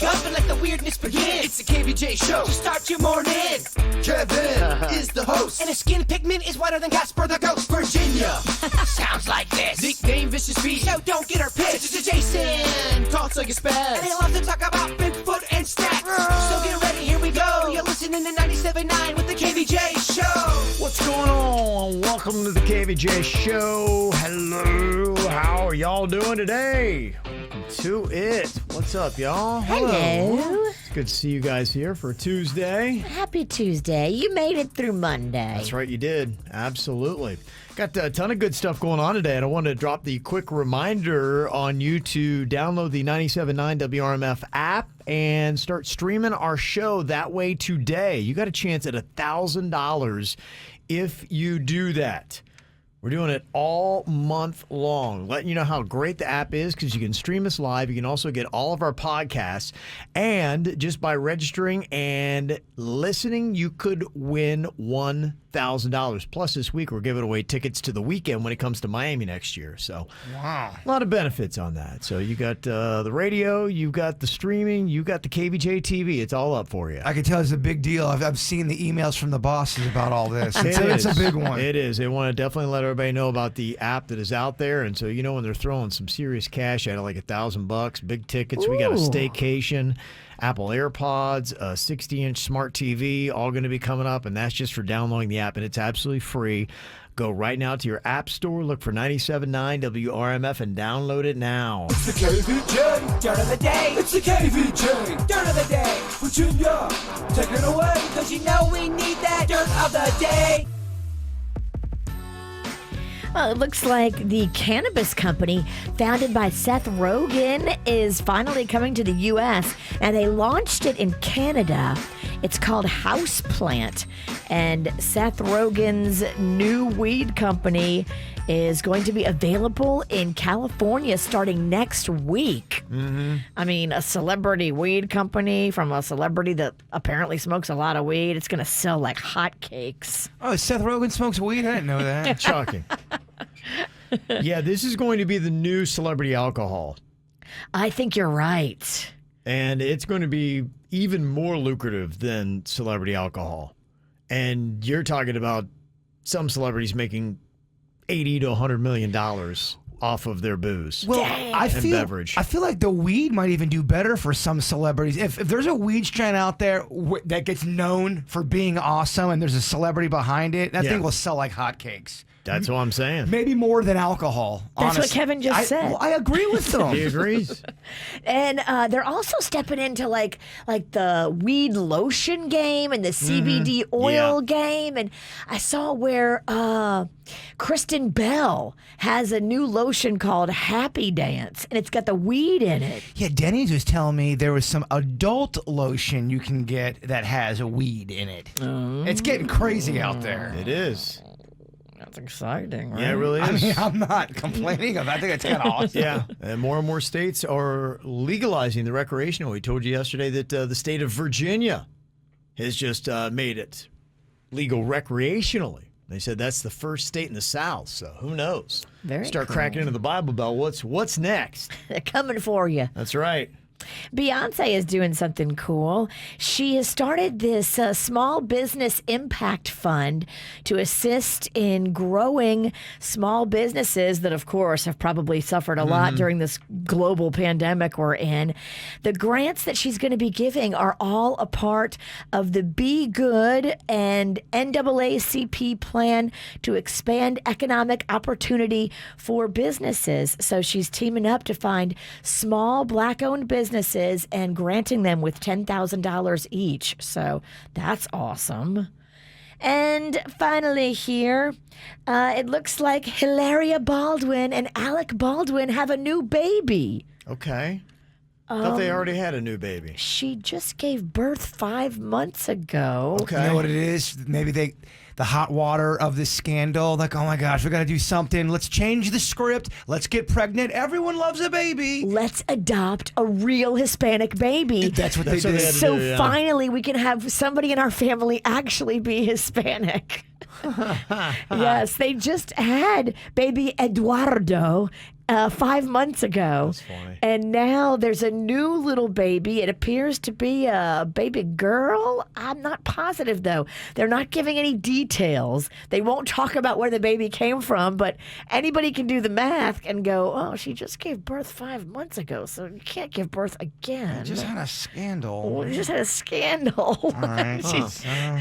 wake up and let the weirdness begin. It's the KVJ show to start your morning. Kevin is the host, and his skin pigment is whiter than Casper the Ghost. Virginia sounds like this. Nickname Vicious Beast, so don't get her pissed. It's Jason, talks like a spaz, and he loves to talk about Bigfoot and stats. So get ready, here we go. You're listening to 97.9 with the KVJ show. What's going on? Welcome to the KVJ show. Hello, how are y'all doing today? Welcome to it. What's up, y'all? Hello. It's good to see you guys here for Tuesday. Happy Tuesday. You made it through Monday. That's right, you did. Absolutely. Got a ton of good stuff going on today, and I wanted to drop the quick reminder on you to download the 97.9 WRMF app and start streaming our show that way today. You got a chance at $1,000 if you do that. We're doing it all month long, letting you know how great the app is because you can stream us live. You can also get all of our podcasts. And just by registering and listening, you could win $1,000. Plus, this week, we're giving away tickets to the weekend when it comes to Miami next year. So, wow, a lot of benefits on that. So, you got the radio, you got the streaming, you got the Kvj TV. It's all up for you. I can tell it's a big deal. I've seen the emails from the bosses about all this. It's a big one. It is. They want to definitely let everybody know about the app that is out there. And so, you know, when they're throwing some serious cash at it, like $1,000, big tickets. Ooh. We got a staycation, Apple AirPods, a 60-inch smart TV, all going to be coming up. And that's just for downloading the app. And it's absolutely free. Go right now to your app store, look for 97.9 WRMF, and download it now. It's the KVJ Dirt of the Day. It's the KVJ Dirt of the Day. Virginia, take it away, because you know we need that Dirt of the Day. Well, it looks like the cannabis company founded by Seth Rogen is finally coming to the U.S., and they launched it in Canada. It's called Houseplant, and Seth Rogen's new weed company is going to be available in California starting next week. Mm-hmm. I mean, a celebrity weed company from a celebrity that apparently smokes a lot of weed. It's going to sell like hotcakes. Oh, Seth Rogen smokes weed? I didn't know that. Shocking. Yeah, this is going to be the new celebrity alcohol. I think you're right. And it's going to be even more lucrative than celebrity alcohol. And you're talking about some celebrities making $80 to $100 million off of their booze. Well, beverage. I feel like the weed might even do better for some celebrities. If there's a weed strain out there that gets known for being awesome and there's a celebrity behind it, that thing will sell like hotcakes. That's what I'm saying. Maybe more than alcohol. That's what Kevin just said. Well, I agree with them. He agrees. And they're also stepping into like the weed lotion game and the CBD oil game. And I saw where Kristen Bell has a new lotion called Happy Dance, and it's got the weed in it. Yeah, Denny's was telling me there was some adult lotion you can get that has a weed in it. It's getting crazy out there. It is. That's exciting, right? Yeah, it really is. I mean, I'm not complaining. I think it's kind of awesome. Yeah, and more states are legalizing the recreational. We told you yesterday that the state of Virginia has just made it legal recreationally. They said that's the first state in the South, so who knows? Start cracking into the Bible Belt. What's next? They're coming for you. That's right. Beyonce is doing something cool. She has started this small business impact fund to assist in growing small businesses that, of course, have probably suffered a lot during this global pandemic we're in. The grants that she's going to be giving are all a part of the Be Good and NAACP plan to expand economic opportunity for businesses. So she's teaming up to find small Black-owned businesses and granting them with $10,000 each. So that's awesome. And finally here, it looks like Hilaria Baldwin and Alec Baldwin have a new baby. Okay. Thought they already had a new baby. She just gave birth 5 months ago. Okay. You know what it is? Maybe the hot water of this scandal, like, oh my gosh, we got to do something. Let's change the script. Let's get pregnant. Everyone loves a baby. Let's adopt a real Hispanic baby. That's what they what they did. had to So do, yeah. finally we can have somebody in our family actually be Hispanic. Yes, they just had baby Eduardo 5 months ago. That's funny. And now there's a new little baby. It appears to be a baby girl. I'm not positive, though. They're not giving any details. They won't talk about where the baby came from, but anybody can do the math and go, oh, she just gave birth 5 months ago, so you can't give birth again. Just had a scandal. We just had a scandal. All right.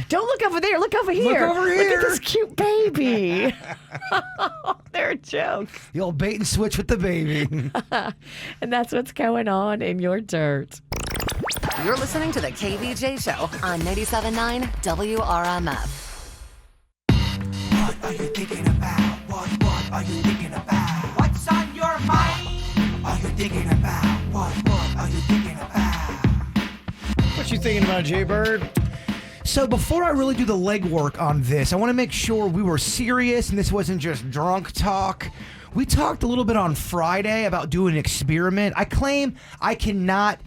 Don't look over there. Look over here. over Look here. at this cute baby. They're a joke. The old bait and switch with the baby. And that's what's going on in your dirt. You're listening to the KVJ Show on 97.9 WRMF. What are you thinking about? What are you thinking about? What's on your mind? Are you thinking about? What are you thinking about? What you thinking about, Jay Bird? So before I really do the legwork on this, I want to make sure we were serious and this wasn't just drunk talk. We talked a little bit on Friday about doing an experiment. I claim I cannot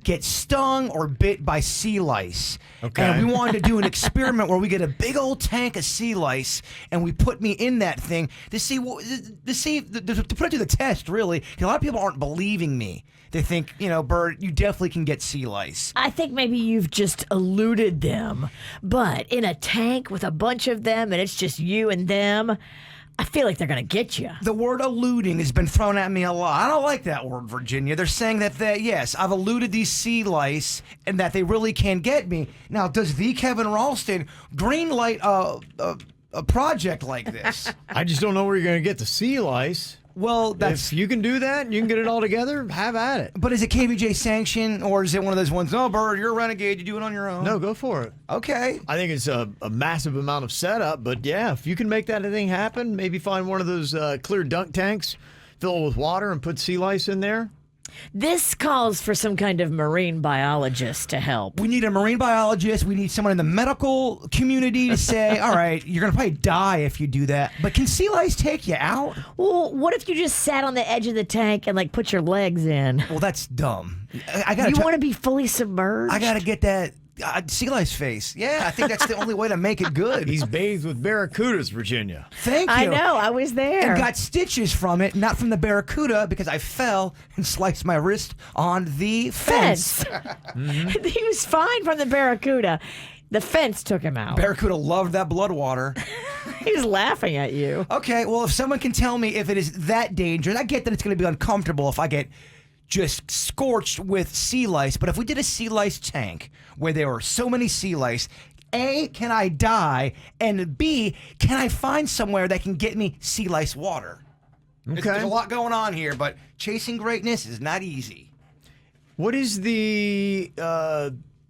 get stung or bit by sea lice. Okay. And we wanted to do an experiment where we get a big old tank of sea lice and we put me in that thing to put it to the test, really. 'Cause a lot of people aren't believing me. They think, Bird, you definitely can get sea lice. I think maybe you've just eluded them. But in a tank with a bunch of them and it's just you and them, I feel like they're going to get you. The word eluding has been thrown at me a lot. I don't like that word, Virginia. They're saying that yes, I've eluded these sea lice and that they really can get me. Now, does the Kevin Ralston greenlight a project like this? I just don't know where you're going to get the sea lice. Well, If you can do that and you can get it all together, have at it. But is it KVJ sanctioned or is it one of those ones, no, Bird, you're a renegade, you do it on your own? No, go for it. Okay. I think it's a massive amount of setup, but yeah, if you can make that thing happen, maybe find one of those clear dunk tanks, fill it with water, and put sea lice in there. This calls for some kind of marine biologist to help. We need a marine biologist. We need someone in the medical community to say, all right, you're going to probably die if you do that. But can sea lice take you out? Well, what if you just sat on the edge of the tank and put your legs in? Well, that's dumb. You want to be fully submerged? I got to get that sea lice face. Yeah, I think that's the only way to make it good. He's bathed with barracudas, Virginia. Thank you. I know, I was there. And got stitches from it, not from the barracuda, because I fell and sliced my wrist on the fence. He was fine from the barracuda. The fence took him out. Barracuda loved that blood water. He was laughing at you. Okay, well, if someone can tell me if it is that dangerous, I get that it's going to be uncomfortable if I get just scorched with sea lice, but if we did a sea lice tank where there were so many sea lice, A, can I die? And B, can I find somewhere that can get me sea lice water? Okay. There's a lot going on here, but chasing greatness is not easy. What is the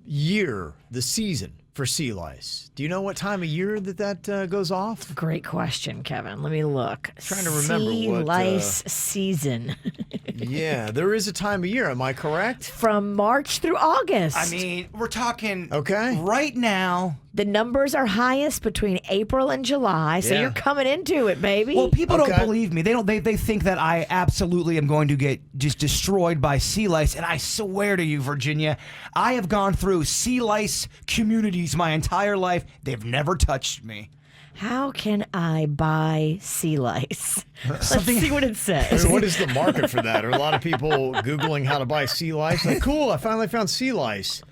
year, the season for sea lice? Do you know what time of year that goes off? Great question, Kevin. Let me look. Trying to remember sea what, lice season. Yeah, there is a time of year. Am I correct? From March through August. I mean, we're talking Okay. right now. The numbers are highest between April and July, so Yeah. you're coming into it, baby. Well, people don't Okay. believe me. They think that I absolutely am going to get just destroyed by sea lice. And I swear to you, Virginia, I have gone through sea lice communities my entire life. They've never touched me. How can I buy sea lice? Let's see what it says. What is the market for that? Are a lot of people Googling how to buy sea lice? Like, cool, I finally found sea lice.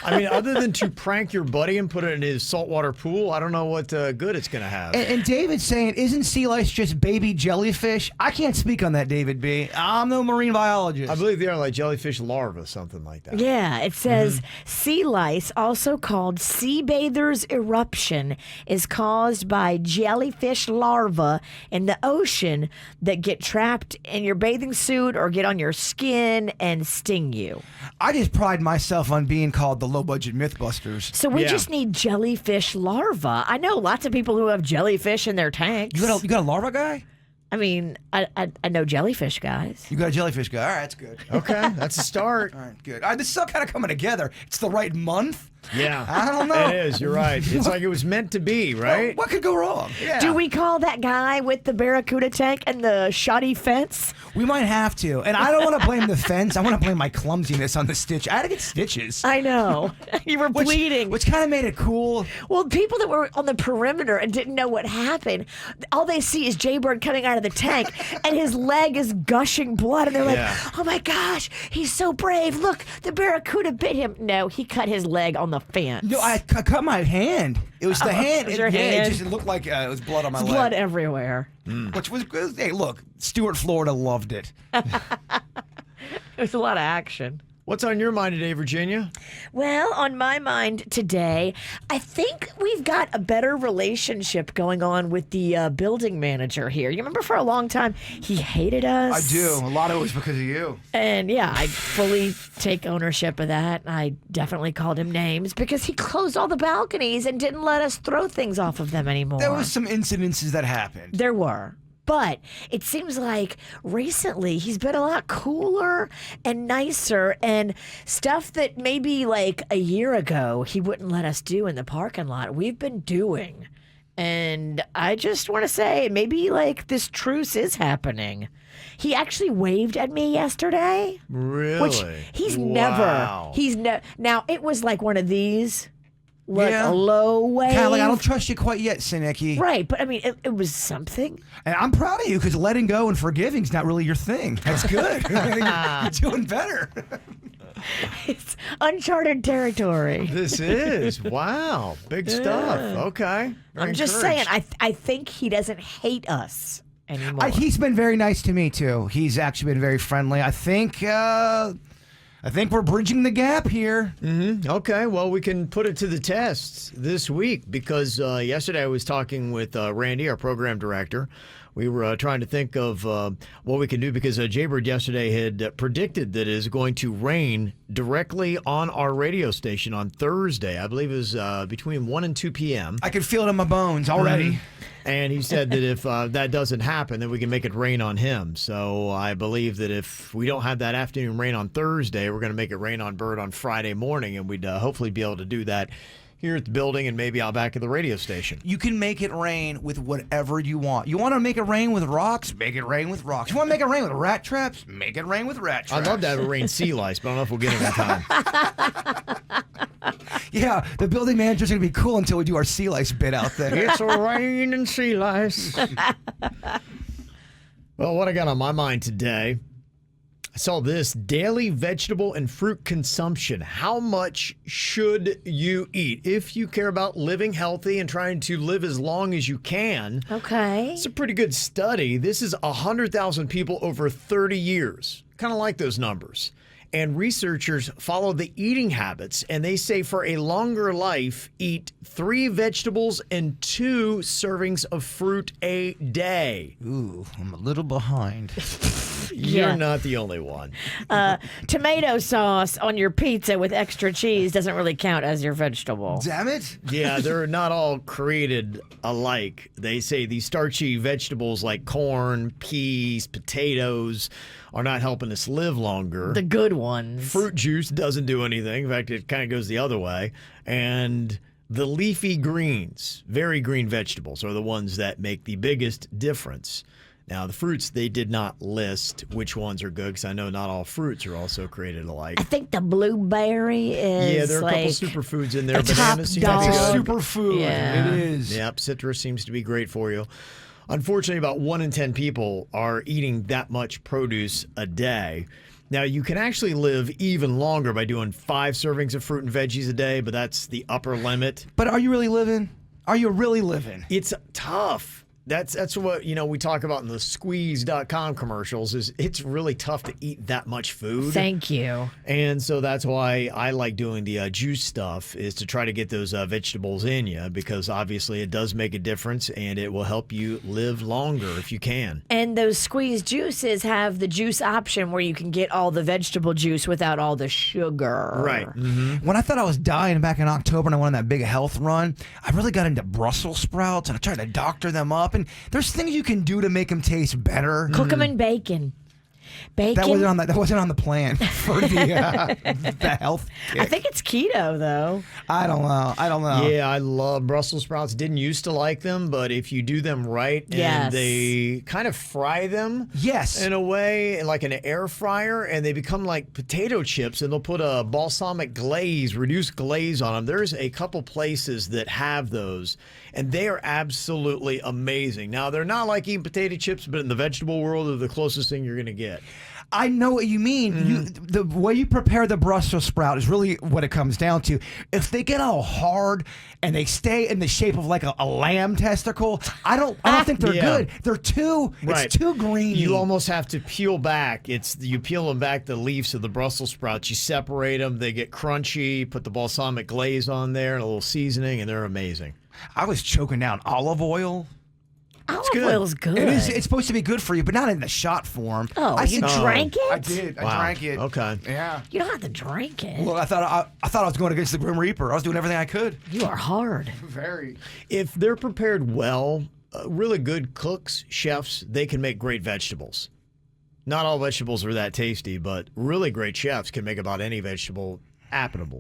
I mean, other than to prank your buddy and put it in his saltwater pool, I don't know what good it's going to have. And David's saying, isn't sea lice just baby jellyfish? I can't speak on that, David B. I'm no marine biologist. I believe they are like jellyfish larvae, something like that. Yeah, it says sea lice, also called sea bather's eruption, is caused by jellyfish larvae in the ocean that get trapped in your bathing suit or get on your skin and sting you. I just pride myself on being called the low-budget Mythbusters. So we Yeah. just need jellyfish larvae. I know lots of people who have jellyfish in their tanks. You got a larva guy? I mean, I know jellyfish guys. You got a jellyfish guy. All right, that's good. Okay, that's a start. All right, good. All right, this is all kind of coming together. It's the right month. Yeah. I don't know. It is. You're right. It's like it was meant to be, right? What could go wrong? Yeah. Do we call that guy with the Barracuda tank and the shoddy fence? We might have to. And I don't want to blame the fence. I want to blame my clumsiness on the stitch. I had to get stitches. I know. You were bleeding. Which kind of made it cool. Well, people that were on the perimeter and didn't know what happened, all they see is Jaybird coming out of the tank and his leg is gushing blood. And they're like, oh my gosh, he's so brave. Look, the Barracuda bit him. No, he cut his leg on the fence. No, I cut my hand. It was the hand. It was your Yeah, hand? it looked like it was blood on my leg. Blood everywhere. Which was good. Hey, look, Stuart, Florida loved it. There's a lot of action. What's on your mind today, Virginia? Well, on my mind today, I think we've got a better relationship going on with the building manager here. You remember for a long time, he hated us. I do. A lot of it was because of you. And yeah, I fully take ownership of that. I definitely called him names because he closed all the balconies and didn't let us throw things off of them anymore. There was some incidences that happened. There were. But it seems like recently he's been a lot cooler and nicer, and stuff that maybe like a year ago he wouldn't let us do in the parking lot, we've been doing. And I just want to say maybe like this truce is happening. He actually waved at me yesterday. Really? Which he's Wow. Now it was like one of these. Like Yeah. a low wave. Kind of like, I don't trust you quite yet, Sineki. Right, but I mean, it was something. And I'm proud of you because letting go and forgiving's not really your thing. That's good. You're doing better. It's uncharted territory. This is. Wow. Big stuff. Okay. Very I'm just saying, encouraged. I think he doesn't hate us anymore. He's been very nice to me, too. He's actually been very friendly. I think we're bridging the gap here. Okay, well, we can put it to the test this week because yesterday I was talking with Randy, our program director. We were trying to think of what we can do because Jaybird yesterday had predicted that it is going to rain directly on our radio station on Thursday. I believe it was between 1 and 2 p.m. I can feel it in my bones already. And he said that if that doesn't happen, then we can make it rain on him. So I believe that if we don't have that afternoon rain on Thursday, we're going to make it rain on Bird on Friday morning, and we'd hopefully be able to do that here at the building and maybe out back at the radio station. You can make it rain with whatever you want. You want to make it rain with rocks? Make it rain with rocks. You want to make it rain with rat traps? Make it rain with rat traps. I'd love to have it rain sea lice, but I don't know if we'll get it in time. Yeah, the building manager's going to be cool until we do our sea lice bit out there. It's a rain and sea lice. Well, what I got on my mind today, I saw this: daily vegetable and fruit consumption. How much should you eat if you care about living healthy and trying to live as long as you can? Okay. It's a pretty good study. This is 100,000 people over 30 years. Kind of like those numbers. And researchers follow the eating habits, and they say for a longer life, eat 3 vegetables and 2 servings of fruit a day. Ooh, I'm a little behind. You're Yeah. not the only one. Tomato sauce on your pizza with extra cheese doesn't really count as your vegetable. Damn it. Yeah, they're not all created alike. They say these starchy vegetables like corn, peas, potatoes are not helping us live longer. The good ones. Fruit juice doesn't do anything. In fact, it kind of goes the other way. And the leafy greens, very green vegetables, are the ones that make the biggest difference. Now, the fruits, they did not list which ones are good because I know not all fruits are also created alike. I think the blueberry is Yeah, there are a couple like superfoods in there. the top Bananas seem to dog. be That's a good. superfood. Yeah. It is. Yep, citrus seems to be great for you. Unfortunately, about 1 in 10 people are eating that much produce a day. Now, you can actually live even longer by doing 5 servings of fruit and veggies a day, but that's the upper limit. But are you really living? Are you really living? It's tough. That's what, we talk about in the squeeze.com commercials is it's really tough to eat that much food. Thank you. And so that's why I like doing the juice stuff is to try to get those vegetables in you because obviously it does make a difference and it will help you live longer if you can. And those squeezed juices have the juice option where you can get all the vegetable juice without all the sugar. Right. When I thought I was dying back in October and I went on that big health run, I really got into Brussels sprouts and I tried to doctor them up. And there's things you can do to make them taste better. Cook them in bacon. Bacon. That wasn't on the plan for the health kick. I think it's keto though. I don't know. Yeah, I love Brussels sprouts. Didn't used to like them, but if you do them right and Yes. they kind of fry them Yes. in a way, like an air fryer, and they become like potato chips, and they'll put a balsamic glaze, reduced glaze on them. There's a couple places that have those, and they are absolutely amazing. Now, they're not like eating potato chips, but in the vegetable world, they're the closest thing you're going to get. I know what you mean. The way you prepare the Brussels sprout is really what it comes down to. If they get all hard and they stay in the shape of like a lamb testicle, I don't think they're good. They're too it's too green. You almost have to peel back. You peel them back, the leaves of the Brussels sprouts. You separate them. They get crunchy. Put the balsamic glaze on there and a little seasoning, and they're amazing. I was choking down olive oil. Olive good. oil's good. It is. It's supposed to be good for you, but not in the shot form. Oh, you drank it? I did. Wow. I drank it. Okay. Yeah. You don't have to drink it. Well, I thought I was going against the Grim Reaper. I was doing everything I could. You are hard. Very. If they're prepared well, really good cooks, chefs, they can make great vegetables. Not all vegetables are that tasty, but really great chefs can make about any vegetable applicable.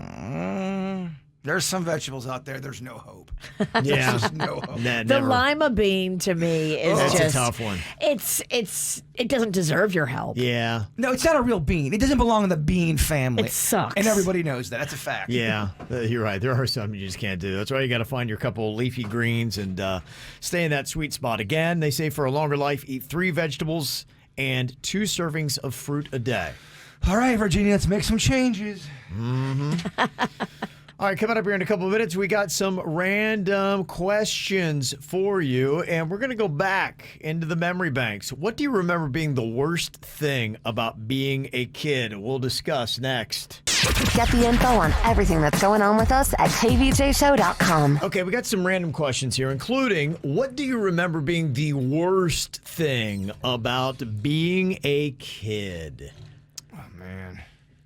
There's some vegetables out there. There's no hope. Yeah. There's just no hope. Nah, The never. lima bean to me is That's just a tough one. It doesn't deserve your help. Yeah. No, it's not a real bean. It doesn't belong in the bean family. It sucks. And everybody knows that. That's a fact. Yeah, you're right. There are some you just can't do. That's why you got to find your couple of leafy greens and stay in that sweet spot. Again, they say for a longer life, eat 3 vegetables and 2 servings of fruit a day. All right, Virginia, let's make some changes. All right, coming up here in a couple of minutes, we got some random questions for you, and we're going to go back into the memory banks. What do you remember being the worst thing about being a kid? We'll discuss next. Get the info on everything that's going on with us at kvjshow.com. Okay, we got some random questions here, including what do you remember being the worst thing about being a kid? Oh, man.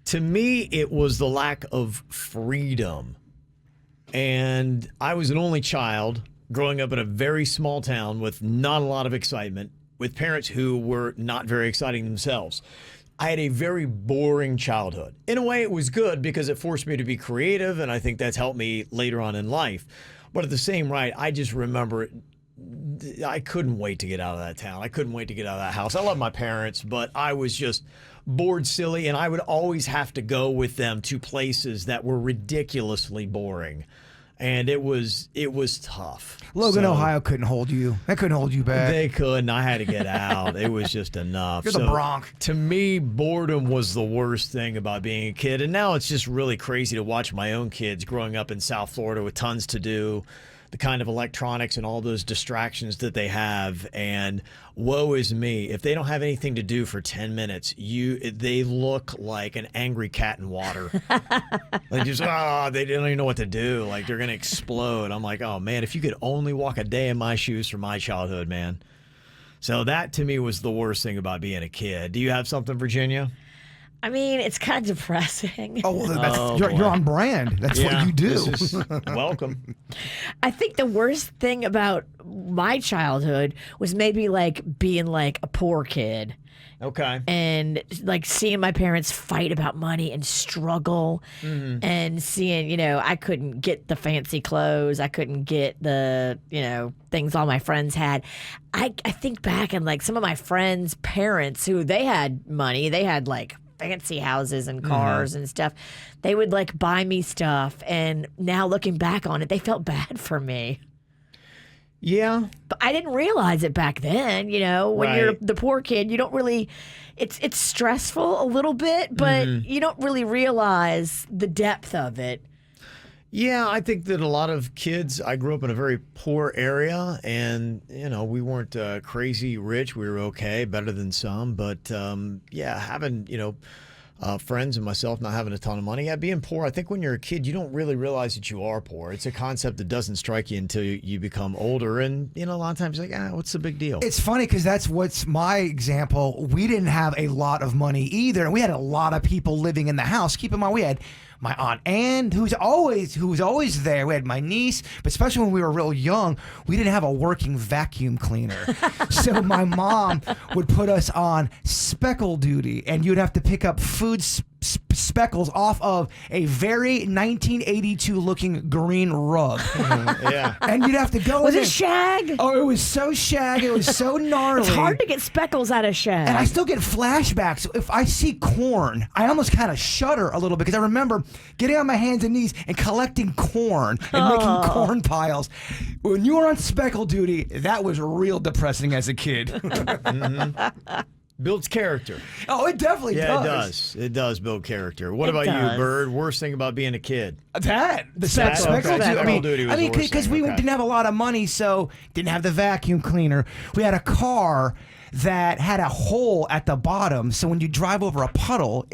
To me, it was the lack of freedom. And I was an only child growing up in a very small town with not a lot of excitement, with parents who were not very exciting themselves. I had a very boring childhood. In a way, it was good because it forced me to be creative, and I think that's helped me later on in life. But at the same rate, I just remember I couldn't wait to get out of that town. I couldn't wait to get out of that house. I love my parents, but I was just bored silly, and I would always have to go with them to places that were ridiculously boring. And it was tough. Logan, So, Ohio couldn't hold you. That couldn't hold you back. They couldn't. I had to get out. It was just enough. You're the Bronx. To me, boredom was the worst thing about being a kid. And now it's just really crazy to watch my own kids growing up in South Florida with tons to do, the kind of electronics and all those distractions that they have. And woe is me. If they don't have anything to do for 10 minutes, they look like an angry cat in water. They just, they don't even know what to do. Like, they're going to explode. I'm like, oh, man, if you could only walk a day in my shoes from my childhood, man. So that, to me, was the worst thing about being a kid. Do you have something, Virginia? I mean, it's kind of depressing. Oh, well, you're on brand. That's what you do. This is, welcome. I think the worst thing about my childhood was maybe like being like a poor kid. Okay. And like seeing my parents fight about money and struggle, and seeing, I couldn't get the fancy clothes, I couldn't get the, things all my friends had. I think back and like some of my friends' parents who they had money, they had like fancy houses and cars and stuff. They would like buy me stuff, and now looking back on it, they felt bad for me. Yeah. But I didn't realize it back then, when you're the poor kid, you don't really, it's stressful a little bit, but you don't really realize the depth of it. Yeah, I think that a lot of kids, I grew up in a very poor area, and, we weren't crazy rich. We were okay, better than some. But, having, friends and myself not having a ton of money. Yeah, being poor, I think when you're a kid, you don't really realize that you are poor. It's a concept that doesn't strike you until you become older. And, a lot of times you're like, what's the big deal? It's funny because that's what's my example. We didn't have a lot of money either, and we had a lot of people living in the house. Keep in mind, we had my Aunt Ann, who's always there. We had my niece, but especially when we were real young, we didn't have a working vacuum cleaner. So my mom would put us on speckle duty, and you'd have to pick up food speckles off of a very 1982 looking green rug. Yeah. And you'd have to go Was in it shag? Oh, it was so shag. It was so gnarly. It's hard to get speckles out of shag. And I still get flashbacks. If I see corn, I almost kind of shudder a little bit because I remember getting on my hands and knees and collecting corn and making corn piles. When you were on speckle duty, that was real depressing as a kid. Builds character. Oh, it definitely does. Yeah, it does. It does build character. What about does. you, Bird? Worst thing about being a kid? The Speckle speckle duty duty. was the worst because thing, we okay. didn't have a lot of money, so didn't have the vacuum cleaner. We had a car that had a hole at the bottom, so when you drive over a puddle,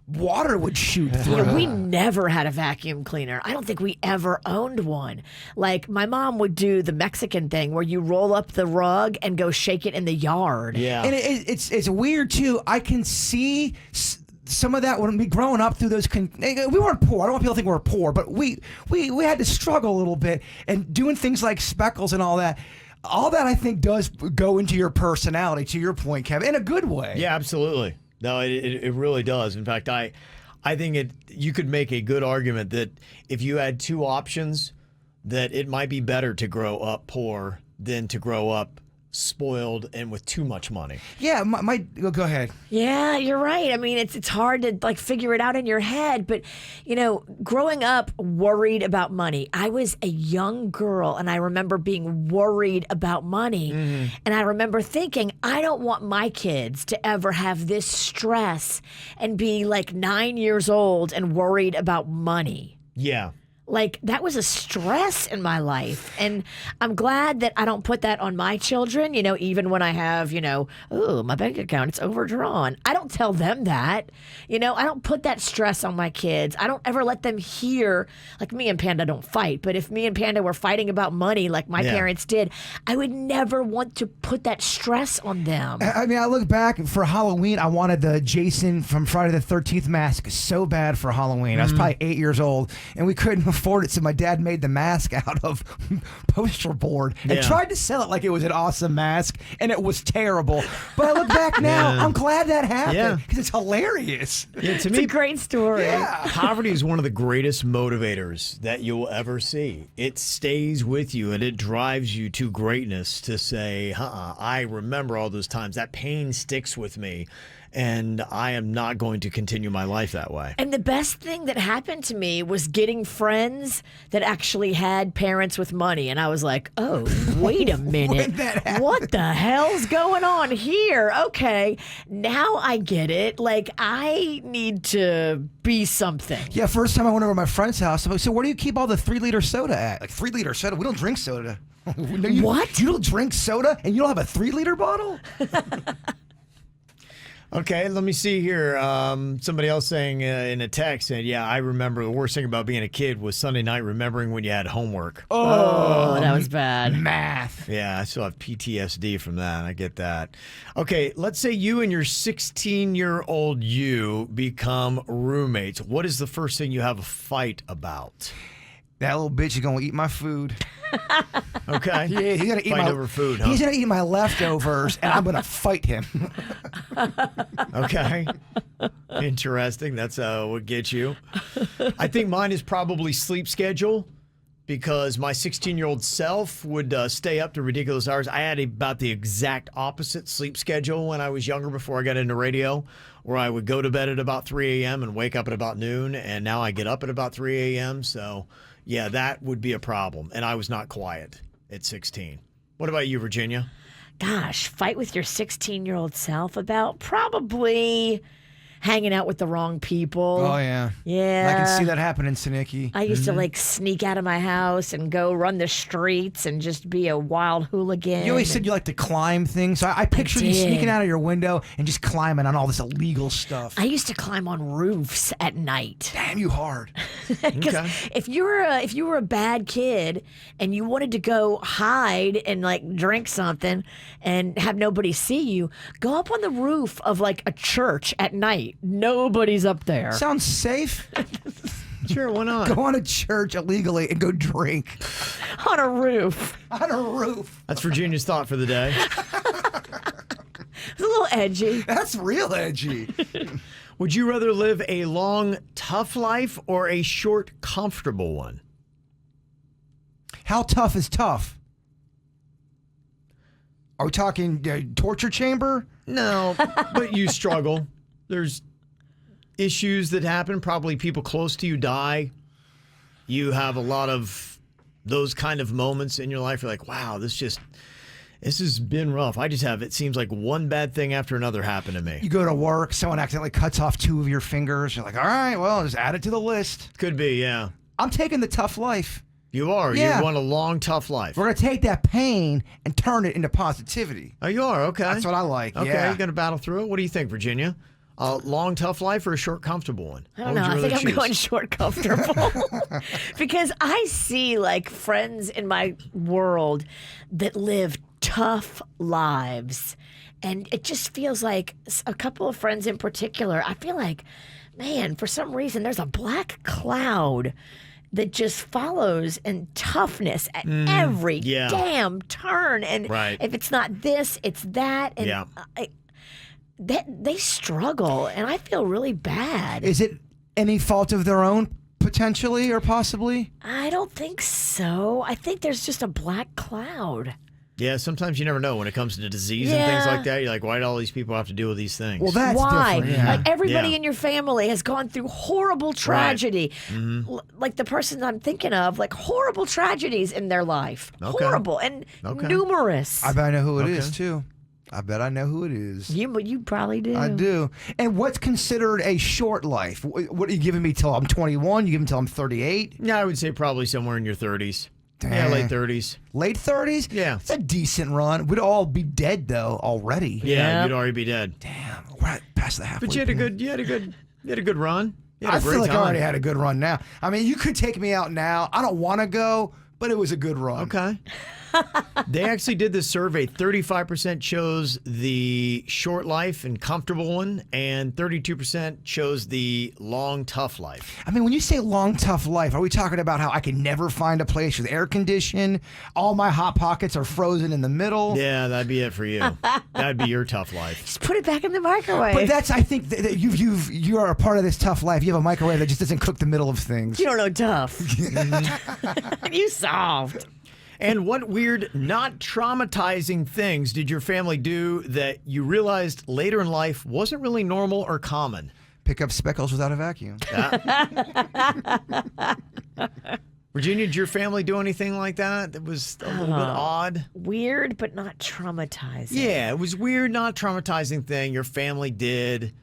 water would shoot through. Yeah, we never had a vacuum cleaner. I don't think we ever owned one. Like, my mom would do the Mexican thing where you roll up the rug and go shake it in the yard. Yeah. And it's weird, too. I can see some of that when we growing up through those. We weren't poor. I don't want people to think we were poor, but we had to struggle a little bit. And doing things like speckles and all that, I think, does go into your personality, to your point, Kevin, in a good way. Yeah, absolutely. No, it really does. In fact, I think you could make a good argument that if you had two options, that it might be better to grow up poor than to grow up spoiled and with too much money. Yeah, go ahead. Yeah, you're right. I mean, it's hard to like figure it out in your head, but growing up worried about money. I was a young girl and I remember being worried about money. And I remember thinking, I don't want my kids to ever have this stress and be like 9 years old and worried about money. Yeah. Like, that was a stress in my life. And I'm glad that I don't put that on my children, even when I have, oh, my bank account, it's overdrawn. I don't tell them that. I don't put that stress on my kids. I don't ever let them hear, like, me and Panda don't fight, but if me and Panda were fighting about money like my parents did, I would never want to put that stress on them. I mean, I look back for Halloween, I wanted the Jason from Friday the 13th mask so bad for Halloween. I was probably 8 years old, and we couldn't afford it, so my dad made the mask out of poster board and tried to sell it like it was an awesome mask, and it was terrible. But I look back now, I'm glad that happened because it's hilarious. Yeah, to It's me, a great story. poverty is one of the greatest motivators that you'll ever see. It stays with you and it drives you to greatness to say, I remember all those times. That pain sticks with me. And I am not going to continue my life that way. And the best thing that happened to me was getting friends that actually had parents with money. And I was like, oh, wait a minute. What the hell's going on here? Okay, now I get it. Like, I need to be something. Yeah, first time I went over to my friend's house, I'm like, so where do you keep all the 3-liter soda at? Like, 3-liter soda? We don't drink soda. What? You don't drink soda and you don't have a 3-liter bottle? Okay, let me see here. Somebody else saying in a text, said, yeah, I remember the worst thing about being a kid was Sunday night remembering when you had homework. Oh, that was bad. Math. Yeah, I still have PTSD from that. I get that. Okay, let's say you and your 16-year-old you become roommates. What is the first thing you have a fight about? That little bitch is gonna eat my food. Okay. Yeah, he's gonna eat Fight over food, huh? He's gonna eat my leftovers, and I'm gonna fight him. Okay. Interesting. That's what gets you. I think mine is probably sleep schedule because my 16-year-old self would stay up to ridiculous hours. I had about the exact opposite sleep schedule when I was younger before I got into radio, where I would go to bed at about 3 a.m. and wake up at about noon, and now I get up at about 3 a.m., so... yeah, that would be a problem. And I was not quiet at 16. What about you, Virginia? Gosh, fight with your 16-year-old self about probably hanging out with the wrong people. Oh, yeah. Yeah. I can see that happening, Sinicky. I used to like sneak out of my house and go run the streets and just be a wild hooligan. You always said you like to climb things, so I pictured you did. sneaking out of your window and just climbing on all this illegal stuff. I used to climb on roofs at night. Damn you hard. Because if you were a bad kid and you wanted to go hide and like drink something and have nobody see you, go up on the roof of like a church at night. Nobody's up there. Sounds safe. Sure, why not? Go on a church illegally and go drink On a roof. on a roof. That's Virginia's thought for the day. It's a little edgy. That's real edgy. Would you rather live a long, tough life or a short, comfortable one? How tough is tough? Are we talking torture chamber? No, but you struggle. There's issues that happen. Probably people close to you die. You have a lot of those kind of moments in your life. You're like, wow, this has been rough. I just have, it seems like one bad thing after another happened to me. You go to work, someone accidentally cuts off 2 of your fingers. You're like, all right, well, just add it to the list. Could be, yeah. I'm taking the tough life. You are. Yeah. You want a long, tough life. We're going to take that pain and turn it into positivity. Oh, you are? Okay. That's what I like. Okay, Yeah. you're going to battle through it? What do you think, Virginia? A long, tough life or a short, comfortable one? I don't know. I think I'm going short comfortable. Because I see like friends in my world that live tough lives. And it just feels like a couple of friends in particular, I feel like, man, for some reason, there's a black cloud that just follows in toughness at every damn turn. And if it's not this, it's that. And they struggle, and I feel really bad. Is it any fault of their own, potentially or possibly? I don't think so. I think there's just a black cloud. Yeah, sometimes you never know when it comes to disease and things like that. You're like, why do all these people have to deal with these things? Well, that's why? different. Yeah. Like everybody in your family has gone through horrible tragedy. Like the person I'm thinking of, like horrible tragedies in their life. Horrible and numerous. I bet I know who it is, too. I bet I know who it is. You probably do. I do. And what's considered a short life? What are you giving me till I'm 21? You give me till I'm 38? Yeah, I would say probably somewhere in your 30s. Dang. Yeah, late 30s. Late 30s? Yeah. It's a decent run. We'd all be dead, though, already. Yeah, you'd already be dead. Damn. We're at past the halfway But you had a point. good run. You had I a great feel like time. I already had a good run now. I mean, you could take me out now. I don't want to go, but it was a good run. Okay. They actually did this survey. 35% chose the short life and comfortable one, and 32% chose the long, tough life. I mean, when you say long, tough life, are we talking about how I can never find a place with air condition? All my Hot Pockets are frozen in the middle? Yeah, that'd be it for you. That'd be your tough life. Just put it back in the microwave. But that's, I think, that you are a part of this tough life. You have a microwave that just doesn't cook the middle of things. You don't know tough. You solved. And what weird, not traumatizing things did your family do that you realized later in life wasn't really normal or common? Pick up speckles without a vacuum. Virginia, did your family do anything like that that was a little bit odd? Weird, but not traumatizing. Yeah, it was weird, not traumatizing thing your family did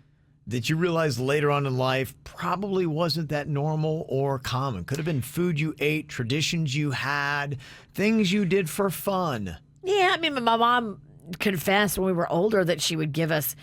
that you realized later on in life probably wasn't that normal or common. Could have been food you ate, traditions you had, things you did for fun. Yeah, I mean, my mom confessed when we were older that she would give us,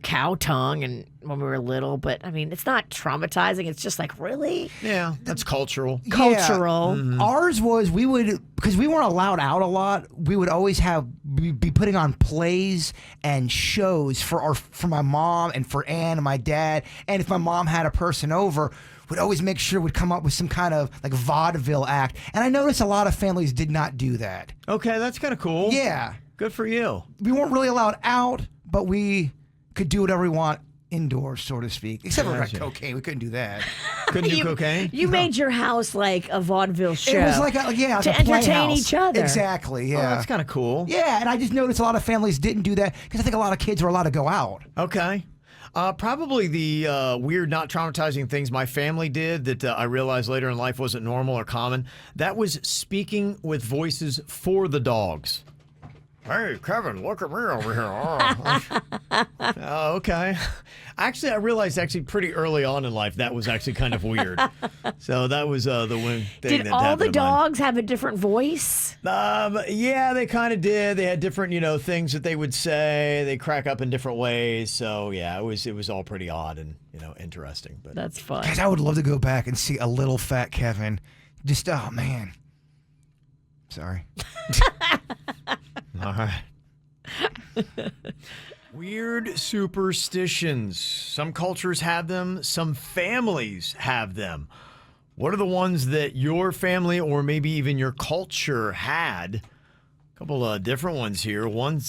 cow tongue and when we were little. But, I mean, it's not traumatizing. It's just like, really? Yeah, that's cultural. Cultural. Yeah. Ours was, because we weren't allowed out a lot, we would always be putting on plays and shows for my mom and for Ann and my dad. And if my mom had a person over, we'd always make sure we'd come up with some kind of like vaudeville act. And I noticed a lot of families did not do that. Okay, that's kind of cool. Yeah. Good for you. We weren't really allowed out, but we could do whatever we want indoors, so to speak. Except for cocaine. We couldn't do that. Couldn't do cocaine? You made your house like a vaudeville show. It was like to a entertain playhouse. each other. Exactly, yeah. Oh, that's kind of cool. Yeah, and I just noticed a lot of families didn't do that because I think a lot of kids were allowed to go out. Okay. Probably the weird, not traumatizing things my family did that I realized later in life wasn't normal or common. That was speaking with voices for the dogs. Hey, Kevin, look at me over here. Oh, okay. Actually, I realized pretty early on in life that was actually kind of weird. So that was the one thing Did that all happened the to mine. dogs have a different voice? Yeah, they kind of did. They had different, things that they would say. They crack up in different ways. So yeah, it was all pretty odd and interesting. But That's fun. Guys, I would love to go back and see a little fat Kevin. Just, oh, man. Sorry. all right. Weird superstitions. Some cultures have them. Some families have them. What are the ones that your family or maybe even your culture had? A couple of different ones here. One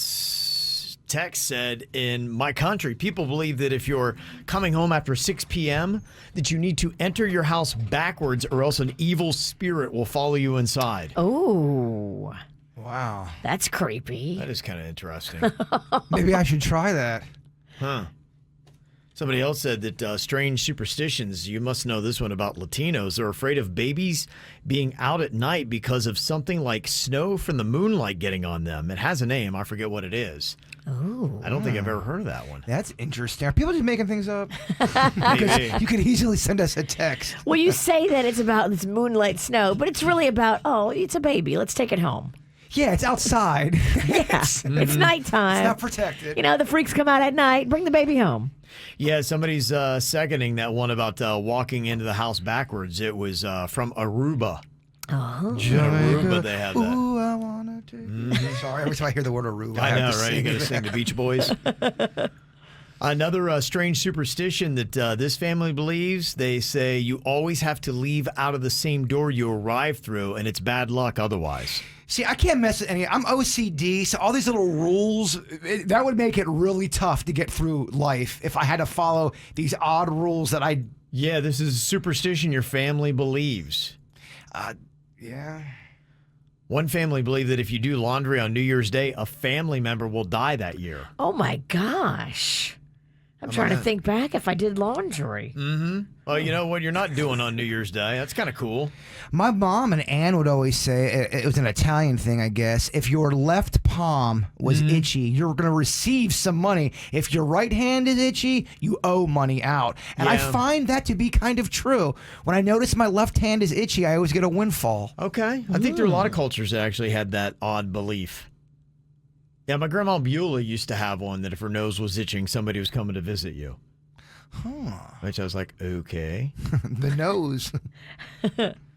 text said, in my country, people believe that if you're coming home after 6 p.m., that you need to enter your house backwards or else an evil spirit will follow you inside. Oh, Wow. that's creepy. That is kind of interesting. Maybe I should try that. Huh. Somebody else said that strange superstitions, you must know this one about Latinos, are afraid of babies being out at night because of something like snow from the moonlight getting on them. It has a name. I forget what it is. Oh, I don't think I've ever heard of that one. That's interesting. Are people just making things up? Maybe. You could easily send us a text. well, you say that it's about this moonlight snow, but it's really about, it's a baby. Let's take it home. Yeah, it's outside. Yeah, it's nighttime. It's not protected. The freaks come out at night. Bring the baby home. Yeah, somebody's seconding that one about walking into the house backwards. It was from Aruba. Oh. In Aruba, they have that. Ooh, I wanna take. Sorry, every time I hear the word Aruba, I have know, to right? sing You got to it. sing the Beach Boys. Another strange superstition that this family believes, they say you always have to leave out of the same door you arrive through, and it's bad luck otherwise. See, I can't mess with any. I'm OCD, so all these little rules, that would make it really tough to get through life if I had to follow these odd rules that I. Yeah, this is a superstition your family believes. Yeah. One family believed that if you do laundry on New Year's Day, a family member will die that year. Oh, my gosh. I'm trying to think back if I did laundry. Well, you know what you're not doing on New Year's Day? That's kind of cool. My mom and Ann would always say, it was an Italian thing, I guess, if your left palm was itchy, you're going to receive some money. If your right hand is itchy, you owe money out. And I Yeah. find that to be kind of true. When I notice my left hand is itchy, I always get a windfall. Okay. I think there are a lot of cultures that actually had that odd belief. Yeah, my grandma Beulah used to have one that if her nose was itching, somebody was coming to visit you. Which I was like, okay. The nose.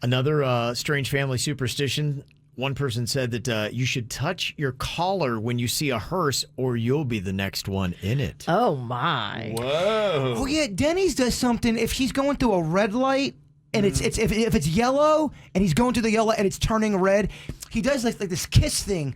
Another strange family superstition. One person said that you should touch your collar when you see a hearse or you'll be the next one in it. Oh, my. Whoa. Oh, yeah, Denny's does something. If he's going through a red light, and if it's yellow, and he's going through the yellow, and it's turning red, he does like this kiss thing.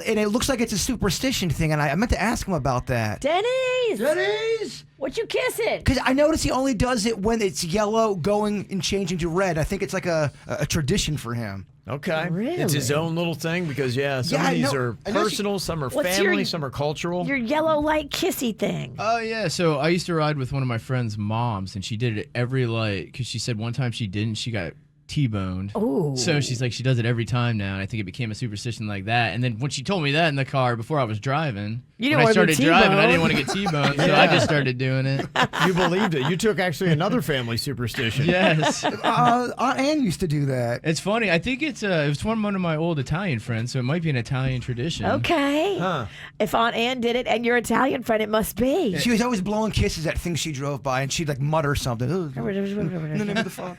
And it looks like it's a superstition thing, and I meant to ask him about that. Denny's! What you kissing? Because I notice he only does it when it's yellow going and changing to red. I think it's like a tradition for him. Okay. Really? It's his own little thing because, some I of these know- are I know she- personal, some are What's family, your- some are cultural. Your yellow light kissy thing. Oh, yeah. So I used to ride with one of my friend's moms, and she did it every light because she said one time she didn't. She got T-boned. Ooh. So she's like, she does it every time now, and I think it became a superstition like that. And then when she told me that in the car before I was driving, You didn't when I wanna be started driving, I T-boned. didn't want to get T-boned, so I just started doing it. You believed it. You took actually another family superstition. Yes. Aunt Ann used to do that. It's funny. I think it was from one of my old Italian friends, so it might be an Italian tradition. Okay. Huh. If Aunt Ann did it and your Italian friend, it must be. She was always blowing kisses at things she drove by, and she'd like mutter something. In the name of the Father.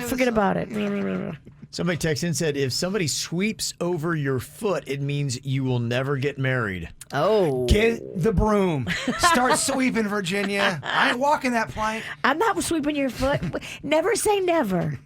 Forget about it. Somebody texted in and said, if somebody sweeps over your foot, it means you will never get married. Oh. Get the broom. Start sweeping, Virginia. I ain't walking that plank. I'm not sweeping your foot. Never say never.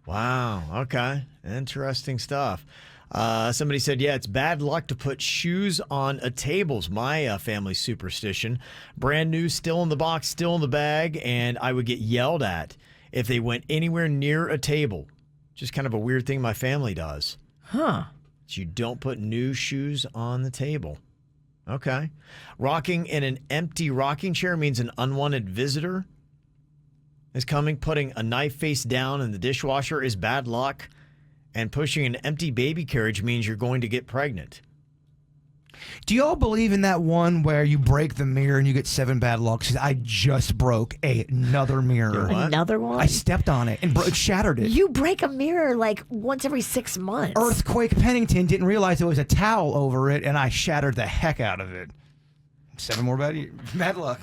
Wow. Okay. Interesting stuff. Somebody said, yeah, it's bad luck to put shoes on a table's my family superstition. Brand new, still in the box, still in the bag, and I would get yelled at if they went anywhere near a table. Just kind of a weird thing my family does. Huh. You don't put new shoes on the table. Okay. Rocking in an empty rocking chair means an unwanted visitor is coming. Putting a knife face down in the dishwasher is bad luck. And pushing an empty baby carriage means you're going to get pregnant. Do you all believe in that one where you break the mirror and you get 7 bad lucks? I just broke another mirror. What? Another one? I stepped on it and shattered it. You break a mirror like once every 6 months. Earthquake Pennington didn't realize there was a towel over it, and I shattered the heck out of it. 7 more bad luck.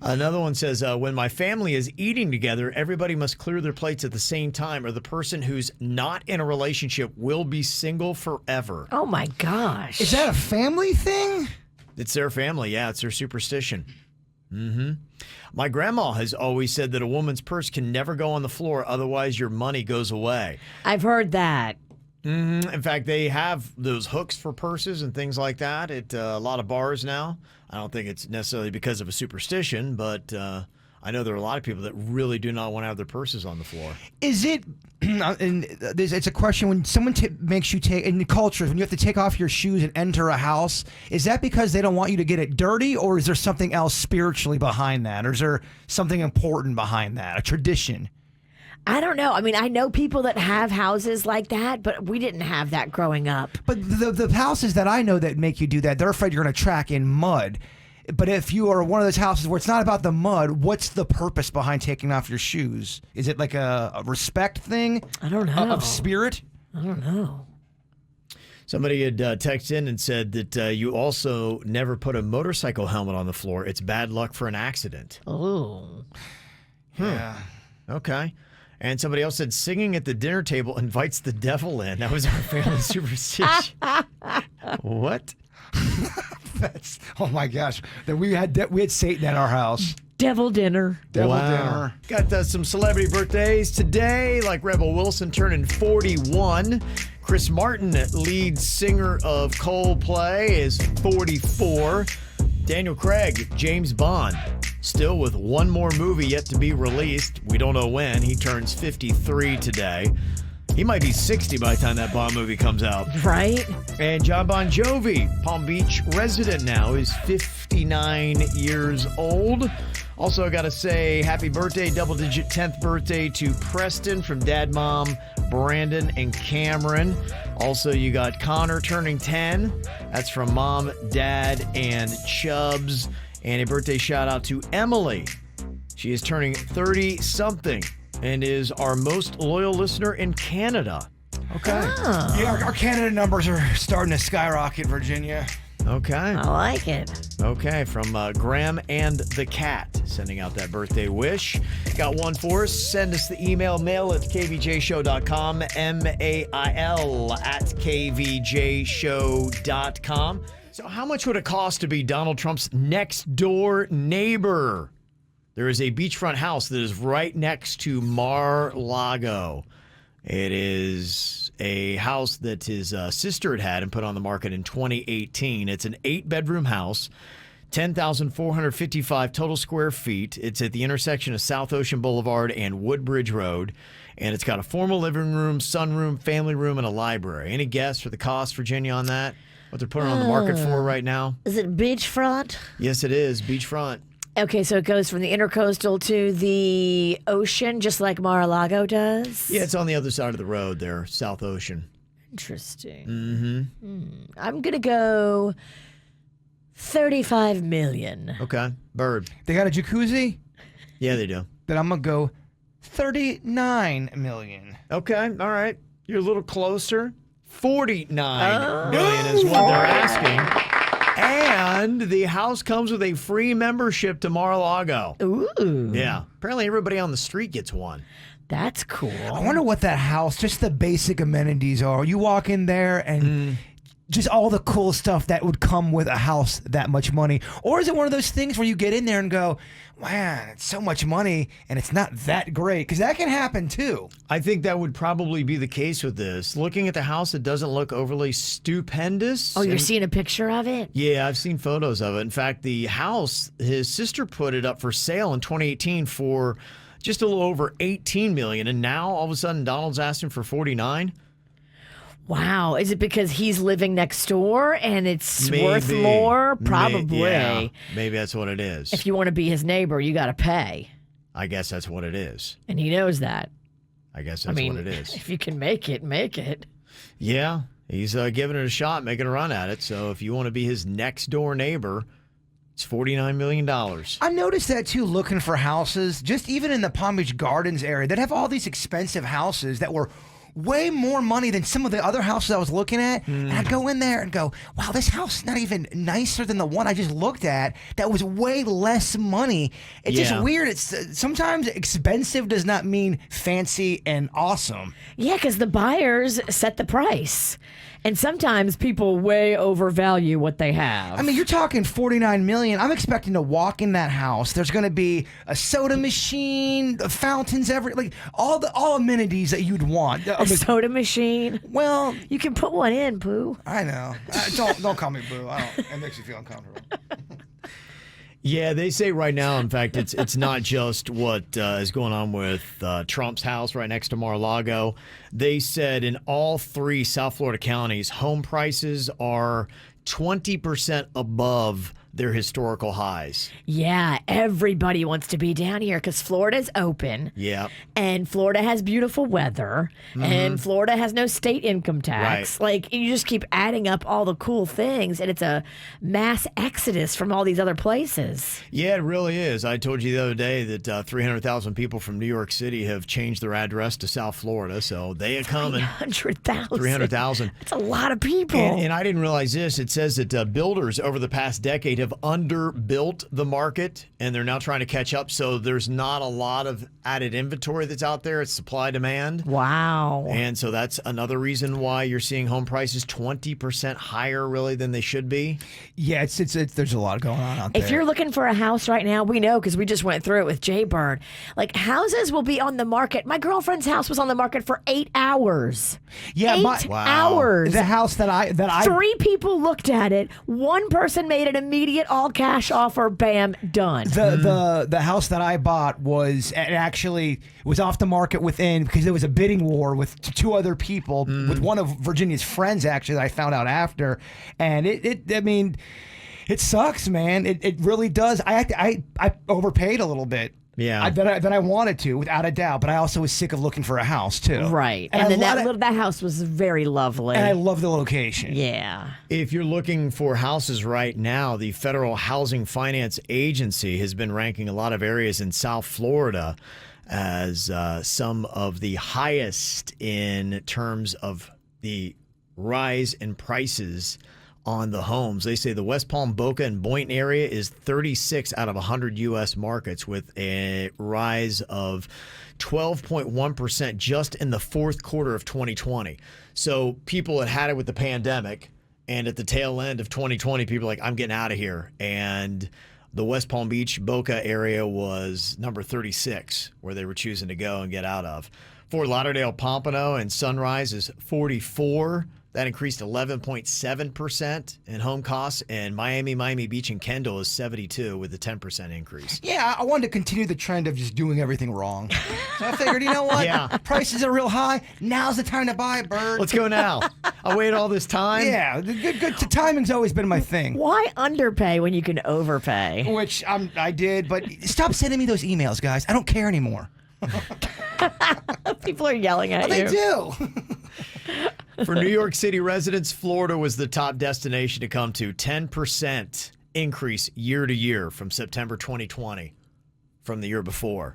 Another one says, when my family is eating together, everybody must clear their plates at the same time, or the person who's not in a relationship will be single forever. Oh my gosh. Is that a family thing? It's their family. Yeah, it's their superstition. My grandma has always said that a woman's purse can never go on the floor, otherwise your money goes away. I've heard that. In fact, they have those hooks for purses and things like that at a lot of bars now. I don't think it's necessarily because of a superstition, but I know there are a lot of people that really do not want to have their purses on the floor. Is it, and it's a question, when someone makes you take, in the cultures, when you have to take off your shoes and enter a house, is that because they don't want you to get it dirty, or is there something else spiritually behind that? Or is there something important behind that, a tradition? I don't know. I mean, I know people that have houses like that, but we didn't have that growing up. But the houses that I know that make you do that, they're afraid you're going to track in mud. But if you are one of those houses where it's not about the mud, what's the purpose behind taking off your shoes? Is it like a respect thing? I don't know. Of spirit? I don't know. Somebody had texted in and said that you also never put a motorcycle helmet on the floor. It's bad luck for an accident. Oh. Yeah. Okay. And somebody else said singing at the dinner table invites the devil in. That was our family superstition. What? That's, oh my gosh. We had Satan at our house. Devil dinner. Devil dinner. Got some celebrity birthdays today, like Rebel Wilson turning 41. Chris Martin, lead singer of Coldplay, is 44. Daniel Craig, James Bond, still with one more movie yet to be released. We don't know when. He turns 53 today. He might be 60 by the time that Bond movie comes out. Right? And John Bon Jovi, Palm Beach resident now, is 59 years old. Also, I got to say happy birthday, double-digit 10th birthday to Preston from Dad, Mom, Brandon, and Cameron. Also, you got Connor turning 10. That's from Mom, Dad, and Chubbs. And a birthday shout-out to Emily. She is turning 30-something and is our most loyal listener in Canada. Okay. Oh. Yeah, our Canada numbers are starting to skyrocket, Virginia. Okay. I like it. Okay, from Graham and the Cat, sending out that birthday wish. Got one for us. Send us the email, mail at kvjshow.com, mail at kvjshow.com. So how much would it cost to be Donald Trump's next door neighbor? There is a beachfront house that is right next to Mar-a-Lago. It is a house that his sister had and put on the market in 2018. It's an 8-bedroom house, 10,455 total square feet. It's at the intersection of South Ocean Boulevard and Woodbridge Road. And it's got a formal living room, sunroom, family room, and a library. Any guess for the cost, Virginia, on that? What they're putting on the market for right now? Is it beachfront? Yes, it is. Beachfront. Okay, so it goes from the intercoastal to the ocean, just like Mar-a-Lago does? Yeah, it's on the other side of the road there, South Ocean. Interesting. I'm going to go $35 million. Okay. Bird. They got a jacuzzi? Yeah, they do. Then I'm going to go $39 million. Okay. All right. You're a little closer. $49 million is what they're asking. And the house comes with a free membership to Mar-a-Lago. Ooh. Yeah. Apparently everybody on the street gets one. That's cool. I wonder what that house, just the basic amenities are. You walk in there and just all the cool stuff that would come with a house that much money. Or is it one of those things where you get in there and go, man, it's so much money and it's not that great? Because that can happen too. I think that would probably be the case with this. Looking at the house, it doesn't look overly stupendous. Oh, you're seeing a picture of it? Yeah, I've seen photos of it. In fact, the house, his sister put it up for sale in 2018 for just a little over $18 million. And now all of a sudden Donald's asking for $49. Wow. Is it because he's living next door and it's worth more? Probably. Yeah, maybe that's what it is. If you want to be his neighbor, you got to pay. I guess that's what it is. And he knows that. I guess that's what it is. If you can make it, make it. Yeah, he's giving it a shot, making a run at it. So if you want to be his next door neighbor, it's $49 million. I noticed that too, looking for houses, just even in the Palm Beach Gardens area, that have all these expensive houses that were way more money than some of the other houses I was looking at. And I'd go in there and go, wow, this house is not even nicer than the one I just looked at that was way less money. It's just weird. It's sometimes expensive does not mean fancy and awesome. Yeah, because the buyers set the price. And sometimes people way overvalue what they have. I mean, you're talking $49 million. I'm expecting to walk in that house. There's going to be a soda machine, fountains, all amenities that you'd want. a soda machine. Well, You can put one in, Pooh. I know. Don't call me Boo. It makes me feel uncomfortable. Yeah, they say right now, in fact, it's not just what is going on with Trump's house right next to Mar-a-Lago. They said in all 3 South Florida counties, home prices are 20% above their historical highs. Yeah, everybody wants to be down here because Florida's open. Yeah. And Florida has beautiful weather. And Florida has no state income tax. Right. Like, you just keep adding up all the cool things, and it's a mass exodus from all these other places. Yeah, it really is. I told you the other day that 300,000 people from New York City have changed their address to South Florida, so they are coming. 300,000. 300,000. That's a lot of people. And I didn't realize this. It says that builders over the past decade have underbuilt the market, and they're now trying to catch up. So there's not a lot of added inventory that's out there. It's supply demand. Wow. And so that's another reason why you're seeing home prices 20% higher really than they should be. Yeah, there's a lot going on out there. If you're looking for a house right now, we know because we just went through it with Jay Bird. Like, houses will be on the market. My girlfriend's house was on the market for 8 hours. Yeah, 8 hours. The house that I 3 people looked at it. 1 person made an immediate all cash offer. Bam, done. the house that I bought was off the market within, because there was a bidding war with 2 other people, with one of Virginia's friends actually that I found out after, and it sucks, man. It really does. I overpaid a little bit. Yeah. That I wanted to, without a doubt, but I also was sick of looking for a house too. Right. And And then that house was very lovely. And I love the location. Yeah. If you're looking for houses right now, the Federal Housing Finance Agency has been ranking a lot of areas in South Florida as some of the highest in terms of the rise in prices on the homes. They say the West Palm, Boca, and Boynton area is 36 out of 100 U.S. markets, with a rise of 12.1% just in the fourth quarter of 2020. So people had it with the pandemic, and at the tail end of 2020, people were like, I'm getting out of here. And the West Palm Beach, Boca area was number 36, where they were choosing to go and get out of. Fort Lauderdale, Pompano, and Sunrise is 44. That increased 11.7% in home costs, and Miami Beach, and Kendall is 72 with a 10% increase. Yeah, I wanted to continue the trend of just doing everything wrong. So I figured, you know what? Yeah. Prices are real high. Now's the time to buy, Bird. Let's go now. I waited all this time. Yeah, good. Timing's always been my thing. Why underpay when you can overpay? Which I did, but stop sending me those emails, guys. I don't care anymore. People are yelling at They you. do. For New York City residents, Florida was the top destination to come to. 10% increase year to year from September 2020 from the year before.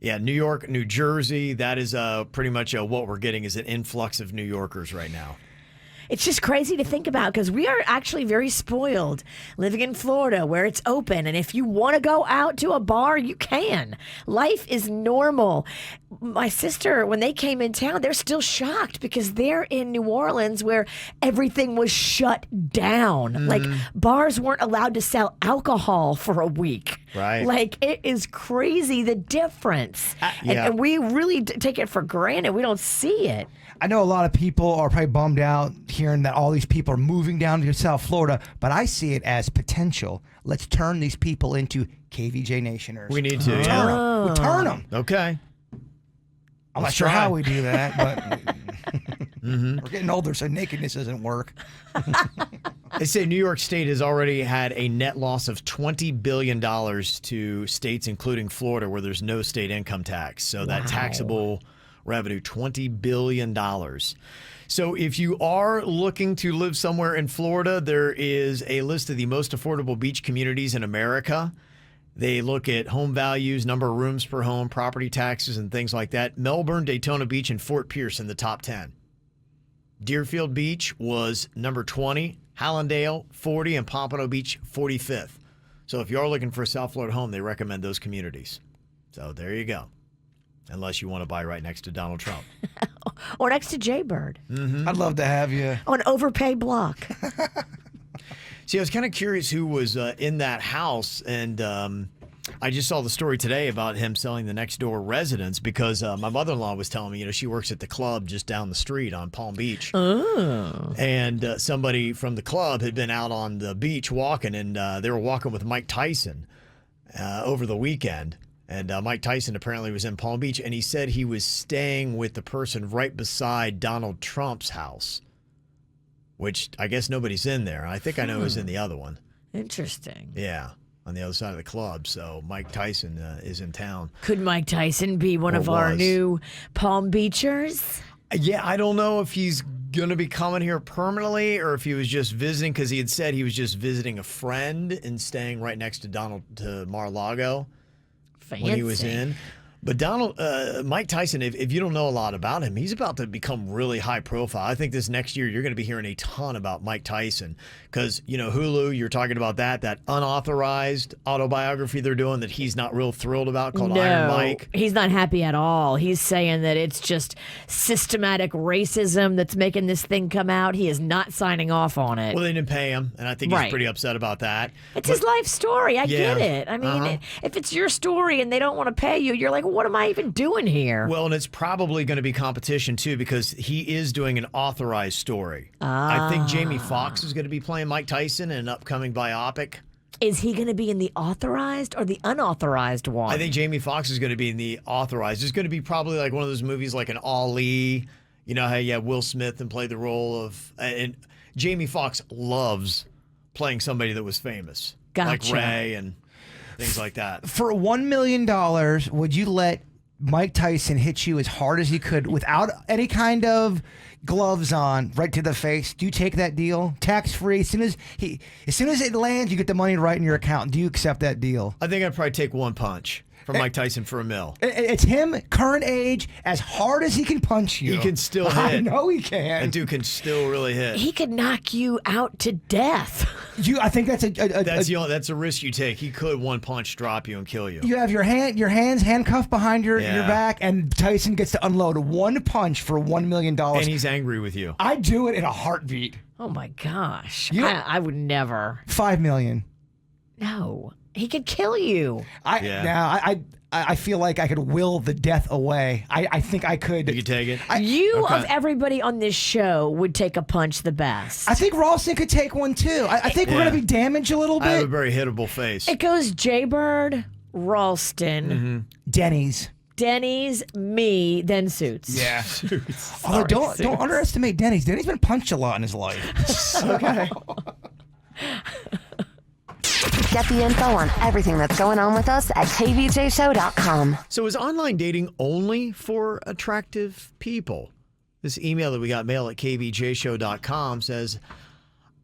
Yeah, New York, New Jersey, that is pretty much what we're getting is an influx of New Yorkers right now. It's just crazy to think about because we are actually very spoiled living in Florida where it's open. And if you want to go out to a bar, you can. Life is normal. My sister, when they came in town, they're still shocked because they're in New Orleans where everything was shut down. Like bars weren't allowed to sell alcohol for a week. Right. Like it is crazy the difference. Yeah. And we really take it for granted. We don't see it. I know a lot of people are probably bummed out hearing that all these people are moving down to South Florida, but I see it as potential. Let's turn these people into KVJ Nationers. We need to. Turn Yeah. them. We turn them. Okay. I'm not Let's sure try. how we do that, but we're getting older, so nakedness doesn't work. They say New York State has already had a net loss of $20 billion to states, including Florida, where there's no state income tax. So that taxable revenue, $20 billion. So if you are looking to live somewhere in Florida, there is a list of the most affordable beach communities in America. They look at home values, number of rooms per home, property taxes, and things like that. Melbourne, Daytona Beach, and Fort Pierce in the top 10. Deerfield Beach was number 20, Hallandale, 40, and Pompano Beach, 45th. So if you are looking for a South Florida home, they recommend those communities. So there you go. Unless you want to buy right next to Donald Trump. or next to Jaybird I'd love to have you. on Overpay Block. See, I was kind of curious who was in that house, and I just saw the story today about him selling the next door residence because my mother-in-law was telling me, she works at the club just down the street on Palm Beach. Oh. And somebody from the club had been out on the beach walking, and they were walking with Mike Tyson over the weekend. And Mike Tyson apparently was in Palm Beach, and he said he was staying with the person right beside Donald Trump's house, which I guess nobody's in there. I think I know who's in the other one. Interesting. Yeah, on the other side of the club. So Mike Tyson is in town. Could Mike Tyson be one of our was. new Palm Beachers? Yeah, I don't know if he's going to be coming here permanently or if he was just visiting, because he had said he was just visiting a friend and staying right next to Mar-a-Lago when he was in. But Mike Tyson, if you don't know a lot about him, he's about to become really high profile. I think this next year you're going to be hearing a ton about Mike Tyson because, Hulu, you're talking about that unauthorized autobiography they're doing that he's not real thrilled about called Iron Mike. He's not happy at all. He's saying that it's just systematic racism that's making this thing come out. He is not signing off on it. Well, they didn't pay him, and I think he's pretty upset about that. It's his life story. I get it. I mean, if it's your story and they don't want to pay you, you're like, what am I even doing here? Well, and it's probably going to be competition, too, because he is doing an authorized story. I think Jamie Foxx is going to be playing Mike Tyson in an upcoming biopic. Is he going to be in the authorized or the unauthorized one? I think Jamie Foxx is going to be in the authorized. It's going to be probably like one of those movies like an Ali. You know how you have Will Smith and play the role of... And Jamie Foxx loves playing somebody that was famous. Gotcha. Like Ray and things like that. For $1 million, would you let Mike Tyson hit you as hard as he could without any kind of gloves on, right to the face? Do you take that deal? Tax free. As soon as it lands, you get the money right in your account. Do you accept that deal? I think I'd probably take one punch from Mike Tyson for $1 million. It's him, current age, as hard as he can punch you. He can still hit. I know he can. That dude can still really hit. He could knock you out to death. I think that's That's a risk you take. He could one punch drop you and kill you. You have your hands handcuffed behind your back, and Tyson gets to unload one punch for $1 million. And he's angry with you. I'd do it in a heartbeat. Oh my gosh. I would never. $5 million. No. He could kill you. I feel like I could will the death away. I think I could. You could take it? Of everybody on this show would take a punch the best. I think Ralston could take one too. I think we're going to be damaged a little bit. I have a very hittable face. It goes Jaybird, Ralston, Denny's, me, then Suits. Yeah. Although don't underestimate Denny's. Denny's been punched a lot in his life. Okay. Get the info on everything that's going on with us at kvjshow.com. So is online dating only for attractive people? This email that we got, mail at kvjshow.com, says,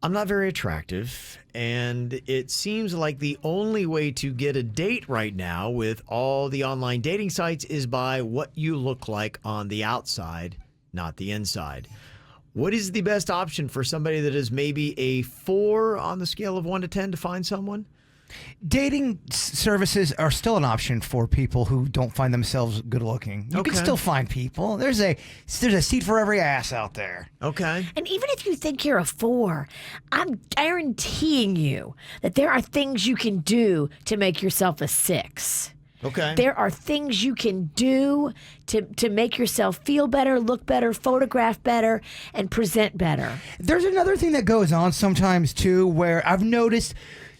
I'm not very attractive, and it seems like the only way to get a date right now with all the online dating sites is by what you look like on the outside, not the inside. What is the best option for somebody that is maybe a 4 on the scale of 1 to 10 to find someone? Dating services are still an option for people who don't find themselves good looking. You can still find people. There's a seat for every ass out there. Okay. And even if you think you're a 4, I'm guaranteeing you that there are things you can do to make yourself a 6. Okay. There are things you can do to make yourself feel better, look better, photograph better, and present better. There's another thing that goes on sometimes, too, where I've noticed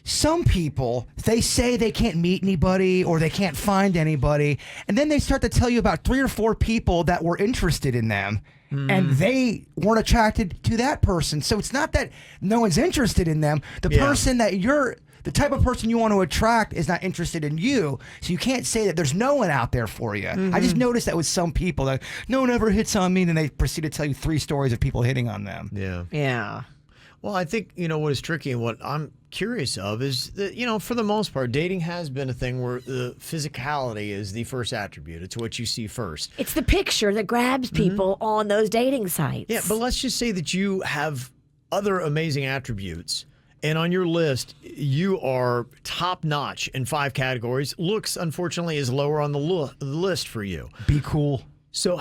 some people, they say they can't meet anybody or they can't find anybody, and then they start to tell you about 3 or 4 people that were interested in them. And they weren't attracted to that person. So it's not that no one's interested in them. The person that the type of person you want to attract is not interested in you. So you can't say that there's no one out there for you. I just noticed that with some people that no one ever hits on me, and then they proceed to tell you 3 stories of people hitting on them. Yeah. Yeah. Well, I think, what is tricky and what I'm curious of is that, for the most part, dating has been a thing where the physicality is the first attribute. It's what you see first. It's the picture that grabs people on those dating sites. Yeah, but let's just say that you have other amazing attributes. And on your list, you are top notch in 5 categories. Looks, unfortunately, is lower on the list for you. Be cool. So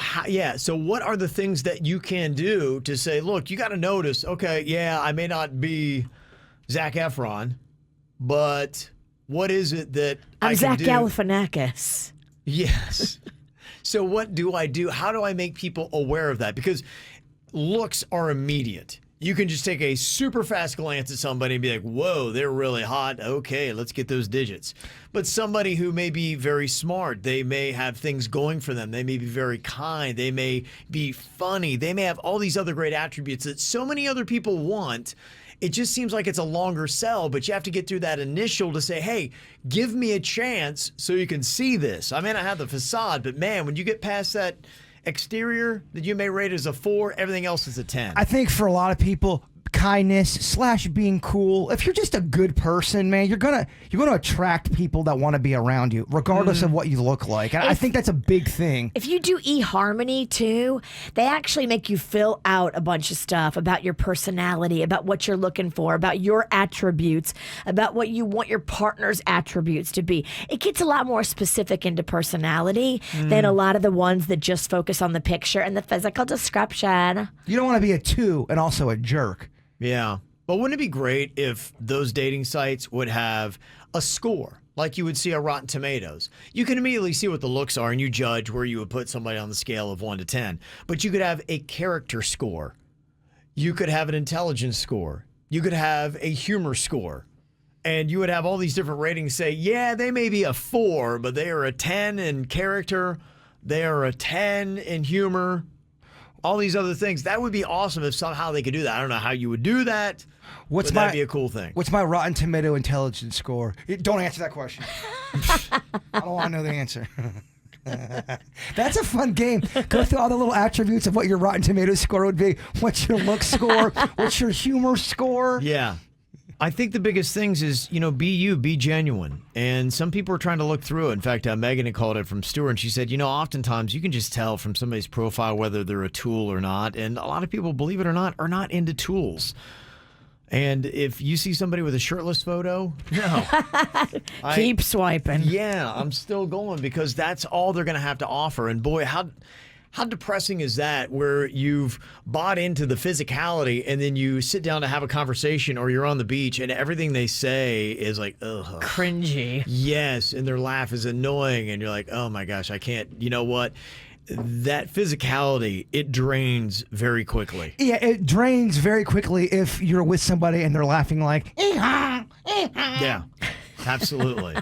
so what are the things that you can do to say, look, you got to notice, okay, yeah, I may not be Zac Efron, but what is it that I I'm can Zach do? Galifianakis. Yes. So what do I do? How do I make people aware of that? Because looks are immediate. You can just take a super fast glance at somebody and be like, whoa, they're really hot. Okay, let's get those digits. But somebody who may be very smart, they may have things going for them. They may be very kind. They may be funny. They may have all these other great attributes that so many other people want. It just seems like it's a longer sell, but you have to get through that initial to say, hey, give me a chance so you can see this. I may not have the facade, but man, when you get past that exterior that you may rate as a 4, everything else is a 10. I think for a lot of people, kindness / being cool. If you're just a good person, man, you're gonna attract people that want to be around you, regardless of what you look like. And I think that's a big thing. If you do eHarmony too, they actually make you fill out a bunch of stuff about your personality, about what you're looking for, about your attributes, about what you want your partner's attributes to be. It gets a lot more specific into personality than a lot of the ones that just focus on the picture and the physical description. You don't want to be a 2 and also a jerk. Yeah. But wouldn't it be great if those dating sites would have a score like you would see on Rotten Tomatoes? You can immediately see what the looks are and you judge where you would put somebody on the scale of 1 to 10. But you could have a character score. You could have an intelligence score. You could have a humor score. And you would have all these different ratings say, yeah, they may be a 4, but they are a 10 in character. They are a 10 in humor. All these other things. That would be awesome if somehow they could do that. I don't know how you would do that. That'd be a cool thing. What's my Rotten Tomato intelligence score? Don't answer that question. I don't want to know the answer. That's a fun game. Go through all the little attributes of what your Rotten Tomato score would be. What's your look score? What's your humor score? Yeah. I think the biggest things is, be you, be genuine. And some people are trying to look through it. In fact, Megan had called it from Stuart, and she said, oftentimes you can just tell from somebody's profile whether they're a tool or not. And a lot of people, believe it or not, are not into tools. And if you see somebody with a shirtless photo, no. Keep swiping. Yeah, I'm still going because that's all they're going to have to offer. And boy, how depressing is that where you've bought into the physicality and then you sit down to have a conversation or you're on the beach and everything they say is like, ugh. Cringy. Yes, and their laugh is annoying and you're like, oh my gosh, I can't. You know what? That physicality, it drains very quickly. Yeah, it drains very quickly if you're with somebody and they're laughing like, ee-haw, ee-haw. Yeah, absolutely.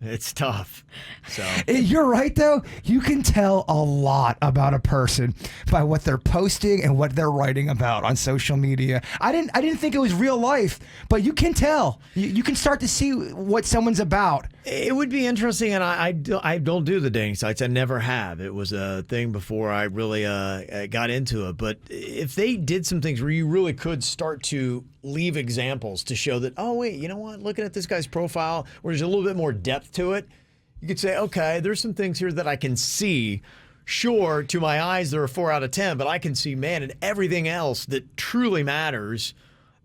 It's tough. So you're right though. You can tell a lot about a person by what they're posting and what they're writing about on social media. I didn't think it was real life, but you can tell. You can start to see what someone's about. It would be interesting, and I don't do the dating sites. I never have. It was a thing before I really got into it. But if they did some things where you really could start to leave examples to show that, oh, wait, you know what? Looking at this guy's profile where there's a little bit more depth to it, you could say, okay, there's some things here that I can see. Sure, to my eyes, they're a 4 out of 10, but I can see, man, and everything else that truly matters,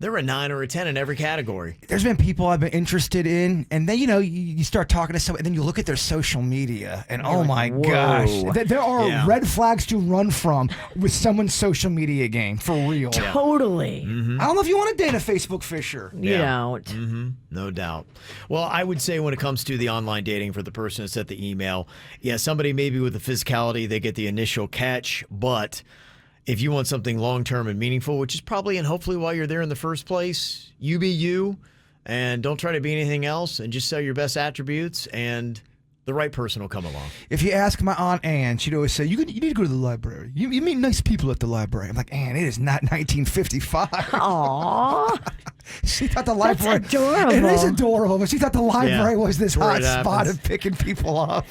they're a 9 or a 10 in every category. There's been people I've been interested in, and then, you start talking to someone, and then you look at their social media, and oh my gosh, there are red flags to run from with someone's social media game, for real. Totally. I don't know if you want to date a Facebook fisher. You don't. Mm-hmm. No doubt. Well, I would say when it comes to the online dating for the person that sent the email, somebody maybe with the physicality, they get the initial catch, but if you want something long-term and meaningful, which is probably and hopefully why you're there in the first place, you be you and don't try to be anything else and just sell your best attributes and the right person will come along. If you ask my Aunt Ann, she'd always say, you need to go to the library. You meet nice people at the library. I'm like, Ann, it is not 1955. Aww. She thought the library... That's adorable. It is adorable, but she thought the library was this hot spot happens. of picking people up.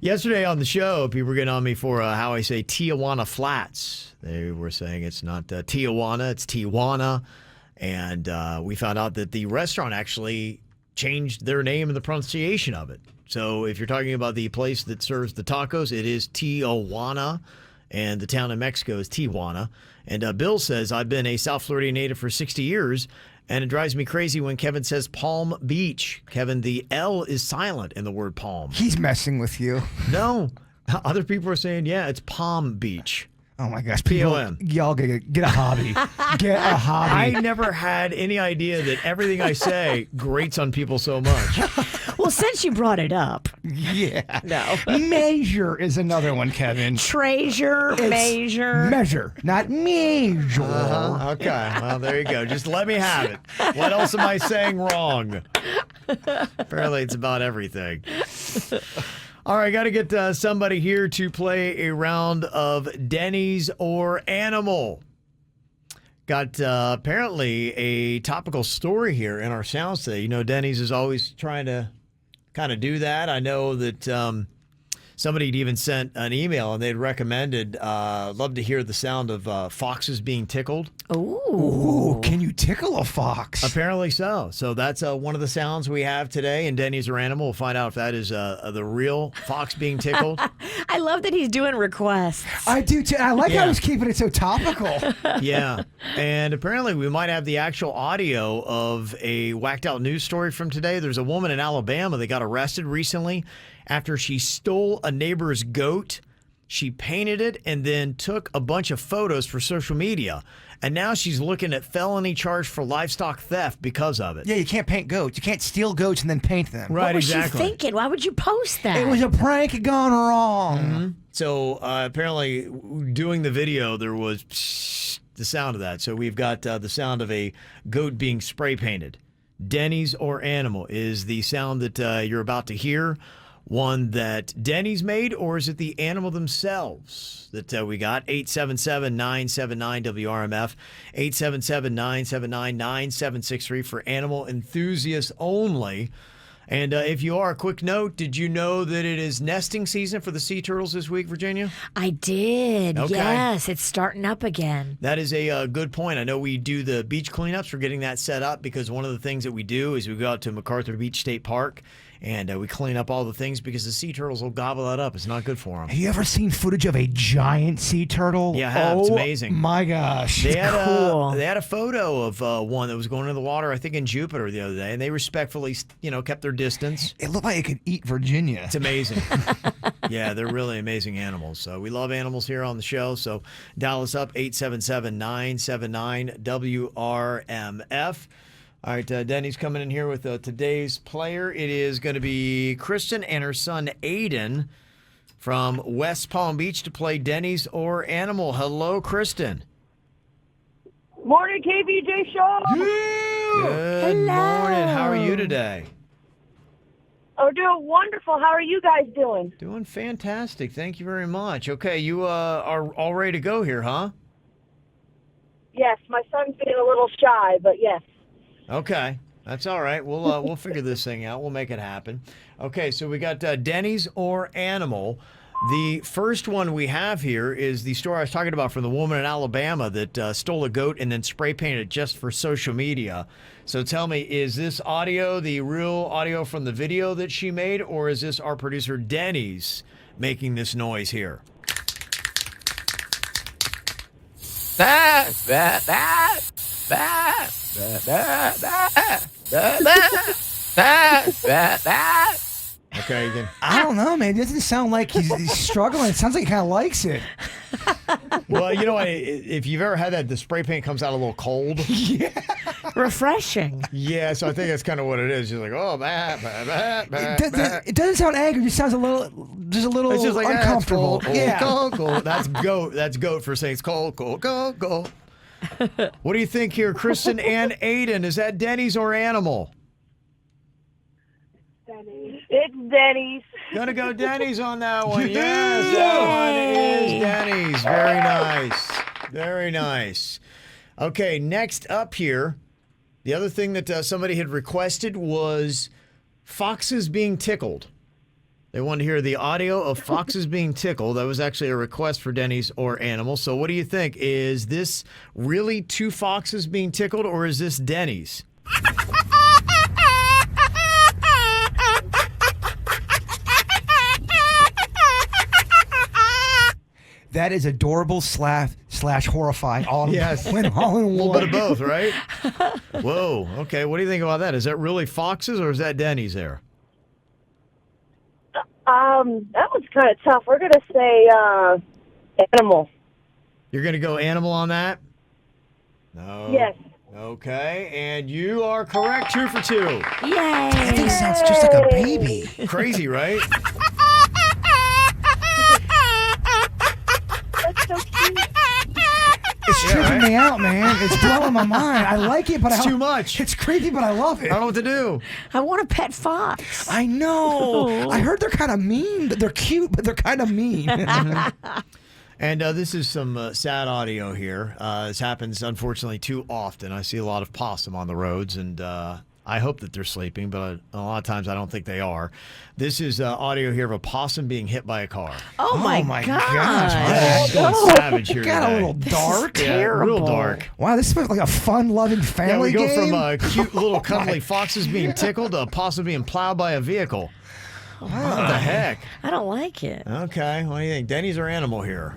Yesterday on the show, people were getting on me for how I say Tijuana Flats. They were saying it's not Tijuana, it's Tijuana. And we found out that the restaurant actually changed their name and the pronunciation of it. So if you're talking about the place that serves the tacos, it is Tijuana. and the town in Mexico is Tijuana. And Bill says, I've been a South Florida native for 60 years, and it drives me crazy when Kevin says Palm Beach. Kevin, the L is silent in the word palm. He's messing with you. No. Other people are saying, yeah, it's Palm Beach. Oh my gosh, people, P-O-M. y'all get a hobby. Get a hobby. I never had any idea that everything I say grates on people so much. Well, since you brought it up, Yeah. No. Measure is another one, Kevin. treasure, measure. Measure, not measure. Okay, well, there you go. Just let me have it. What else am I saying wrong? Apparently, it's about everything. All right, got to get somebody here to play a round of Denny's or Animal. Got apparently a topical story here in our sounds today. You know, Denny's is always trying to kind of do that. I know that somebody had even sent an email and they'd recommended, love to hear the sound of foxes being tickled. Ooh, can you tickle a fox? Apparently so. So that's one of the sounds we have today in Denny's or Animal. We'll find out if that is the real fox being tickled. I love that he's doing requests. I do too. I like how Yeah. he's keeping it so topical. Yeah. And apparently we might have the actual audio of a whacked out news story from today. There's a woman in Alabama that got arrested recently after she stole a neighbor's goat. She painted it and then took a bunch of photos for social media. And now she's looking at felony charge for livestock theft because of it. Yeah, you can't paint goats. You can't steal goats and then paint them. Right, What was exactly. she thinking? Why would you post that? It was a prank gone wrong. So apparently, doing the video, there was the sound of that. So we've got the sound of a goat being spray painted. Denny's or Animal is the sound that you're about to hear. One that Denny's made, or is it the animal themselves that we got? 877-979-WRMF, 877-979-9763 for animal enthusiasts only. And if you are, a quick note, did you know that it is nesting season for the sea turtles this week, Virginia? I did. Okay. Yes, it's starting up again. That is a good point. I know we do the beach cleanups. We're getting that set up because one of the things that we do is we go out to MacArthur Beach State Park and we clean up all the things because the sea turtles will gobble that up. It's not good for them. Have you ever seen footage of a giant sea turtle? Yeah, I have. It's amazing. My gosh. They had, Cool. they had a photo of one that was going into the water, I think in Jupiter the other day, and they respectfully, kept their distance. It looked like it could eat Virginia. It's amazing. Yeah, they're really amazing animals. So we love animals here on the show. So dial us up, 877-979-WRMF. All right, Denny's coming in here with today's player. It is going to be Kristen and her son Aiden from West Palm Beach to play Denny's or Animal. Hello, Kristen. Morning, KVJ show. Good morning. How are you today? Oh, doing wonderful. How are you guys doing? Doing fantastic. Thank you very much. Okay, you are all ready to go here, huh? Yes, my son's being a little shy, but yes. Okay, that's all right. We'll figure this thing out. We'll make it happen. Okay, so we got Denny's or Animal. The first one we have here is the story I was talking about from the woman in Alabama that stole a goat and then spray painted it just for social media. So tell me, is this audio the real audio from the video that she made, or is this our producer Denny's making this noise here? Okay, again. I don't know, man. It doesn't sound like he's struggling. It sounds like he kind of likes it. Well, you know what? If you've ever had that, the spray paint comes out a little cold. Refreshing. Yeah, so I think that's kind of what it is. Just like, oh, It doesn't sound angry. It just sounds a little it's just like uncomfortable. Cold, Yeah. cold. That's goat. That's goat for saying it's cold. What do you think here, Kristen and Aiden? Is that Denny's or Animal? It's Denny's. Gonna go Denny's on that one. Yes, that one is Denny's. Very nice. Very nice. Okay, next up here, the other thing that somebody had requested was foxes being tickled. They wanted to hear the audio of foxes being tickled. That was actually a request for Denny's or Animal. So what do you think? Is this really two foxes being tickled, or is this Denny's? That is adorable slash horrifying. Yes. Went all in A little one. bit of both, right? Whoa. Okay. What do you think about that? Is that really foxes or is that Denny's there? That one's kind of tough. We're gonna say animal. You're going to go animal on that? No. Yes. Okay. And you are correct. 2 for 2. Yay! That thing sounds just like a baby. Crazy, right? That's so cute. It's tripping me out, man. It's blowing my mind. I like it, but It's too much. It's creepy, but I love it. I don't know what to do. I want a pet fox. I know. I heard they're kind of mean. They're cute, but they're kind of mean. And this is some sad audio here. This happens, unfortunately, too often. I see a lot of possum on the roads, and I hope that they're sleeping, but a lot of times I don't think they are. This is audio here of a possum being hit by a car. Oh my gosh. It's going savage here Got a today. little dark. Yeah, terrible. real dark. Wow, this is like a fun-loving Yeah, family we go game. from cute little cuddly foxes being tickled to a possum being plowed by a vehicle. What the heck? I don't like it. Okay, what do you think? Denny's or animal here?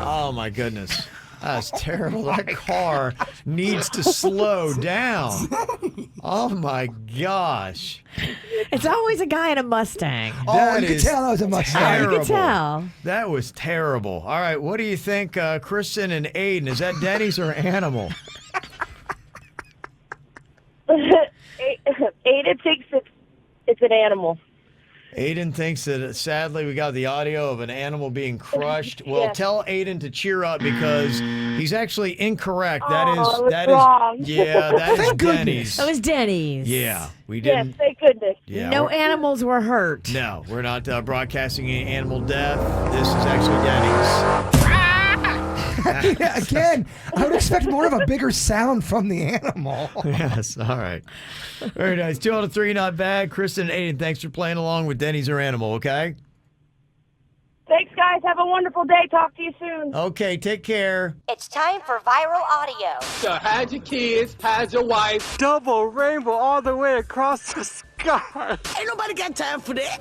Oh my goodness. That's terrible. That car needs to slow down. Oh my gosh. It's always a guy in a Mustang. That you could is tell that was a Mustang. terrible. You could tell. That was terrible. All right, what do you think, Kristen and Aiden? Is that Denny's or animal? Ada thinks it's an animal. Aiden thinks that, sadly, we got the audio of an animal being crushed. Well, Yes. tell Aiden to cheer up because he's actually incorrect. That Oh, is, that's wrong. yeah, that is Thank goodness. Denny's. That was Denny's. Yeah, we Yes, didn't. thank goodness. Yeah, No we're- animals were hurt. No, we're not broadcasting any animal death. This is actually Denny's. Yeah, again, I would expect more of a bigger sound from the animal. Yes, all right. Very nice. 2 out of 3, not bad. Kristen and Aiden, thanks for playing along with Denny's or animal, okay? Thanks, guys. Have a wonderful day. Talk to you soon. Okay, take care. It's time for viral audio. So hide your kids, hide your wife. Double rainbow all the way across the sky. Ain't nobody got time for that.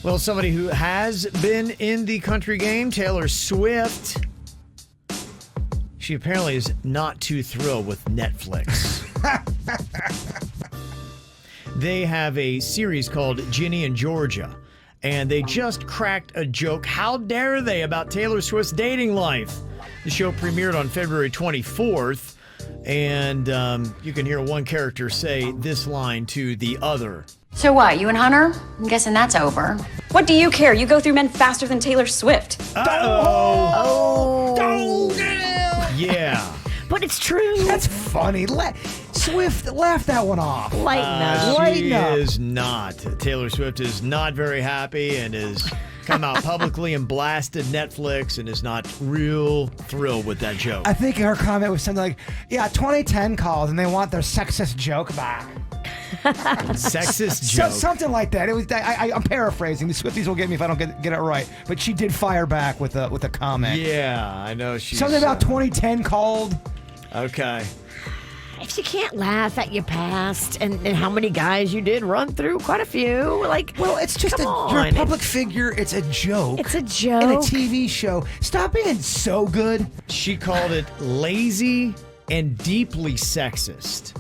Well, somebody who has been in the country game, Taylor Swift, she apparently is not too thrilled with Netflix. They have a series called Ginny and Georgia, and they just cracked a joke. How dare they about Taylor Swift's dating life? The show premiered on February 24th, and you can hear one character say this line to the other. So what, you and Hunter? I'm guessing that's over. What do you care? You go through men faster than Taylor Swift. Uh-oh. Yeah. But it's true. That's funny. Swift, laugh that one off. Lighten up. She Lighten up. is not. Taylor Swift is not very happy and has come out publicly and blasted Netflix and is not real thrilled with that joke. I think her comment was something like, yeah, 2010 called and they want their sexist joke back. Sexist So, joke. something like that. It was. I'm paraphrasing. The Swifties will get me if I don't get it right. But she did fire back with a comment. Yeah, I know she's... Something about 2010 called. Okay. If you can't laugh at your past and how many guys you did run through, quite a few. Like, Well, it's just come you're a on. public figure. It's a joke. It's a In a joke. TV show. Stop being so good. She called it lazy and deeply sexist.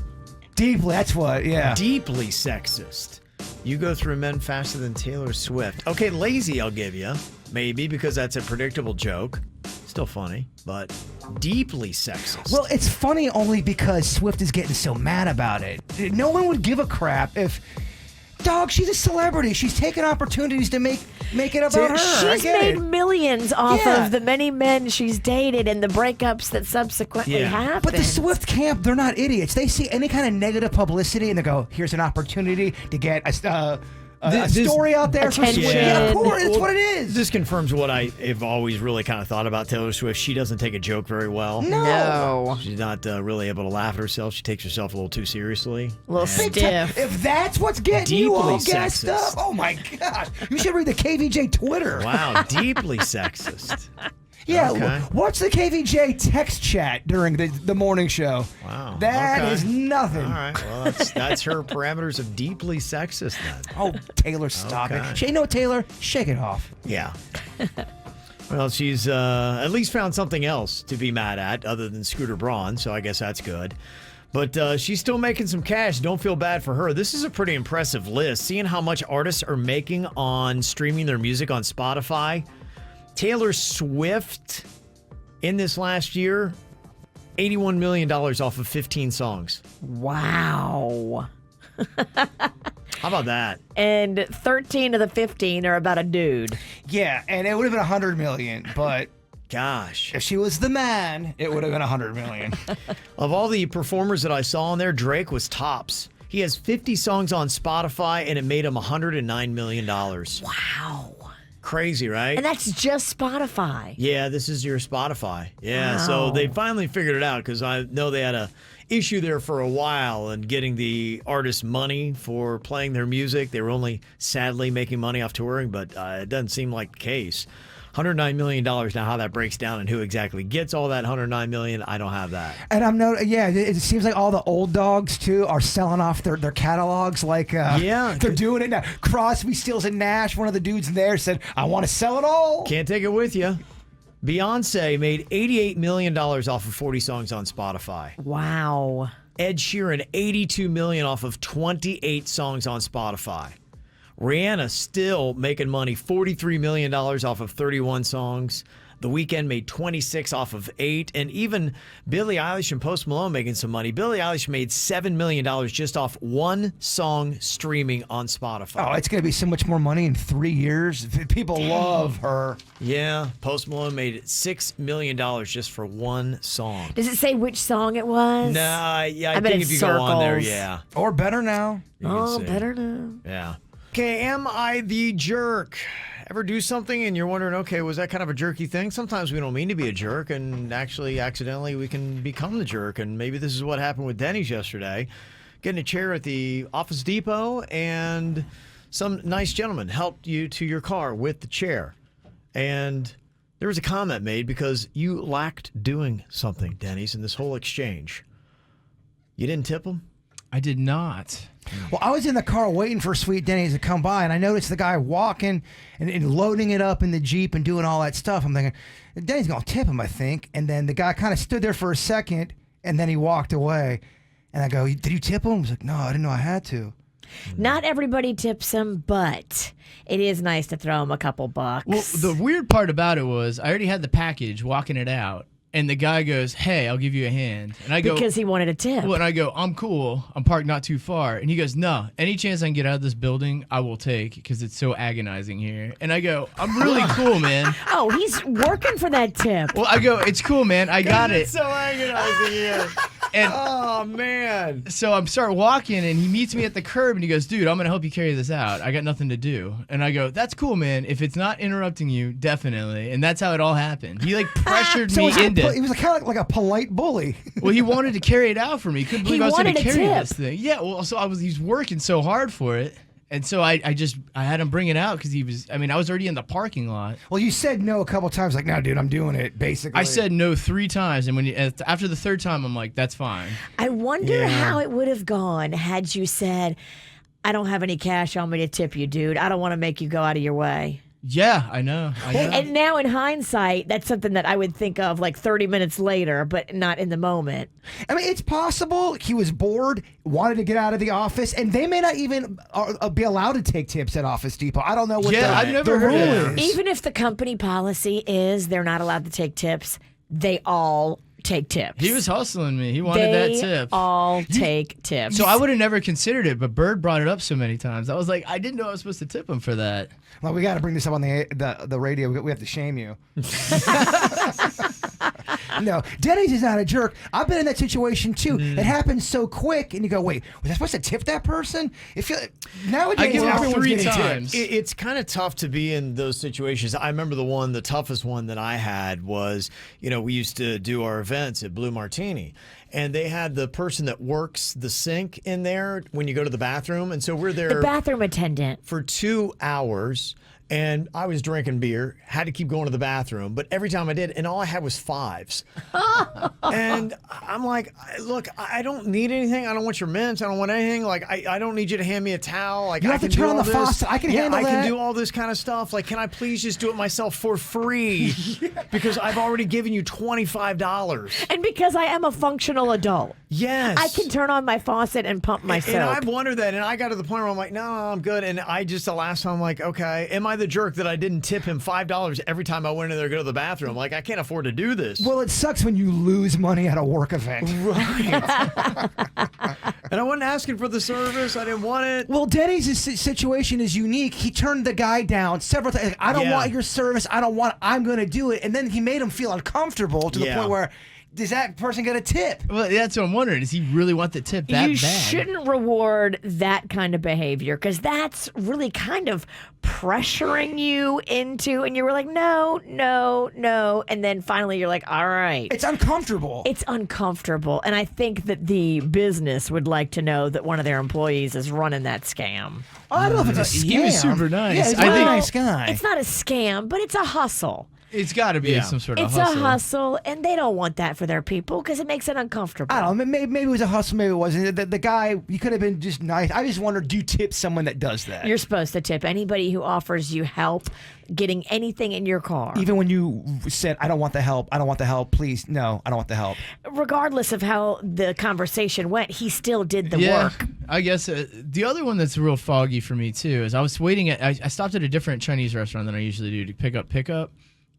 Deeply. That's what. Yeah. Deeply sexist. You go through men faster than Taylor Swift. Okay, lazy I'll give you. Maybe because that's a predictable joke. Still funny, but deeply sexist. Well, it's funny only because Swift is getting so mad about it. No one would give a crap if, dog, she's a celebrity. She's taking opportunities to make it about her. I She's get made it. millions off Yeah. of the many men she's dated and the breakups that subsequently Yeah. happened. But the Swift camp, they're not idiots. They see any kind of negative publicity and they go, here's an opportunity to get a story out there for Attention. Swift. Yeah, of course, it's Well, what it is. This confirms what I have always really kind of thought about Taylor Swift. She doesn't take a joke very well. No. She's not really able to laugh at herself. She takes herself a little too seriously. A little And- stiff. If that's what's getting you all Deeply gassed sexist. up, oh my gosh. You should read the KVJ Twitter. Wow, deeply sexist. Yeah, Okay. watch the KVJ text chat during the morning show. Wow. That Okay. is nothing. All right. Well, that's her parameters of deeply sexist then. Oh, Taylor, stop Okay. it. She ain't no Taylor. Shake it off. Yeah. Well, she's at least found something else to be mad at other than Scooter Braun, so I guess that's good. But she's still making some cash. Don't feel bad for her. This is a pretty impressive list. Seeing how much artists are making on streaming their music on Spotify. Taylor Swift, in this last year, $81 million off of 15 songs. Wow. How about that? And 13 of the 15 are about a dude. Yeah, and it would have been $100 million, but gosh, if she was the man, it would have been $100 million. Of all the performers that I saw on there, Drake was tops. He has 50 songs on Spotify, and it made him $109 million. Wow. Crazy, right? And that's just Spotify. Yeah, this is your Spotify. Yeah, Wow. so they finally figured it out because I know they had a issue there for a while and getting the artists money for playing their music. They were only sadly making money off touring, but it doesn't seem like the case. $109 million. Now, how that breaks down and who exactly gets all that $109 million, I don't have that. And it seems like all the old dogs too are selling off their catalogs. Like, yeah, they're doing it now. Crosby, Stills, and Nash. One of the dudes in there said, "I want to sell it all." Can't take it with you. Beyonce made $88 million off of 40 songs on Spotify. Wow. Ed Sheeran, $82 million off of 28 songs on Spotify. Rihanna still making money, $43 million off of 31 songs. The Weeknd made 26 off of 8. And even Billie Eilish and Post Malone making some money. Billie Eilish made $7 million just off one song streaming on Spotify. Oh, it's going to be so much more money in 3 years. People love her. Yeah, Post Malone made $6 million just for one song. Does it say which song it was? Nah, yeah, I bet think it's if you go on there, circles. yeah. Or better now. You can Oh, see. better now. Yeah. Okay, am I the jerk? Ever do something and you're wondering, okay, was that kind of a jerky thing? Sometimes we don't mean to be a jerk, and actually, accidentally, we can become the jerk. And maybe this is what happened with Denny's yesterday. Getting a chair at the Office Depot, and some nice gentleman helped you to your car with the chair. And there was a comment made because you lacked doing something, Denny's, in this whole exchange. You didn't tip him? I did not. Well, I was in the car waiting for Sweet Denny's to come by, and I noticed the guy walking and loading it up in the Jeep and doing all that stuff. I'm thinking, Denny's going to tip him, I think. And then the guy kind of stood there for a second, and then he walked away. And I go, did you tip him? He's like, no, I didn't know I had to. Not everybody tips him, but it is nice to throw him a couple bucks. Well, the weird part about it was I already had the package walking it out. And the guy goes, "Hey, I'll give you a hand." And I go, because he wanted a tip. Well, and I go, "I'm cool. I'm parked not too far." And he goes, "No, any chance I can get out of this building, I will take because it's so agonizing here." And I go, "I'm really cool, man." Oh, he's working for that tip. Well, I go, "It's cool, man. I got it." It's so agonizing here. And oh, man. So I'm start walking, and he meets me at the curb, and he goes, "Dude, I'm going to help you carry this out. I got nothing to do." And I go, "That's cool, man. If it's not interrupting you, definitely." And that's how it all happened. He, like, pressured me into He was kind of like a polite bully. Well, he wanted to carry it out for me. He couldn't believe I was going to wanted a carry tip. this thing. Yeah, well, so he's working so hard for it. And so I had him bring it out because I was already in the parking lot. Well, you said no a couple times, like, "No, dude, I'm doing it," basically. I said no 3 times, and after the 3rd time, I'm like, "That's fine." I wonder how it would have gone had you said, "I don't have any cash on me to tip you, dude. I don't want to make you go out of your way." Yeah, I know. And now in hindsight, that's something that I would think of like 30 minutes later, but not in the moment. I mean, it's possible he was bored, wanted to get out of the office, and they may not even be allowed to take tips at Office Depot. I don't know what I've never the heard rule of that. is. Even if the company policy is they're not allowed to take tips, they all take tips. He was hustling me. He wanted that tip. All take tips. So I would have never considered it, but Bird brought it up so many times. I was like, I didn't know I was supposed to tip him for that. Well, we got to bring this up on the radio. We have to shame you. No, Denny's is not a jerk. I've been in that situation too. It happens so quick, and you go, "Wait, was I supposed to tip that person?" Nowadays, I give him everyone's 3 getting times. tips. It's kind of tough to be in those situations. I remember the toughest one that I had was, we used to do our events at Blue Martini, and they had the person that works the sink in there when you go to the bathroom. And so we're there the bathroom attendant for 2 hours. and I was drinking beer, had to keep going to the bathroom, but every time I did, and all I had was 5s. And I'm like, look, I don't need anything. I don't want your mints. I don't want anything. Like, I don't need you to hand me a towel. Like, You I have to can do turn on all the this. faucet. I can handle I that. can do all this kind of stuff. Like, can I please just do it myself for free? Because I've already given you $25. And because I am a functional adult. Yes. I can turn on my faucet and pump my soap. And I've wondered that, and I got to the point where I'm like, no, I'm good. And I just, the last time, I'm like, okay, am I the jerk that I didn't tip him $5 every time I went in there to go to the bathroom? Like, I can't afford to do this. Well, it sucks when you lose money at a work event. Right. And I wasn't asking for the service. I didn't want it. Well, Denny's situation is unique. He turned the guy down several times. I don't want your service. I'm going to do it. And then he made him feel uncomfortable to the point where, does that person get a tip? Well, that's what I'm wondering. Does he really want the tip that you bad? shouldn't reward that kind of behavior because that's really kind of pressuring you into, and you were like, no. And then finally you're like, all right. It's uncomfortable. It's uncomfortable. And I think that the business would like to know that one of their employees is running that scam. I don't know if it's a scam. He was super nice. Yeah, he's a nice guy. It's not a scam, but it's a hustle. It's got to be some sort of It's hustle. a hustle, and they don't want that for their people because it makes it uncomfortable. I don't know. Maybe it was a hustle. Maybe it wasn't. The guy, he could have been just nice. I just wonder, do you tip someone that does that? You're supposed to tip anybody who offers you help getting anything in your car. Even when you said, I don't want the help, please, no, I don't want the help. Regardless of how the conversation went, he still did the work. I guess the other one that's real foggy for me, too, is I was waiting at, I stopped at a different Chinese restaurant than I usually do to pick up,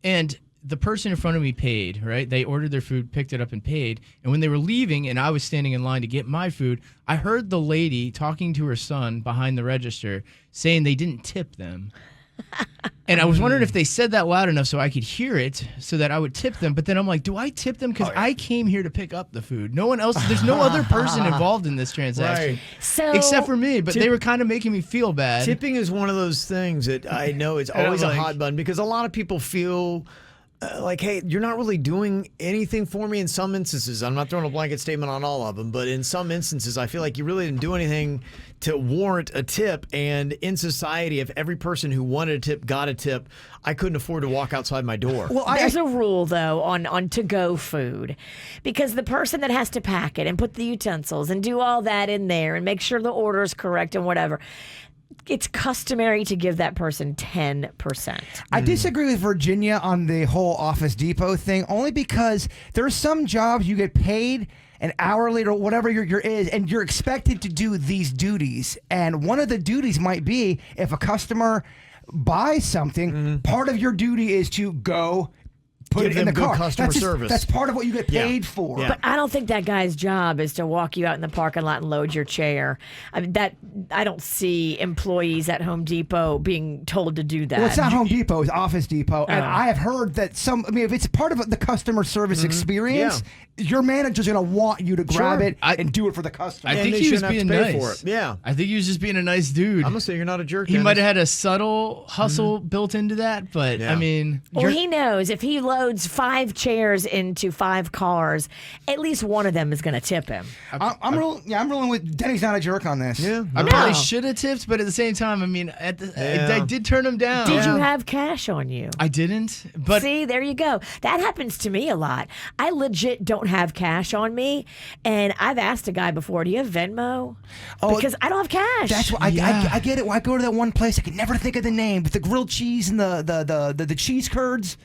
and the person in front of me paid, right? They ordered their food, picked it up, and paid. And when they were leaving and I was standing in line to get my food, I heard the lady talking to her son behind the register saying they didn't tip them. And I was wondering if they said that loud enough so I could hear it so that I would tip them. But then I'm like, do I tip them? Because I came here to pick up the food. No one else, there's no other person involved in this transaction. Right. So, except for me, but they were kind of making me feel bad. Tipping is one of those things that I know it's always a hot button because a lot of people feel like, hey, you're not really doing anything for me in some instances. I'm not throwing a blanket statement on all of them, but in some instances, I feel like you really didn't do anything to warrant a tip. And in society, if every person who wanted a tip got a tip, I couldn't afford to walk outside my door. Well, there's a rule, though, on to-go food. Because the person that has to pack it and put the utensils and do all that in there and make sure the order is correct and whatever, it's customary to give that person 10%. I disagree with Virginia on the whole Office Depot thing, only because there are some jobs you get paid an hourly or whatever your is, and you're expected to do these duties. And one of the duties might be if a customer buys something, part of your duty is to go put it in the car. Customer service. That's part of what you get paid for. Yeah. But I don't think that guy's job is to walk you out in the parking lot and load your chair. I mean, I don't see employees at Home Depot being told to do that. Well, it's not Home Depot, it's Office Depot. And I have heard that if it's part of the customer service experience, your manager's going to want you to grab it and do it for the customer. I think he was being nice. For it. Yeah. I think he was just being a nice dude. I'm going to say you're not a jerk. He might have had a subtle hustle built into that, but I mean. Well, he knows if he loads 5 chairs into 5 cars, at least one of them is going to tip him. I'm rolling with Denny's not a jerk on this. Yeah. I probably should have tipped, but at the same time, I mean, I did turn him down. Did you have cash on you? I didn't, but see, there you go. That happens to me a lot. I legit don't have cash on me, and I've asked a guy before, do you have Venmo? Because I don't have cash. That's what I get it. When I go to that one place, I can never think of the name, but the grilled cheese and the cheese curds.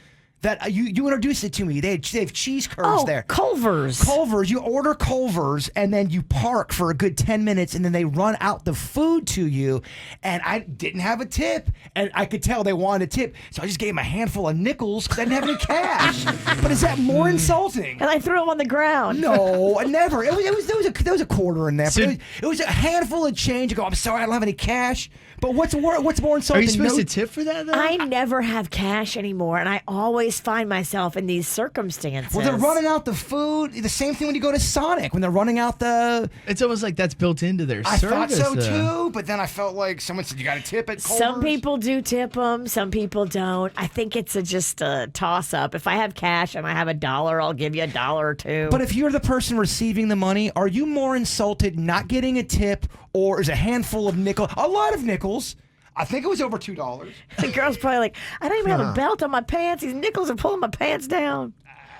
That you introduced it to me. They have cheese curds there. Culver's. Culver's. You order Culver's and then you park for a good 10 minutes and then they run out the food to you. And I didn't have a tip, and I could tell they wanted a tip, so I just gave them a handful of nickels because I didn't have any cash. But is that more insulting? And I threw them on the ground. No, never. There was a quarter in there. But it was a handful of change. You go, I'm sorry, I don't have any cash. But what's more insulting? Are you supposed to tip for that, though? I never have cash anymore, and I always find myself in these circumstances. Well, they're running out the food. The same thing when you go to Sonic, when they're running out the... It's almost like that's built into their I service. thought so, too, but then I felt like someone said, you got to tip at Culver's. Some people do tip them, some people don't. I think it's just a toss-up. If I have cash and I have $1, I'll give you $1 or $2. But if you're the person receiving the money, are you more insulted not getting a tip, or is a handful of nickels, a lot of nickels, I think it was over $2. The girl's probably like, I don't even have a belt on my pants. These nickels are pulling my pants down.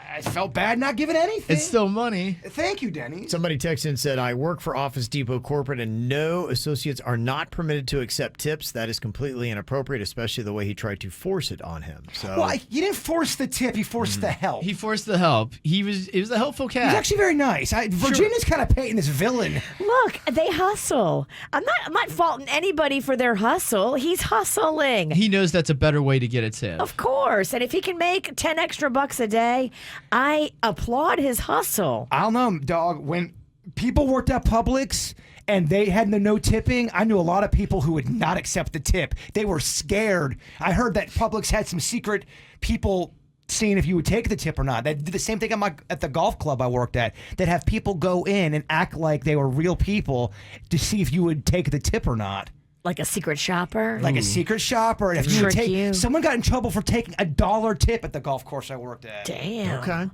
I felt bad not giving anything. It's still money. Thank you, Denny. Somebody texted and said, I work for Office Depot Corporate and no associates are not permitted to accept tips. That is completely inappropriate, especially the way he tried to force it on him. So, Well, you didn't force the tip. You forced the help. He forced the help. It was a helpful cat. He's actually very nice. Virginia's kind of painting this villain. Look, they hustle. I'm not faulting anybody for their hustle. He's hustling. He knows that's a better way to get a tip. Of course. And if he can make 10 extra bucks a day, I applaud his hustle. I don't know, dog. When people worked at Publix and they had the no tipping, I knew a lot of people who would not accept the tip. They were scared. I heard that Publix had some secret people seeing if you would take the tip or not. They did the same thing at the golf club I worked at. They'd have people go in and act like they were real people to see if you would take the tip or not. Like a secret shopper? Like a secret shopper. And if you would take, someone got in trouble for taking a $1 tip at the golf course I worked at. Damn. Okay.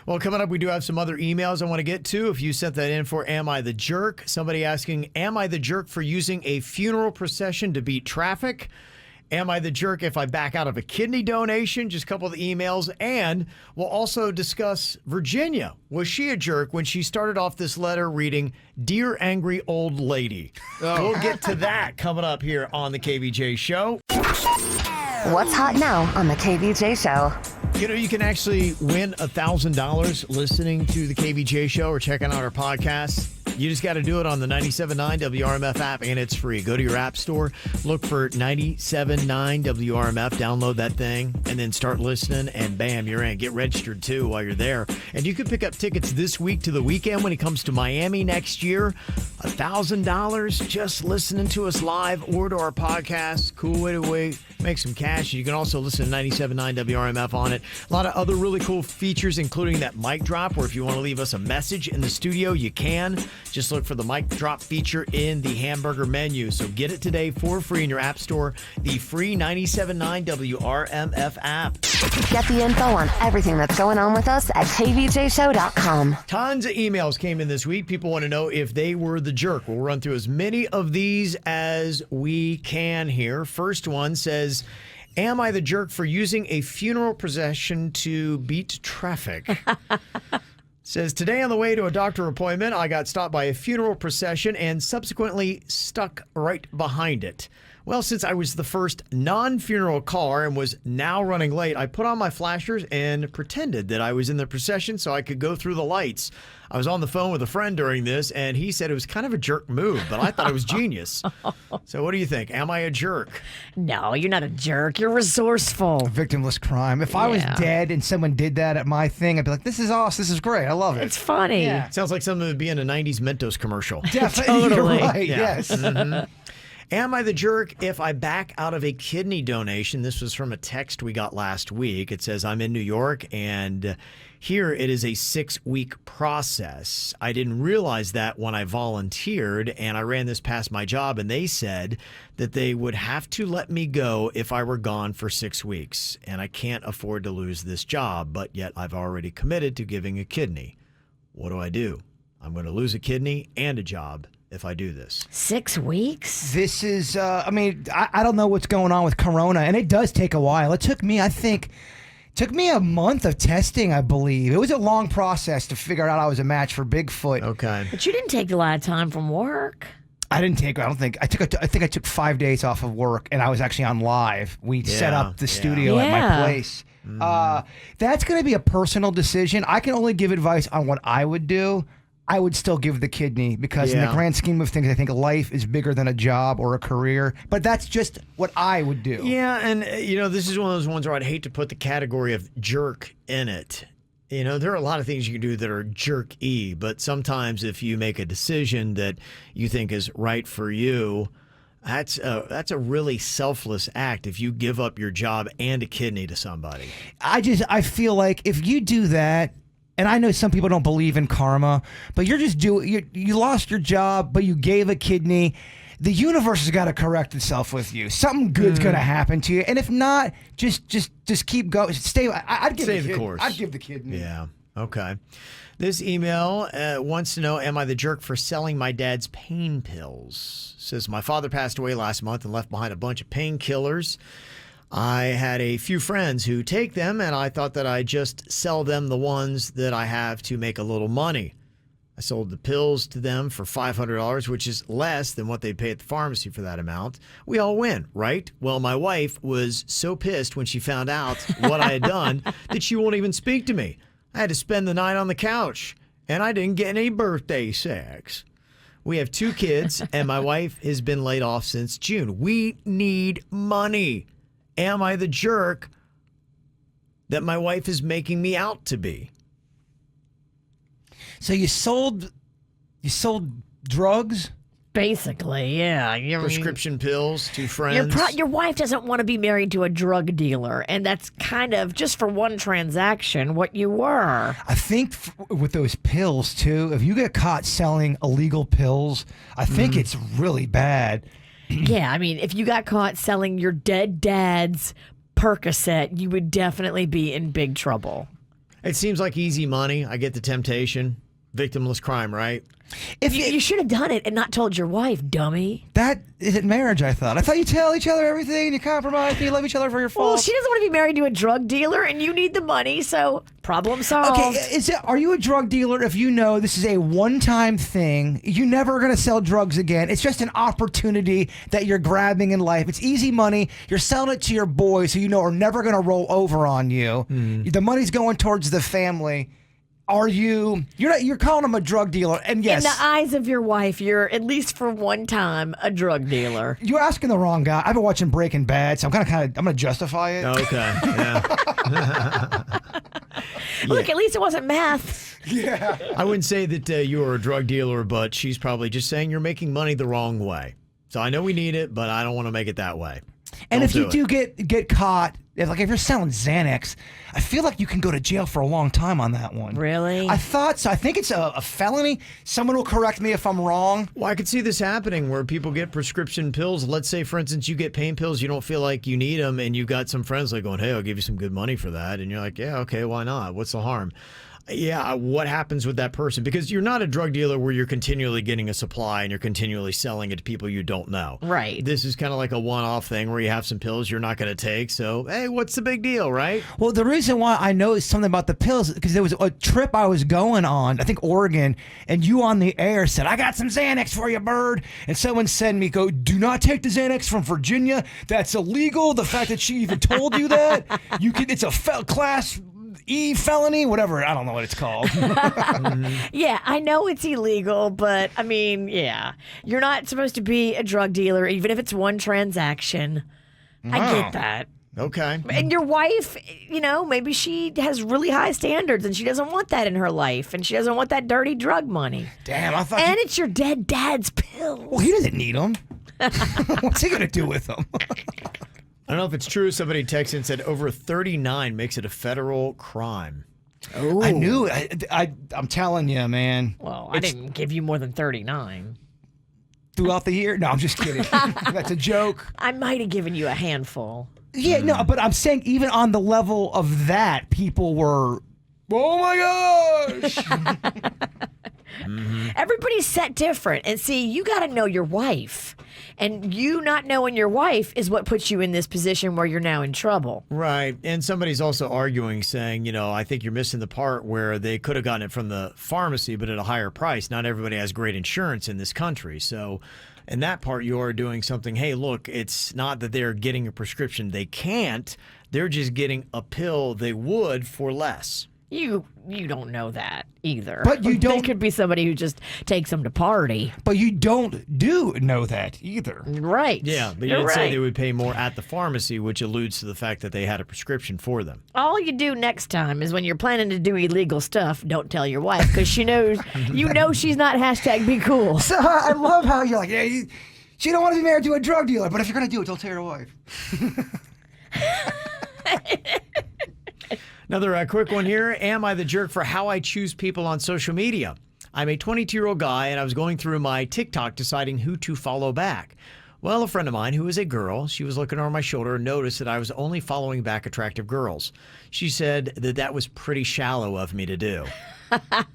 Well, coming up, we do have some other emails I want to get to. If you sent that in for Am I the Jerk? Somebody asking, am I the jerk for using a funeral procession to beat traffic? Am I the jerk if I back out of a kidney donation? Just a couple of the emails. And we'll also discuss Virginia. Was she a jerk when she started off this letter reading, Dear Angry Old Lady? We'll get to that coming up here on the KVJ Show. What's hot now on the KVJ Show? You know, you can actually win $1,000 listening to the KVJ Show or checking out our podcast. You just got to do it on the 97.9 WRMF app, and it's free. Go to your app store, look for 97.9 WRMF, download that thing, and then start listening, and bam, you're in. Get registered, too, while you're there. And you can pick up tickets this week to the weekend when it comes to Miami next year. $1,000 just listening to us live or to our podcast. Cool way to make some cash. You can also listen to 97.9 WRMF on it. A lot of other really cool features, including that mic drop, where if you want to leave us a message in the studio, you can. Just look for the mic drop feature in the hamburger menu. So get it today for free in your app store, the free 97.9 WRMF app. Get the info on everything that's going on with us at kvjshow.com. Tons of emails came in this week. People want to know if they were the jerk. We'll run through as many of these as we can here. First one says, am I the jerk for using a funeral procession to beat traffic? Says, today on the way to a doctor appointment, I got stopped by a funeral procession and subsequently stuck right behind it. Well, since I was the first non-funeral car and was now running late, I put on my flashers and pretended that I was in the procession so I could go through the lights. I was on the phone with a friend during this, and he said it was kind of a jerk move, but I thought it was genius. So what do you think? Am I a jerk? No, you're not a jerk. You're resourceful. Victimless crime. If I was dead and someone did that at my thing, I'd be like, this is awesome. This is great. I love it. It's funny. Yeah. Sounds like something that would be in a 90s Mentos commercial. Definitely. You're right. Yeah. Yes. Mm-hmm. Am I the jerk if I back out of a kidney donation? This was from a text we got last week. It says, I'm in New York, and here it is a 6-week process. I didn't realize that when I volunteered, and I ran this past my job, and they said that they would have to let me go if I were gone for 6 weeks, and I can't afford to lose this job, but yet I've already committed to giving a kidney. What do? I'm going to lose a kidney and a job if I do this. 6 weeks? This is, I don't know what's going on with Corona, and it does take a while. It took me, took me a month of testing, I believe. It was a long process to figure out I was a match for Bigfoot. Okay. But you didn't take a lot of time from work. I think I took 5 days off of work, and I was actually on live. We set up the studio at my place. That's going to be a personal decision. I can only give advice on what I would do. I would still give the kidney because in the grand scheme of things, I think life is bigger than a job or a career. But that's just what I would do. Yeah, and this is one of those ones where I'd hate to put the category of jerk in it. There are a lot of things you can do that are jerk-y, but sometimes if you make a decision that you think is right for you, that's a really selfless act if you give up your job and a kidney to somebody. I feel like if you do that, and I know some people don't believe in karma, but you lost your job, but you gave a kidney. The universe has got to correct itself with you. Something good's going to happen to you, and if not, just keep going. I'd give Stay the the course. I'd give the kidney. Yeah. Okay. This email wants to know, am I the jerk for selling my dad's pain pills? Says, my father passed away last month and left behind a bunch of painkillers. I had a few friends who take them, and I thought that I'd just sell them the ones that I have to make a little money. I sold the pills to them for $500, which is less than what they'd pay at the pharmacy for that amount. We all win, right? Well, my wife was so pissed when she found out what I had done that she won't even speak to me. I had to spend the night on the couch, and I didn't get any birthday sex. We have 2 kids, and my wife has been laid off since June. We need money. Am I the jerk that my wife is making me out to be? So you sold drugs? Basically, yeah. Prescription pills to friends. Your wife doesn't want to be married to a drug dealer, and that's kind of, just for one transaction, what you were. I think with those pills, too, if you get caught selling illegal pills, I think it's really bad. Yeah, I mean, if you got caught selling your dead dad's Percocet, you would definitely be in big trouble. It seems like easy money. I get the temptation. Victimless crime, right? If you should have done it and not told your wife, dummy. That isn't marriage, I thought. I thought you tell each other everything and you compromise and you love each other for your fault. Well, she doesn't want to be married to a drug dealer and you need the money, so problem solved. Okay, are you a drug dealer if you know this is a one-time thing? You're never going to sell drugs again. It's just an opportunity that you're grabbing in life. It's easy money. You're selling it to your boys who you know are never going to roll over on you. The money's going towards the family. You're calling him a drug dealer, and yes, in the eyes of your wife, you're, at least for one time, a drug dealer. You're asking the wrong guy. I've been watching Breaking Bad, so I'm going to justify it. Okay, yeah. Look, at least it wasn't meth. Yeah. I wouldn't say that you are a drug dealer, but she's probably just saying you're making money the wrong way. So I know we need it, but I don't want to make it that way. And if you do get caught, if you're selling Xanax, I feel like you can go to jail for a long time on that one. Really? I thought so. I think it's a felony. Someone will correct me if I'm wrong. Well, I could see this happening where people get prescription pills. Let's say, for instance, you get pain pills, you don't feel like you need them, and you got some friends like going, hey, I'll give you some good money for that. And you're like, yeah, okay, why not? What's the harm? Yeah, what happens with that person? Because you're not a drug dealer where you're continually getting a supply and you're continually selling it to people you don't know. Right. This is kind of like a one-off thing where you have some pills you're not going to take. So, hey, what's the big deal, right? Well, the reason why I know something about the pills is because there was a trip I was going on, I think Oregon, and you on the air said, I got some Xanax for you, bird. And someone said to me, do not take the Xanax from Virginia. That's illegal. The fact that she even told you that, it's a class E felony, whatever. I don't know what it's called. Yeah, I know it's illegal, but I mean, yeah. You're not supposed to be a drug dealer, even if it's one transaction. I get that. Okay. And your wife, maybe she has really high standards and she doesn't want that in her life and she doesn't want that dirty drug money. Damn, I thought. And it's your dead dad's pills. Well, he doesn't need them. What's he going to do with them? I don't know if it's true. Somebody texted and said over 39 makes it a federal crime. Oh, I knew. I'm telling you, man. Well, I didn't give you more than 39. Throughout the year? No, I'm just kidding. That's a joke. I might have given you a handful. Yeah, no, but I'm saying even on the level of that, people were, oh my gosh. Everybody's set different. And see, you got to know your wife. And you not knowing your wife is what puts you in this position where you're now in trouble. Right. And somebody's also arguing, saying, I think you're missing the part where they could have gotten it from the pharmacy, but at a higher price. Not everybody has great insurance in this country. So in that part, you are doing something. Hey, look, it's not that they're getting a prescription. They can't. They're just getting a pill they would for less. You don't know that either. But you don't. They could be somebody who just takes them to party. But you don't know that either. Right. Yeah, but you didn't say they would pay more at the pharmacy, which alludes to the fact that they had a prescription for them. All you do next time is when you're planning to do illegal stuff, don't tell your wife because she knows, she's not #be cool. So I love how you're like, she don't want to be married to a drug dealer, but if you're going to do it, don't tell your wife. Another quick one here. Am I the jerk for how I choose people on social media? I'm a 22-year-old guy, and I was going through my TikTok deciding who to follow back. Well, a friend of mine who is a girl, she was looking over my shoulder and noticed that I was only following back attractive girls. She said that was pretty shallow of me to do.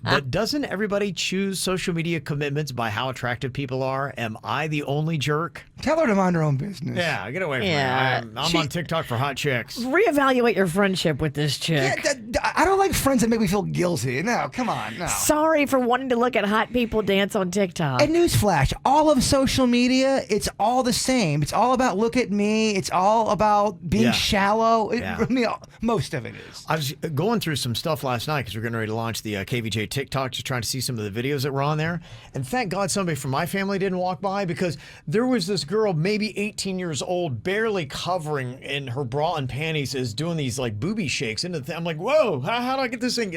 But doesn't everybody choose social media commitments by how attractive people are? Am I the only jerk? Tell her to mind her own business. Yeah, get away from me. I'm on TikTok for hot chicks. Reevaluate your friendship with this chick. Yeah, I don't like friends that make me feel guilty. No, come on. No. Sorry for wanting to look at hot people dance on TikTok. And newsflash, all of social media, it's all the same. It's all about look at me. It's all about being shallow. I mean, most of it is. I was going through some stuff last night because we're getting ready to launch the KVJ TikTok, just trying to see some of the videos that were on there. And thank God somebody from my family didn't walk by, because there was this girl, maybe 18 years old, barely covering in her bra and panties, is doing these like booby shakes into the thing. I'm like, whoa, how do I get this thing?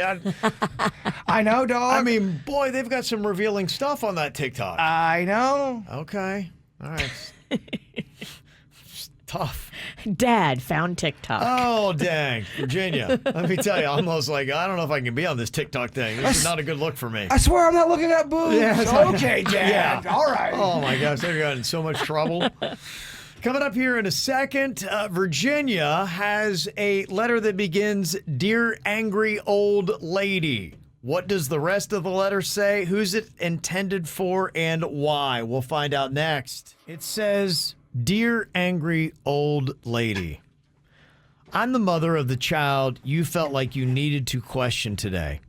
I know, dog. I mean, boy, they've got some revealing stuff on that TikTok. I know. Okay. All right. It's tough. Dad found TikTok. Oh, dang. Virginia. Let me tell you, I'm almost like, I don't know if I can be on this TikTok thing. This is not a good look for me. I swear I'm not looking at boobs. Yeah, okay, Dad. Yeah. All right. Oh, my gosh. They've gotten in so much trouble. Coming up here in a second, Virginia has a letter that begins, "Dear Angry Old Lady." What does the rest of the letter say? Who's it intended for and why? We'll find out next. It says, "Dear Angry Old Lady, I'm the mother of the child you felt like you needed to question today.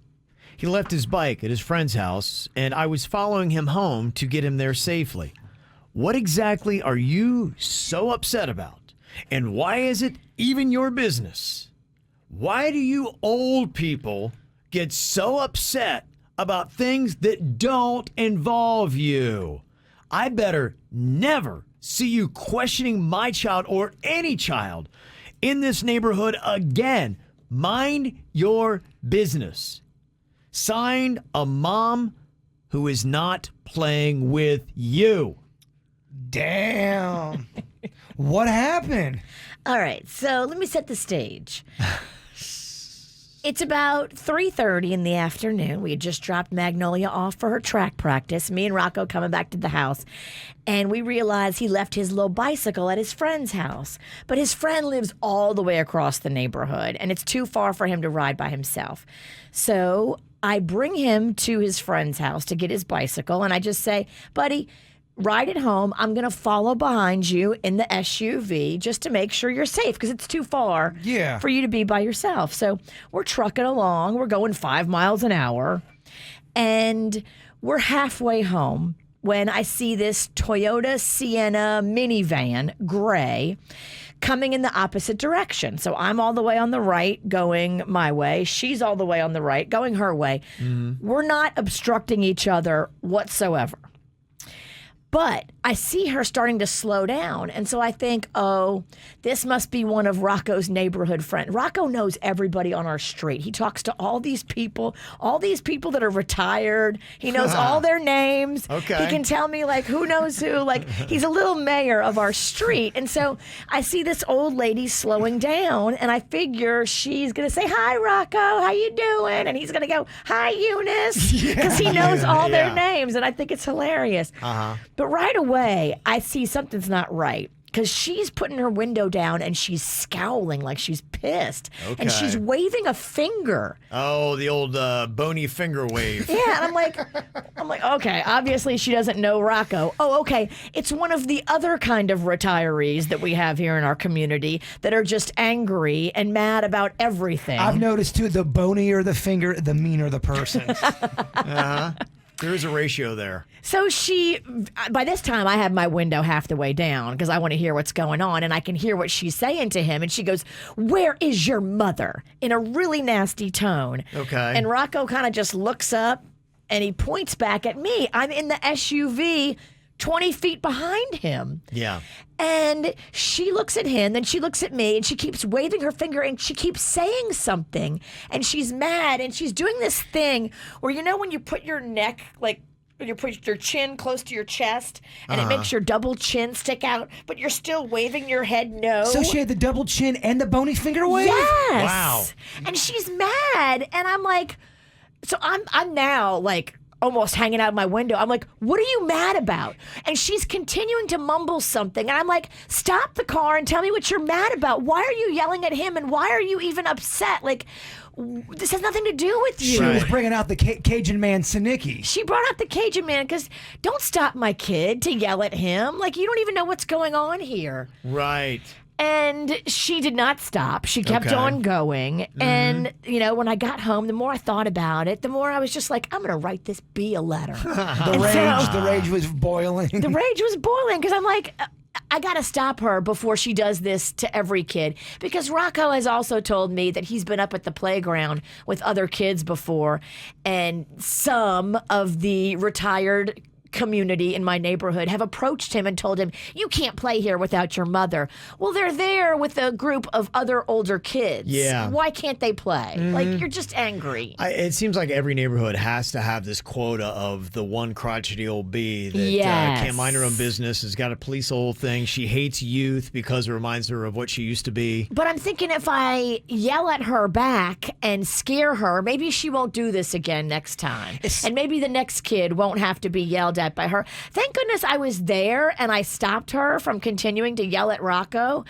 He left his bike at his friend's house, and I was following him home to get him there safely. What exactly are you so upset about? And why is it even your business? Why do you old people get so upset about things that don't involve you? I better never see you questioning my child or any child in this neighborhood again. Mind your business. Signed, a mom who is not playing with you." Damn. What happened? All right, so let me set the stage. It's about 3:30 in the afternoon. We had just dropped Magnolia off for her track practice. Me and Rocco coming back to the house, and we realized he left his little bicycle at his friend's house. But his friend lives all the way across the neighborhood, and it's too far for him to ride by himself. So I bring him to his friend's house to get his bicycle, and I just say, "Buddy, ride it home. I'm going to follow behind you in the SUV just to make sure you're safe, because it's too far for you to be by yourself." So we're trucking along. We're going 5 miles an hour. And we're halfway home when I see this Toyota Sienna minivan, gray, coming in the opposite direction. So I'm all the way on the right going my way. She's all the way on the right going her way. We're not obstructing each other whatsoever. But I see her starting to slow down. And so I think, oh, this must be one of Rocco's neighborhood friends. Rocco knows everybody on our street. He talks to all these people that are retired. He knows all their names. Okay. He can tell me, like, who knows who. Like, he's a little mayor of our street. And so I see this old lady slowing down, and I figure she's going to say, "Hi, Rocco. How you doing?" And he's going to go, "Hi, Eunice," because he knows all their names. And I think it's hilarious. But right away, I see something's not right, because she's putting her window down and she's scowling like she's pissed. Okay. And she's waving a finger. Oh, the old bony finger wave. Yeah, and I'm like, okay, obviously she doesn't know Rocco. Oh, okay, it's one of the other kind of retirees that we have here in our community that are just angry and mad about everything. I've noticed, too, the bonier the finger, the meaner the person. There is a ratio there. So by this time, I have my window half the way down because I want to hear what's going on, and I can hear what she's saying to him. And she goes, "Where is your mother?" in a really nasty tone. Okay. And Rocco kind of just looks up, and he points back at me. I'm in the SUV 20 feet behind him. Yeah. And she looks at him, then she looks at me, and she keeps waving her finger, and she keeps saying something. And she's mad, and she's doing this thing where, you know, when you put your neck, like, when you put your chin close to your chest, and it makes your double chin stick out, but you're still waving your head no. So she had the double chin and the bony finger wave? Yes. Wow. And she's mad, and I'm like, so I'm now like, almost hanging out my window. I'm like, what are you mad about? And she's continuing to mumble something. And I'm like, stop the car and tell me what you're mad about. Why are you yelling at him? And why are you even upset? Like, this has nothing to do with you. She was bringing out the Cajun man, Sinicki. She brought out the Cajun man because don't stop my kid to yell at him. Like, you don't even know what's going on here. Right. And she did not stop. She kept on going. And, you know, when I got home, the more I thought about it, the more I was just like, I'm going to write this B a letter. The rage was boiling. The rage was boiling because I'm like, I got to stop her before she does this to every kid. Because Rocco has also told me that he's been up at the playground with other kids before. And some of the retired community in my neighborhood have approached him and told him, you can't play here without your mother. Well, they're there with a group of other older kids. Yeah. Why can't they play? Like, you're just angry. It seems like every neighborhood has to have this quota of the one crotchety old bee that can't mind her own business, has got to police the whole thing. She hates youth because it reminds her of what she used to be. But I'm thinking if I yell at her back and scare her, maybe she won't do this again next time. And maybe the next kid won't have to be yelled at by her. Thank goodness I was there and I stopped her from continuing to yell at Rocco.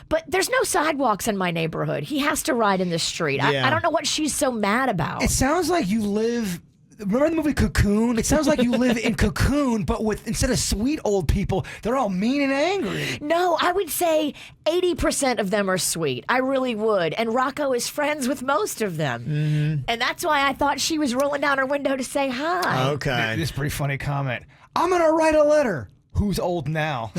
But there's no sidewalks in my neighborhood. He has to ride in the street. Yeah. I don't know what she's so mad about. It sounds like you live... Remember the movie Cocoon? It sounds like you live in Cocoon, but with instead of sweet old people, they're all mean and angry. No, I would say 80% of them are sweet. I really would. And Rocco is friends with most of them. And that's why I thought she was rolling down her window to say hi. Okay. This is a pretty funny comment. I'm going to write a letter. Who's old now?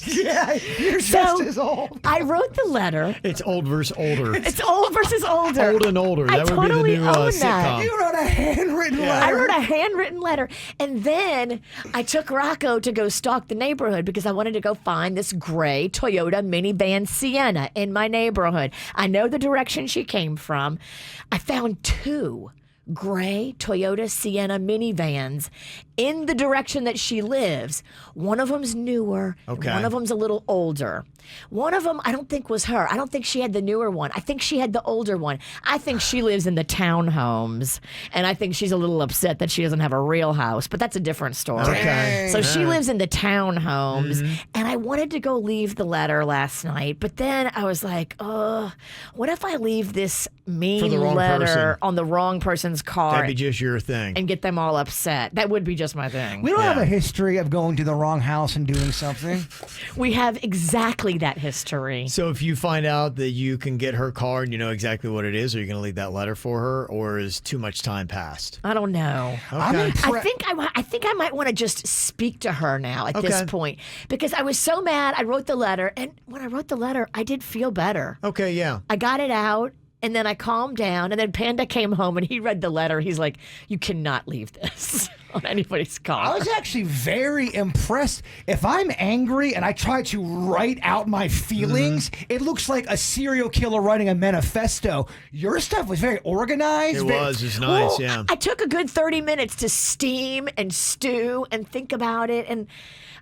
Yeah, you're just as old. I wrote the letter. It's old versus older. It's old versus older. Old and older. That would totally be the new own sitcom. that. You wrote a handwritten letter. I wrote a handwritten letter. And then I took Rocco to go stalk the neighborhood because I wanted to go find this gray Toyota minivan Sienna in my neighborhood. I know the direction she came from. I found 2 gray Toyota Sienna minivans in the direction that she lives. One of them's newer. Okay. One of them's a little older. One of them I don't think was her. I don't think she had the newer one. I think she had the older one. I think she lives in the townhomes, and I think she's a little upset that she doesn't have a real house, but that's a different story. Okay. So she lives in the townhomes, and I wanted to go leave the letter last night, but then I was like, what if I leave this mean For the wrong letter person. on the wrong person's car That'd be just your thing. and get them all upset? That would be just my thing. We don't have a history of going to the wrong house and doing something. We have exactly that history. So if you find out that you can get her car and you know exactly what it is, are you going to leave that letter for her, or is too much time passed? I don't know. Okay. I think I might want to just speak to her now at this Okay. point because I was so mad. I wrote the letter, and when I wrote the letter, I did feel better. Okay, yeah. I got it out, and then I calmed down, and then Panda came home, and he read the letter. He's like, you cannot leave this on anybody's car. I was actually very impressed. If I'm angry and I try to write out my feelings, it looks like a serial killer writing a manifesto. Your stuff was very organized. It was. It's nice, Well, yeah. I took a good 30 minutes to steam and stew and think about it, and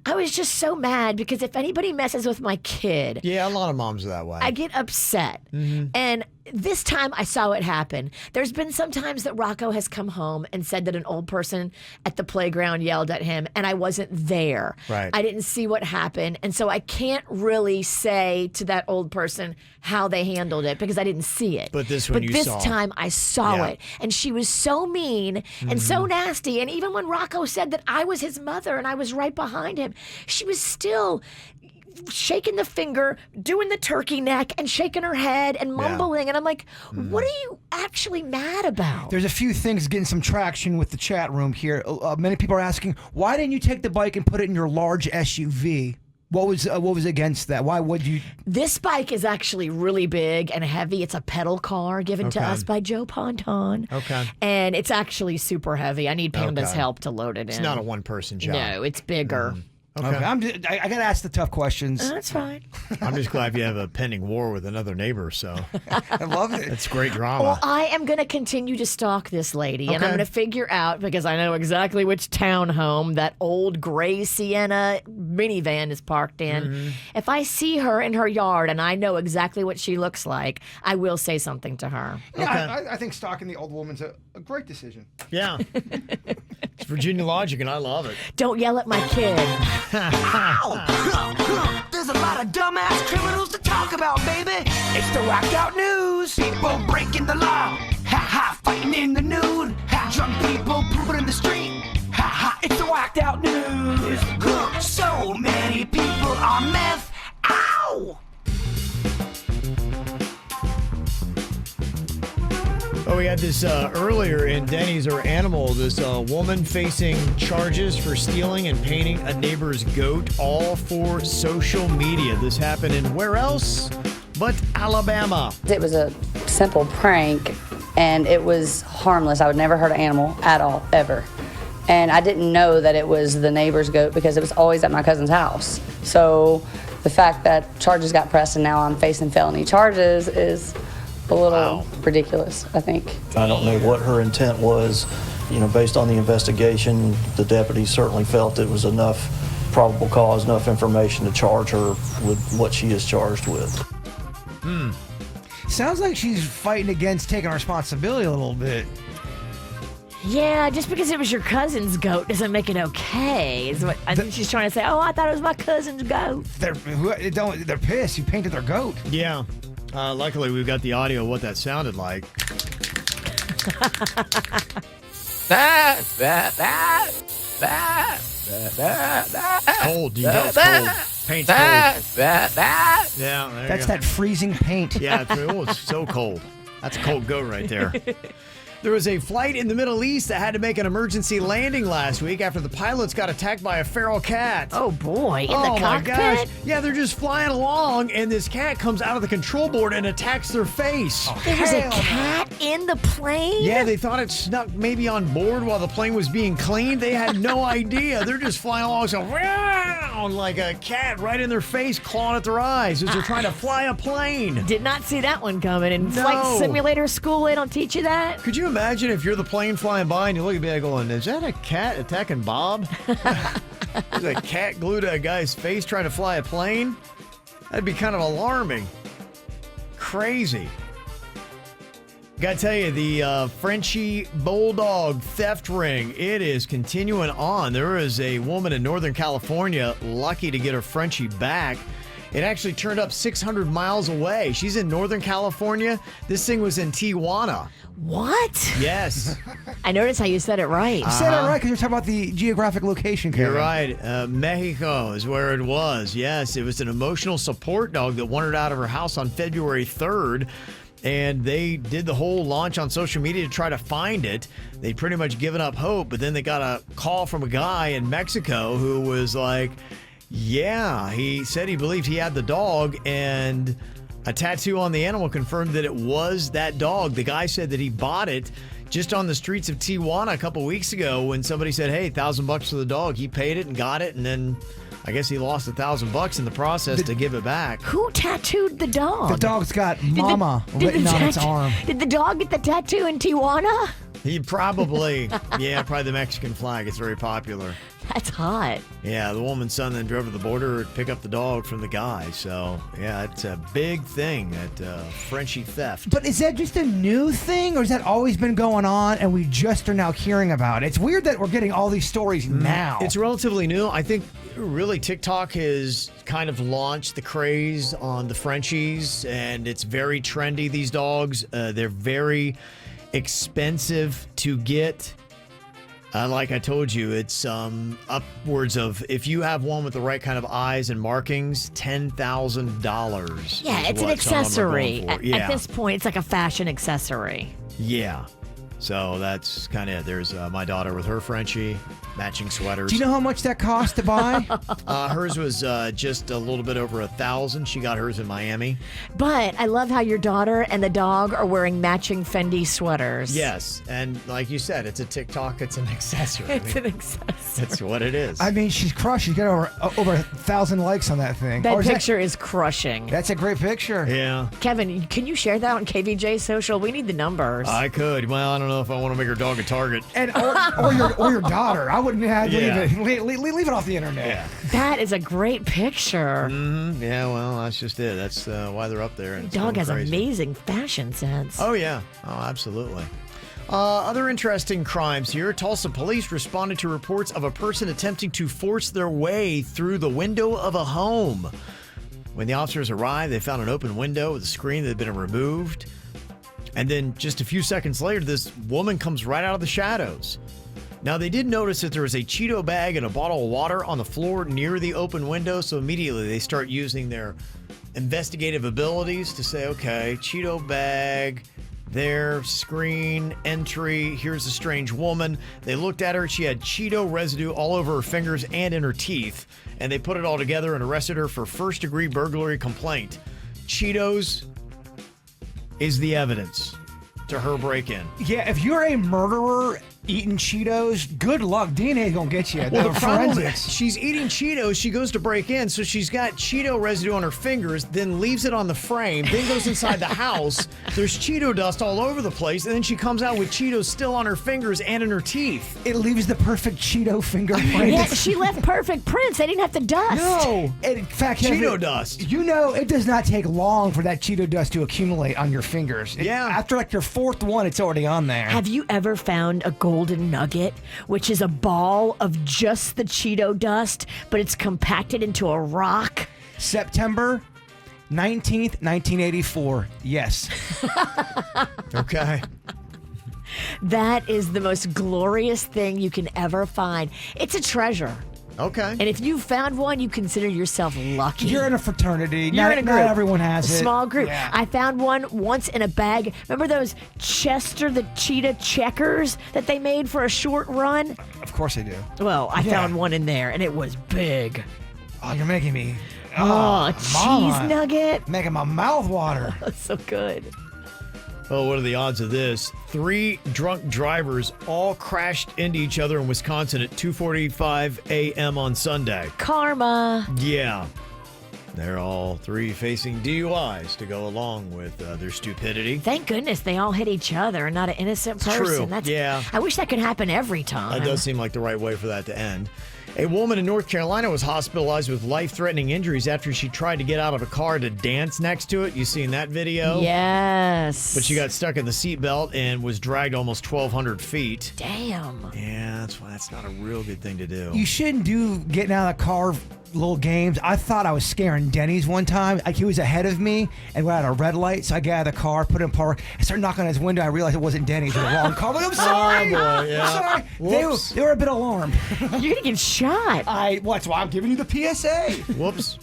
I was just so mad because if anybody messes with my kid, Yeah, a lot of moms are that way. I get upset. And this time I saw it happen. There's been some times that Rocco has come home and said that an old person at the playground yelled at him, and I wasn't there. Right. I didn't see what happened. And so I can't really say to that old person how they handled it because I didn't see it. But this one you this saw. time I saw Yeah. it. And she was so mean and so nasty. And even when Rocco said that I was his mother and I was right behind him, she was still shaking the finger, doing the turkey neck, and shaking her head and mumbling. And I'm like, what are you actually mad about? There's a few things getting some traction with the chat room here. Many people are asking, why didn't you take the bike and put it in your large SUV? What was against that? Why would you? This bike is actually really big and heavy. It's a pedal car given to Okay. us by Joe Ponton. Okay. And it's actually super heavy. I need Panda's Okay. help to load it It's in. not a one-person job. No, it's bigger. Okay. I gotta ask the tough questions. That's fine. I'm just glad you have a pending war with another neighbor, so I love it. it's great drama. Well, I am going to continue to stalk this lady, and I'm Okay. going to figure out, because I know exactly which townhome that old gray Sienna minivan is parked in. Mm-hmm. If I see her in her yard and I know exactly what she looks like, I will say something to her. Yeah, I think stalking the old woman's a great decision. Yeah. It's Virginia logic, and I love it. Don't yell at my kid. There's a lot of dumbass criminals to talk about, baby. It's the whacked out news. People breaking the law. Ha ha, fighting in the nude. Ha, drunk people pooping in the street. Ha ha, it's the whacked out news. So many people on meth. Ow! Oh, we had this earlier in Denny's or Animal, this woman facing charges for stealing and painting a neighbor's goat, all for social media. This happened in where else but Alabama. It was a simple prank, and it was harmless. I would never hurt an animal at all, ever. And I didn't know that it was the neighbor's goat because it was always at my cousin's house. So the fact that charges got pressed and now I'm facing felony charges is a little ridiculous, I think. I don't know what her intent was. You know, based on the investigation, the deputies certainly felt it was enough probable cause, enough information to charge her with what she is charged with. Sounds like she's fighting against taking responsibility a little bit. Yeah, just because it was your cousin's goat doesn't make it okay. Is what I think she's trying to say. Oh, I thought it was my cousin's goat. They're pissed. You painted their goat. Yeah. Luckily, we've got the audio of what that sounded like. Cold, dude. That was cold. Paint's cold. Yeah, there you That's go. that freezing paint. Yeah, it's so cold. That's a cold goat right there. There was a flight in the Middle East that had to make an emergency landing last week after the pilots got attacked by a feral cat. Oh, boy. In the Oh, my cockpit? gosh. Yeah, they're just flying along, and this cat comes out of the control board and attacks their face. There was a cat in the plane? Yeah, they thought it snuck maybe on board while the plane was being cleaned. They had no idea. They're just flying along, so like a cat right in their face, clawing at their eyes as they're trying to fly a plane. Did not see that one coming. In No. flight simulator school, they don't teach you that? Could you imagine if you're the plane flying by and you look at me going, is that a cat attacking Bob? There's a cat glued to a guy's face trying to fly a plane? That'd be kind of alarming. Crazy. Gotta tell you, the Frenchie Bulldog theft ring, it is continuing on. There is a woman in Northern California lucky to get her Frenchie back. It actually turned up 600 miles away. She's in Northern California. This thing was in Tijuana. What? Yes. I noticed how you said it right. You said it right because you're talking about the geographic location, Kevin. You're right. Mexico is where it was. Yes, it was an emotional support dog that wandered out of her house on February 3rd. And they did the whole launch on social media to try to find it. They'd pretty much given up hope, but then they got a call from a guy in Mexico who was like, yeah, he said he believed he had the dog, and a tattoo on the animal confirmed that it was that dog. The guy said that he bought it just on the streets of Tijuana a couple weeks ago when somebody said, hey, $1,000 for the dog. He paid it and got it, and then I guess he lost $1,000 in the process to give it back. Who tattooed the dog? The dog's got Mama written on its arm. Did the dog get the tattoo in Tijuana? He probably, probably the Mexican flag. It's very popular. That's hot. Yeah, the woman's son then drove to the border to pick up the dog from the guy. So, yeah, it's a big thing, that Frenchie theft. But is that just a new thing, or has that always been going on and we just are now hearing about it? It's weird that we're getting all these stories now. It's relatively new. I think really TikTok has kind of launched the craze on the Frenchies, and it's very trendy, these dogs. They're very expensive to get. Like I told you, it's upwards of, if you have one with the right kind of eyes and markings, $10,000. Yeah, it's an accessory. At this point, it's like a fashion accessory. Yeah. So that's kind of it. There's my daughter with her Frenchie. Matching sweaters. Do you know how much that cost to buy? Hers was just a little bit over $1,000. She got hers in Miami. But I love how your daughter and the dog are wearing matching Fendi sweaters. Yes, and like you said, it's a TikTok. It's an accessory. It's an accessory. That's what it is. I mean, she's crushed. She's got over 1,000 likes on that thing. That picture is crushing. That's a great picture. Yeah. Kevin, can you share that on KVJ social? We need the numbers. I could. Well, I don't know if I want to make her dog a target. And or your daughter. I wouldn't have Yeah. leave it off the internet. Yeah. That is a great picture. Mm-hmm. Yeah, well, that's just it. That's why they're up there. And Dog has crazy. amazing fashion sense. Oh, yeah. Oh, absolutely. Other interesting crimes here. Tulsa police responded to reports of a person attempting to force their way through the window of a home. When the officers arrived, they found an open window with a screen that had been removed. And then just a few seconds later, this woman comes right out of the shadows. Now, they did notice that there was a Cheeto bag and a bottle of water on the floor near the open window, so immediately they start using their investigative abilities to say, okay, Cheeto bag, there, screen, entry, here's a strange woman. They looked at her, she had Cheeto residue all over her fingers and in her teeth, and they put it all together and arrested her for first-degree burglary complaint. Cheetos is the evidence to her break-in. Yeah, if you're a murderer eating Cheetos, good luck. DNA gonna get you. Well, the problem forensics. is she's eating Cheetos. She goes to break in, so she's got Cheeto residue on her fingers, then leaves it on the frame, then goes inside the house. There's Cheeto dust all over the place, and then she comes out with Cheetos still on her fingers and in her teeth. It leaves the perfect Cheeto fingerprint. Yeah, she left perfect prints. They didn't have to dust. No. In fact, Cheeto dust. You know, it does not take long for that Cheeto dust to accumulate on your fingers. After like your fourth one, it's already on there. Have you ever found a golden nugget, which is a ball of just the Cheeto dust, but it's compacted into a rock? September 19th, 1984. Yes. Okay. That is the most glorious thing you can ever find. It's a treasure. Okay. And if you found one, you consider yourself lucky. You're in a fraternity. You're in a group. Not everyone has a it. small group. Yeah. I found one once in a bag. Remember those Chester the Cheetah checkers that they made for a short run? Of course I do. Well, I found one in there, and it was big. Oh, you're making me. Oh, cheese Mama. nugget. Making my mouth water. That's so good. Oh, what are the odds of this? 3 drunk drivers all crashed into each other in Wisconsin at 2:45 a.m. on Sunday. Karma. Yeah. They're all 3 facing DUIs to go along with their stupidity. Thank goodness they all hit each other and not an innocent person. True. Yeah. I wish that could happen every time. That does seem like the right way for that to end. A woman in North Carolina was hospitalized with life-threatening injuries after she tried to get out of a car to dance next to it. You seen that video? Yes. But she got stuck in the seatbelt and was dragged almost 1,200 feet. Damn. Yeah, that's not a real good thing to do. You shouldn't do getting out of the car little games. I thought I was scaring Denny's one time. Like he was ahead of me and we're at a red light, so I got out of the car, put it in park, I started knocking on his window. I realized it wasn't Denny's, it was the wrong car. I'm sorry. Oh, boy, yeah. I'm sorry. They were a bit alarmed. You're gonna get shot. That's why I'm giving you the PSA. Whoops.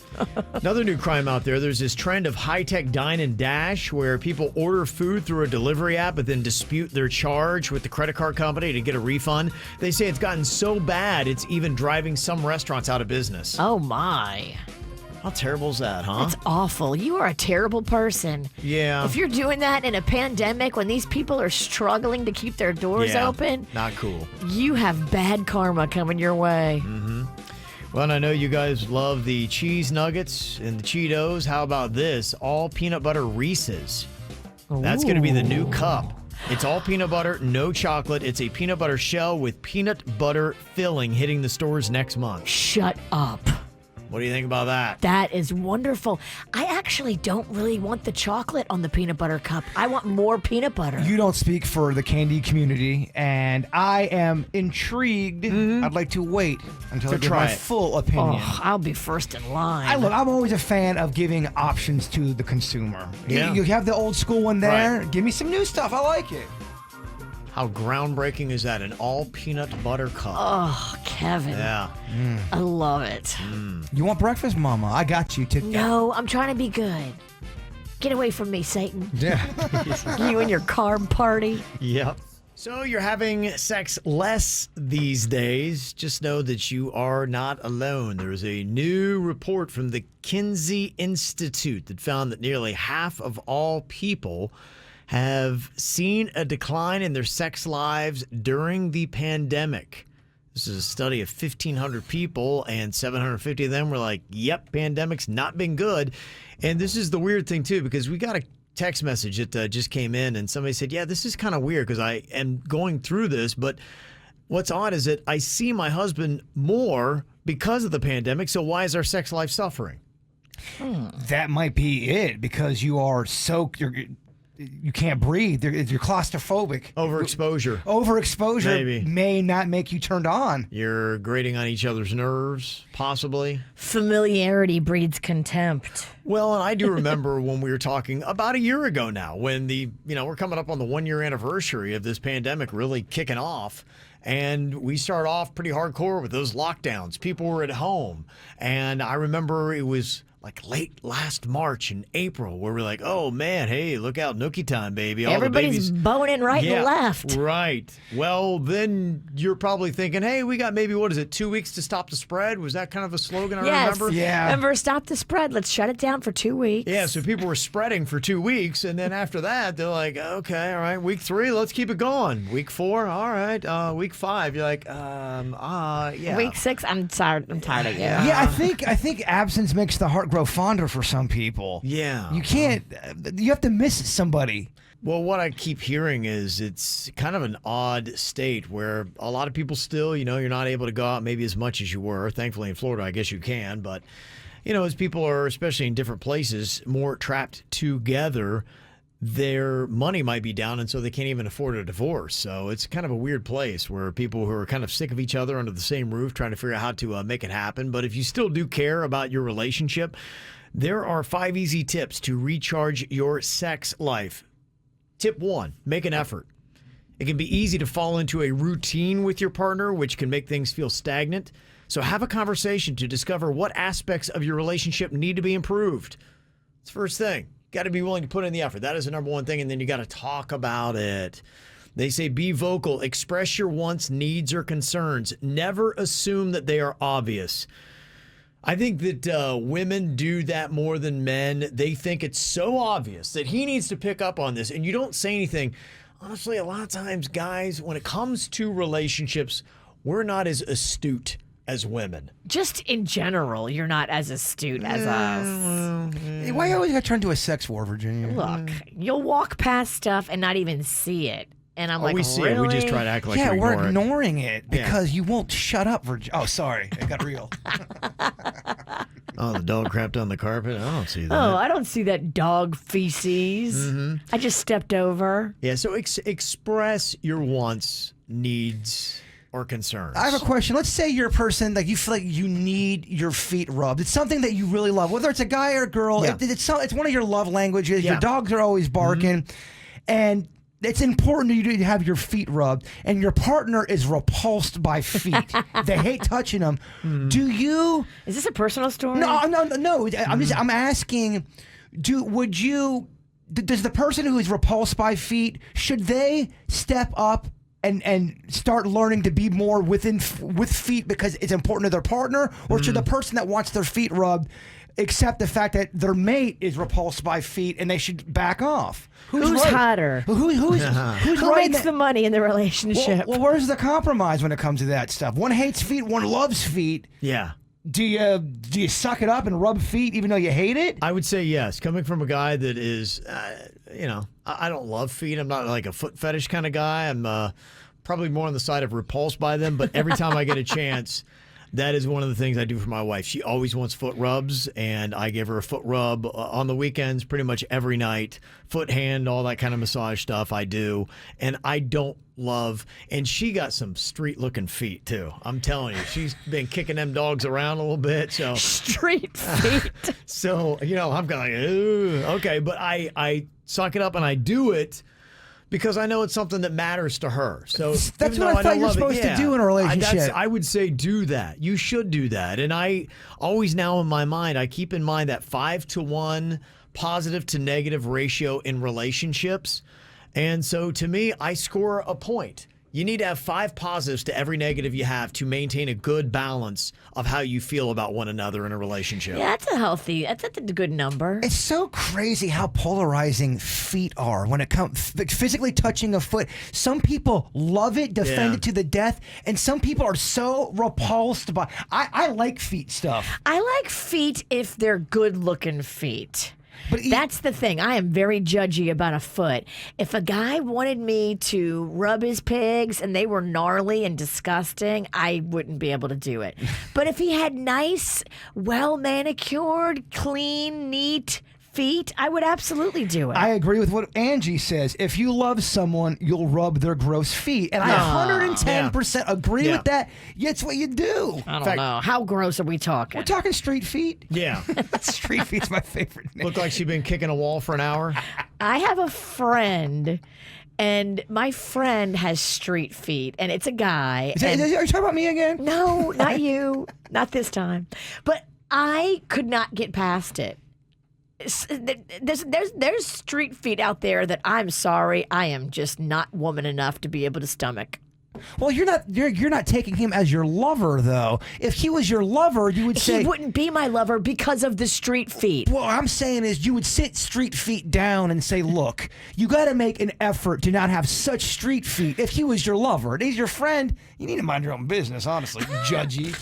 Another new crime out there. There's this trend of high-tech dine and dash where people order food through a delivery app but then dispute their charge with the credit card company to get a refund. They say it's gotten so bad it's even driving some restaurants out of business. Oh my. How terrible is that, huh? That's awful. You are a terrible person. Yeah. If you're doing that in a pandemic when these people are struggling to keep their doors open, not cool. You have bad karma coming your way. Mm-hmm. Well, and I know you guys love the cheese nuggets and the Cheetos. How about this? All peanut butter Reese's. That's going to be the new cup. It's all peanut butter, no chocolate. It's a peanut butter shell with peanut butter filling hitting the stores next month. Shut up. What do you think about that? That is wonderful. I actually don't really want the chocolate on the peanut butter cup. I want more peanut butter. You don't speak for the candy community, and I am intrigued. I'd like to wait until I get my full opinion. Oh, I'll be first in line. I'm always a fan of giving options to the consumer. Yeah. You have the old school one there. Right. Give me some new stuff. I like it. How groundbreaking is that? An all peanut butter cup. Oh, Kevin. Yeah. I love it. You want breakfast, Mama? I got you. No, I'm trying to be good. Get away from me, Satan. Yeah. You and your carb party. Yep. So you're having sex less these days. Just know that you are not alone. There's a new report from the Kinsey Institute that found that nearly half of all people have seen a decline in their sex lives during the pandemic. This is a study of 1,500 people, and 750 of them were like, yep, pandemic's not been good. And this is the weird thing, too, because we got a text message that just came in, and somebody said, yeah, this is kind of weird because I am going through this, but what's odd is that I see my husband more because of the pandemic, so why is our sex life suffering? That might be it, because you are you can't breathe. You're claustrophobic. Overexposure may not make you turned on. You're grating on each other's nerves, possibly. Familiarity breeds contempt. Well, and I do remember when we were talking about a year ago now, when we're coming up on the 1 year anniversary of this pandemic really kicking off. And we started off pretty hardcore with those lockdowns. People were at home. And I remember it was like late last March and April where we're like, oh man, hey, look out, nookie time, baby. All Everybody's the babies boning right and left. Right. Well, then you're probably thinking, hey, we got maybe, 2 weeks to stop the spread? Was that kind of a slogan I remember? Yeah. Remember, stop the spread. Let's shut it down for 2 weeks. Yeah, so people were spreading for 2 weeks, and then after that, they're like, okay, all right, week 3, let's keep it going. Week 4, all right. Week 5, you're like, yeah. Week 6, I'm tired of you. Yeah, I think absence makes the heart grow fonder for some people. Yeah. You can't, you have to miss somebody. Well, what I keep hearing is it's kind of an odd state where a lot of people still, you're not able to go out maybe as much as you were. Thankfully in Florida, I guess you can. But, as people are, especially in different places, more trapped together, their money might be down, and so they can't even afford a divorce. So it's kind of a weird place where people who are kind of sick of each other under the same roof trying to figure out how to make it happen. But if you still do care about your relationship, there are 5 easy tips to recharge your sex life. Tip 1, make an effort. It can be easy to fall into a routine with your partner, which can make things feel stagnant. So have a conversation to discover what aspects of your relationship need to be improved. It's the first thing. Got to be willing to put in the effort. That is the number one thing, and then you got to talk about it. They say be vocal. Express your wants, needs, or concerns. Never assume that they are obvious. I think that women do that more than men. They think it's so obvious that he needs to pick up on this, and you don't say anything. Honestly, a lot of times, guys, when it comes to relationships, we're not as astute as women. Just in general, you're not as astute as us. Hey, why you always got to turn to a sex war, Virginia? Look, you'll walk past stuff and not even see it. And I'm like, we see really? it. We just try to act like we're ignoring it because you won't shut up, Virginia. Oh, sorry. It got real. Oh, the dog crapped on the carpet? I don't see that. Oh, I don't see that dog feces. Mm-hmm. I just stepped over. Yeah, so express your wants, needs, or concerns. I have a question. Let's say you're a person that you feel like you need your feet rubbed. It's something that you really love, whether it's a guy or a girl. Yeah. It's one of your love languages. Yeah. Your dogs are always barking, and it's important to you to have your feet rubbed, and your partner is repulsed by feet. They hate touching them. Do you? Is this a personal story? No. I'm asking. Does the person who is repulsed by feet, should they step up and start learning to be more with feet because it's important to their partner, or should the person that wants their feet rubbed accept the fact that their mate is repulsed by feet and they should back off? Who's right? hotter? Who right makes the money in the relationship? Well, where's the compromise when it comes to that stuff? One hates feet, one loves feet. Yeah. Do you suck it up and rub feet even though you hate it? I would say yes. Coming from a guy that is, I don't love feet. I'm not like a foot fetish kind of guy. I'm probably more on the side of repulsed by them. But every time I get a chance, that is one of the things I do for my wife. She always wants foot rubs, and I give her a foot rub on the weekends pretty much every night. Foot, hand, all that kind of massage stuff I do. And I don't love, and she got some street-looking feet, too. I'm telling you, she's been kicking them dogs around a little bit. So Street feet. So, I'm kind of like, ooh, okay. But I suck it up and I do it because I know it's something that matters to her. So that's what I thought you're supposed to do in a relationship. I would say do that. You should do that. And I always now in my mind, I keep in mind that 5-to-1 positive to negative ratio in relationships. And so to me, I score a point. You need to have 5 positives to every negative you have to maintain a good balance of how you feel about one another in a relationship. Yeah, that's a good number. It's so crazy how polarizing feet are when it comes physically touching a foot. Some people love it, defend it to the death, and some people are so repulsed by. I like feet stuff. I like feet if they're good-looking feet. But that's the thing. I am very judgy about a foot. If a guy wanted me to rub his pigs and they were gnarly and disgusting, I wouldn't be able to do it. But if he had nice, well-manicured, clean, neat feet, I would absolutely do it. I agree with what Angie says. If you love someone, you'll rub their gross feet. And I 110% agree with that. It's what you do. I don't know. How gross are we talking? We're talking street feet. Yeah. Street feet's my favorite name. Look like she's been kicking a wall for an hour. I have a friend, and my friend has street feet, and it's a guy. Are you talking about me again? No, not you. Not this time. But I could not get past it. There's street feet out there that I'm sorry, I am just not woman enough to be able to stomach. Well, you're not taking him as your lover, though. If he was your lover, you would say he wouldn't be my lover because of the street feet. What I'm saying is you would sit street feet down and say, look, you got to make an effort to not have such street feet. If he was your lover and he's your friend, you need to mind your own business, honestly, judgy.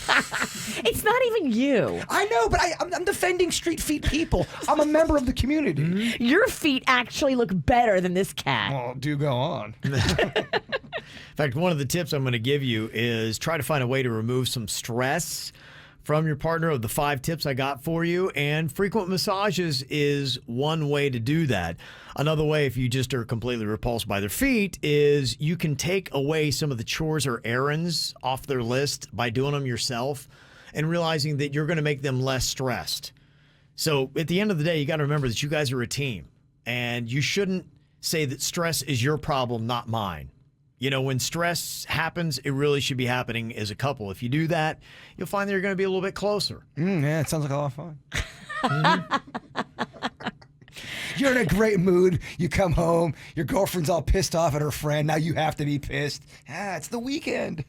It's not even you. I know, but I'm defending street feet people. I'm a member of the community. Mm-hmm. Your feet actually look better than this cat. Well, do go on. In fact, one of the tips I'm going to give you is try to find a way to remove some stress from your partner of the 5 tips I got for you. And frequent massages is one way to do that. Another way, if you just are completely repulsed by their feet, is you can take away some of the chores or errands off their list by doing them yourself and realizing that you're going to make them less stressed. So at the end of the day, you got to remember that you guys are a team, and you shouldn't say that stress is your problem, not mine. You know, when stress happens, it really should be happening as a couple. If you do that, you'll find that you're going to be a little bit closer. Yeah, it sounds like a lot of fun. You're in a great mood. You come home. Your girlfriend's all pissed off at her friend. Now you have to be pissed. It's the weekend.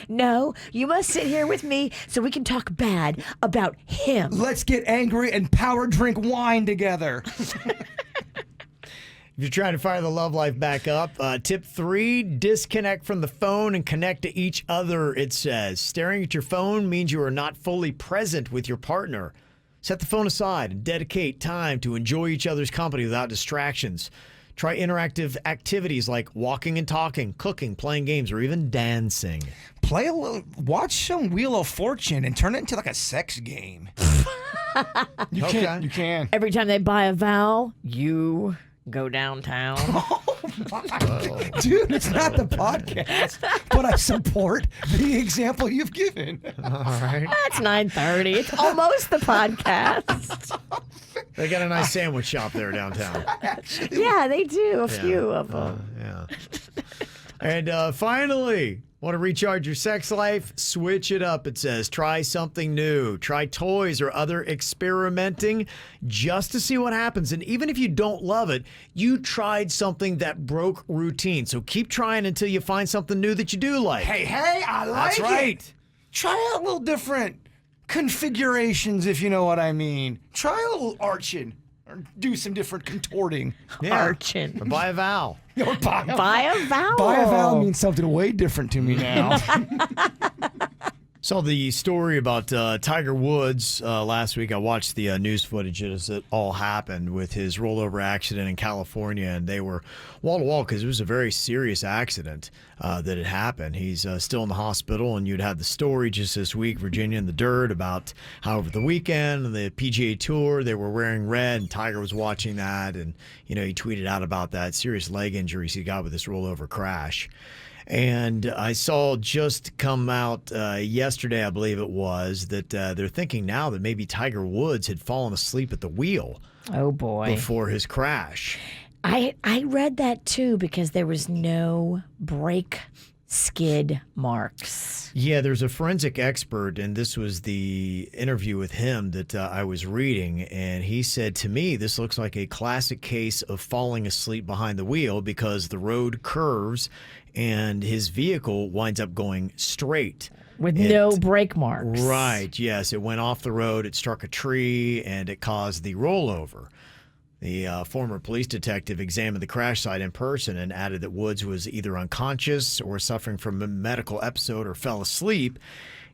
No, you must sit here with me so we can talk bad about him. Let's get angry and power drink wine together. If you're trying to fire the love life back up, tip 3, disconnect from the phone and connect to each other, it says. Staring at your phone means you are not fully present with your partner. Set the phone aside and dedicate time to enjoy each other's company without distractions. Try interactive activities like walking and talking, cooking, playing games, or even dancing. Watch some Wheel of Fortune and turn it into like a sex game. You can. Every time they buy a vowel, you go downtown. Dude, it's not the podcast, but I support the example you've given. All right. It's 9:30. It's almost the podcast. They got a nice sandwich shop there downtown. Yeah, they do. A few of them. Yeah. And finally, want to recharge your sex life? Switch it up, it says. Try something new. Try toys or other experimenting just to see what happens. And even if you don't love it, you tried something that broke routine. So keep trying until you find something new that you do like. Hey, I like That's right. it. Try out a little different configurations, if you know what I mean. Try a little arching. Or do some different contorting. Yeah. Arching. Or buy a vowel. Or buy a vowel. Buy a vowel means something way different to me now. Saw the story about Tiger Woods last week. I watched the news footage as it all happened with his rollover accident in California, and they were wall to wall because it was a very serious accident that had happened. He's still in the hospital, and you'd had the story just this week, Virginia in the Dirt, about how over the weekend and the PGA Tour they were wearing red, and Tiger was watching that, and he tweeted out about that serious leg injuries he got with this rollover crash. And I saw just come out yesterday, I believe it was, that they're thinking now that maybe Tiger Woods had fallen asleep at the wheel. Oh, boy. Before his crash. I read that, too, because there was no brake skid marks. Yeah, there's a forensic expert, and this was the interview with him that I was reading, and he said to me, this looks like a classic case of falling asleep behind the wheel because the road curves and his vehicle winds up going straight. With no brake marks. Right, yes. It went off the road, it struck a tree, and it caused the rollover. The former police detective examined the crash site in person and added that Woods was either unconscious or suffering from a medical episode or fell asleep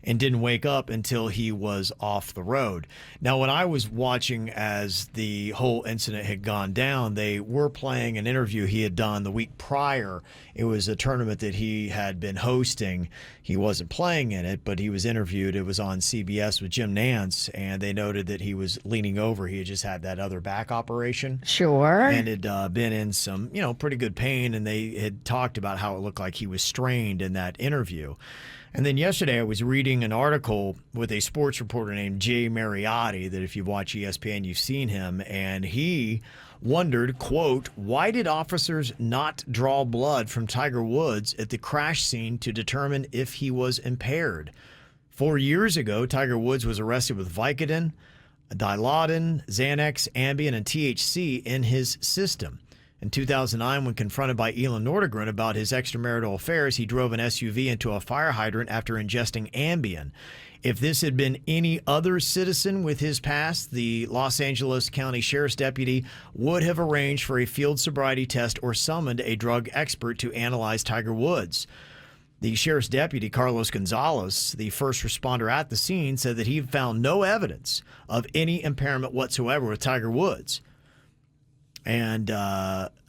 and didn't wake up until he was off the road. Now, when I was watching as the whole incident had gone down, they were playing an interview he had done the week prior. It was a tournament that he had been hosting. He wasn't playing in it, but he was interviewed. It was on CBS with Jim Nance, and they noted that he was leaning over. He had just had that other back operation. Sure. And had been in some, pretty good pain, and they had talked about how it looked like he was strained in that interview. And then yesterday I was reading an article with a sports reporter named Jay Mariotti that if you watch ESPN, you've seen him. And he wondered, quote, why did officers not draw blood from Tiger Woods at the crash scene to determine if he was impaired? 4 years ago, Tiger Woods was arrested with Vicodin, Dilaudid, Xanax, Ambien, and THC in his system. In 2009, when confronted by Elin Nordegren about his extramarital affairs, he drove an SUV into a fire hydrant after ingesting Ambien. If this had been any other citizen with his past, the Los Angeles County Sheriff's deputy would have arranged for a field sobriety test or summoned a drug expert to analyze Tiger Woods. The sheriff's deputy, Carlos Gonzalez, the first responder at the scene, said that he found no evidence of any impairment whatsoever with Tiger Woods. And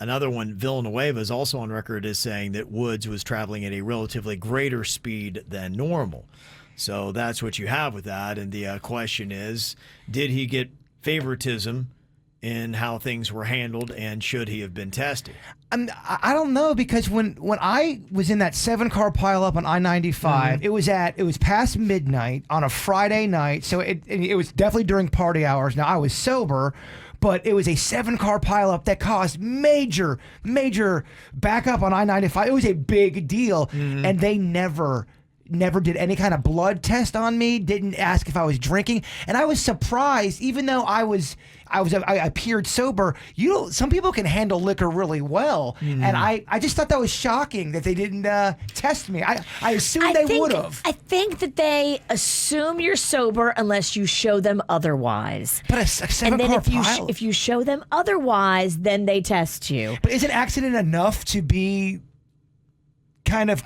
another one, Villanueva, is also on record as saying that Woods was traveling at a relatively greater speed than normal. So that's what you have with that. And the question is, did he get favoritism in how things were handled, and should he have been tested? I don't know, because when I was in that 7-car pileup on I-95, it was past midnight on a Friday night, so it was definitely during party hours. Now I was sober, but it was a 7-car pileup that caused major backup on I-95. It was a big deal, and they never did any kind of blood test on me, didn't ask if I was drinking. And I was surprised, even though I appeared sober. Some people can handle liquor really well. And I just thought that was shocking that they didn't test me. I assumed they would have. I think that they assume you're sober unless you show them otherwise. But a 7-car pileup. If you show them otherwise, then they test you. But is an accident enough to be kind of...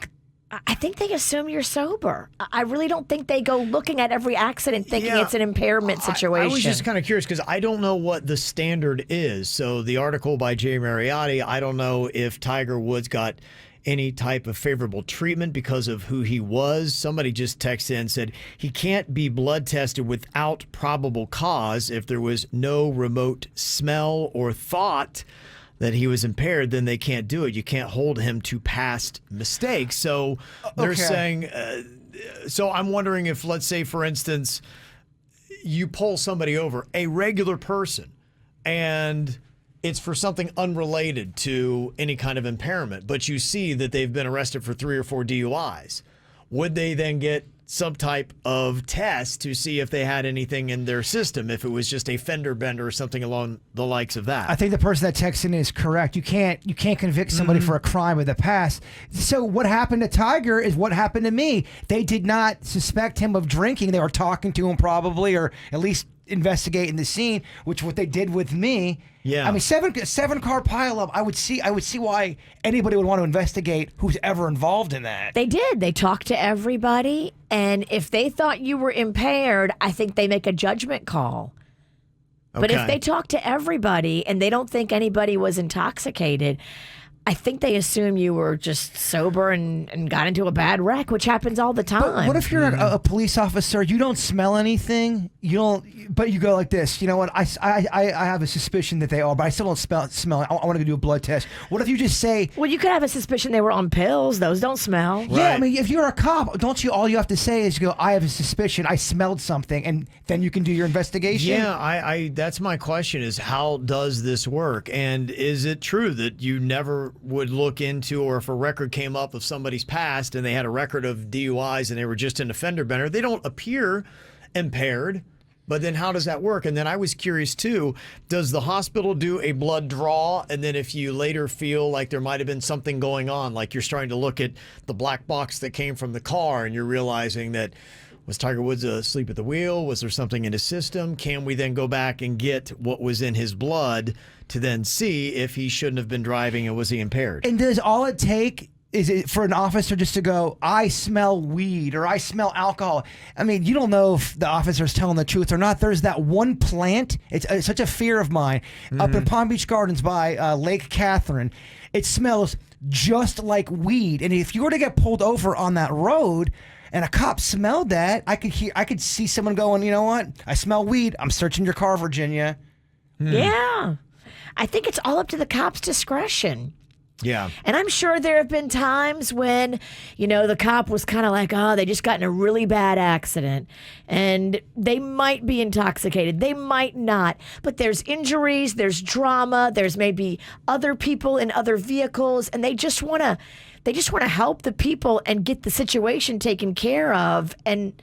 I think they assume you're sober. I really don't think they go looking at every accident thinking it's an impairment situation. I was just kind of curious because I don't know what the standard is. So the article by Jay Mariotti, I don't know if Tiger Woods got any type of favorable treatment because of who he was. Somebody just texted in and said he can't be blood tested without probable cause. If there was no remote smell or thought that he was impaired, then they can't do it. You can't hold him to past mistakes. So they're saying, so I'm wondering if, let's say, for instance, you pull somebody over, a regular person, and it's for something unrelated to any kind of impairment, but you see that they've been arrested for 3 or 4 DUIs. Would they then get some type of test to see if they had anything in their system, if it was just a fender bender or something along the likes of that? I think the person that texted in is correct. You can't convict somebody for a crime of the past. So what happened to Tiger is what happened to me. They did not suspect him of drinking. They were talking to him probably, or at least investigating the scene, which what they did with me. Yeah. I mean, 7-car pileup. I would see why anybody would want to investigate who's ever involved in that. They did. They talked to everybody, and if they thought you were impaired, I think they make a judgment call. But if they talk to everybody and they don't think anybody was intoxicated, I think they assume you were just sober and got into a bad wreck, which happens all the time. But what if you're a police officer, you don't smell anything, but you go like this, you know what, I have a suspicion that they are, but I still don't smell it. I want to do a blood test. What if you just say... Well, you could have a suspicion they were on pills. Those don't smell. Right. Yeah, I mean, if you're a cop, all you have to say is you go, I have a suspicion, I smelled something, and then you can do your investigation? Yeah, that's my question is, how does this work? And is it true that you never would look into, or if a record came up of somebody's past and they had a record of DUIs and they were just an offender bender, they don't appear impaired. But then how does that work? And then I was curious too, does the hospital do a blood draw? And then if you later feel like there might have been something going on, like you're starting to look at the black box that came from the car and you're realizing that, was Tiger Woods asleep at the wheel? Was there something in his system? Can we then go back and get what was in his blood to then see if he shouldn't have been driving and was he impaired? And does all it take is it for an officer just to go, I smell weed or I smell alcohol? I mean, you don't know if the officer's telling the truth or not. There's that one plant. It's such a fear of mine. Up in Palm Beach Gardens by Lake Catherine. It smells just like weed. And if you were to get pulled over on that road and a cop smelled that, I could see someone going, you know what? I smell weed. I'm searching your car, Virginia. Yeah. I think it's all up to the cop's discretion. Yeah. And I'm sure there have been times when, the cop was kind of like, they just got in a really bad accident. And they might be intoxicated. They might not. But there's injuries, there's drama, there's maybe other people in other vehicles. And they just want to help the people and get the situation taken care of. And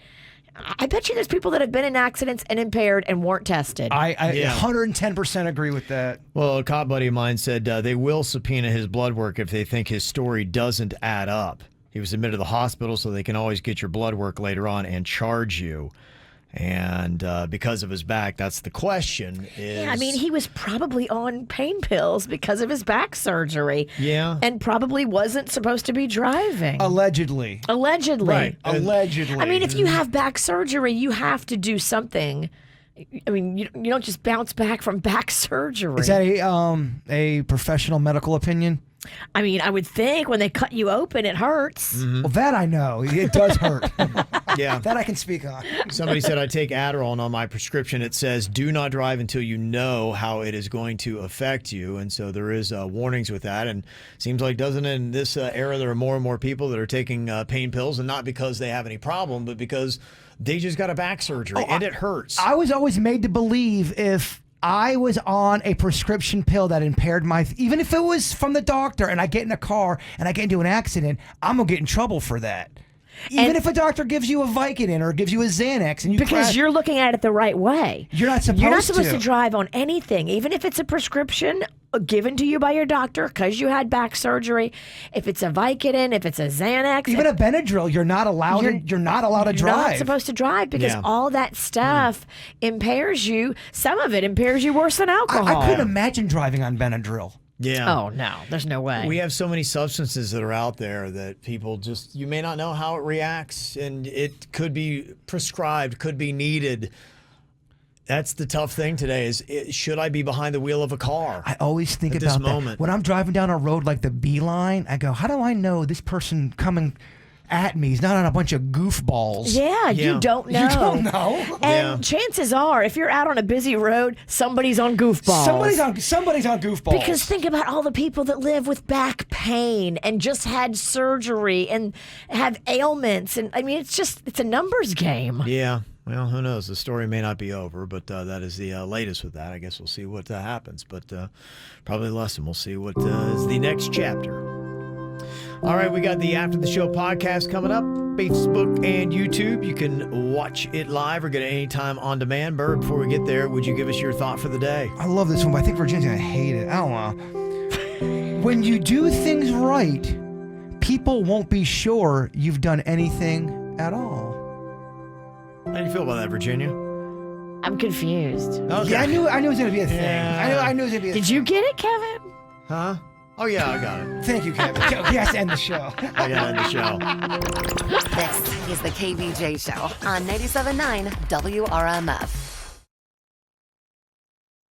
I bet you there's people that have been in accidents and impaired and weren't tested. I 110% agree with that. Well, a cop buddy of mine said they will subpoena his blood work if they think his story doesn't add up. He was admitted to the hospital, so they can always get your blood work later on and charge you. And because of his back, that's the question. Yeah, I mean, he was probably on pain pills because of his back surgery. Yeah. And probably wasn't supposed to be driving. Allegedly. Right. Allegedly. I mean, if you have back surgery, you have to do something. I mean, you don't just bounce back from back surgery. Is that a professional medical opinion? I mean, I would think when they cut you open, it hurts. Well, that I know. It does hurt. Yeah. That I can speak on. Somebody said I take Adderall, and on my prescription it says do not drive until you know how it is going to affect you. And so there is warnings with that. And seems like, doesn't it, in this era there are more and more people that are taking pain pills, and not because they have any problem, but because they just got a back surgery and it hurts. I was always made to believe if I was on a prescription pill that impaired even if it was from the doctor and I get in a car and I get into an accident, I'm going to get in trouble for that. Even if a doctor gives you a Vicodin or gives you a Xanax, and because you're looking at it the right way. You're not supposed to drive on anything, even if it's a prescription given to you by your doctor because you had back surgery. If it's a Vicodin, if it's a Xanax, even a Benadryl, you're not allowed to drive. You're not supposed to drive because all that stuff impairs you. Some of it impairs you worse than alcohol. I couldn't imagine driving on Benadryl. Yeah. Oh, no. There's no way. We have so many substances that are out there that people just, you may not know how it reacts, and it could be prescribed, could be needed. That's the tough thing today is, should I be behind the wheel of a car? I always think at about this moment. When I'm driving down a road like the B-line, I go, how do I know this person coming at me is not on a bunch of goofballs? Yeah, you don't know. You don't know. And chances are, if you're out on a busy road, somebody's on goofballs. Somebody's on goofballs. Because think about all the people that live with back pain and just had surgery and have ailments. And I mean, it's a numbers game. Yeah. Well, who knows? The story may not be over, but that is the latest with that. I guess we'll see what happens. But probably a lesson. We'll see what is the next chapter. All right, we got the After the Show podcast coming up. Facebook and YouTube. You can watch it live or get it anytime on demand. Bird, before we get there, would you give us your thought for the day? I love this one, but I think Virginia's going to hate it. I don't know. When you do things right, people won't be sure you've done anything at all. How do you feel about that, Virginia? I'm confused. Okay. Yeah, I knew it was going to be a thing. Yeah. I knew it was going to be a thing. Did you get it, Kevin? Huh? Oh, yeah, I got it. Thank you, Kevin. He has to end the show. I got to end the show. This is the KVJ Show on 97.9 WRMF.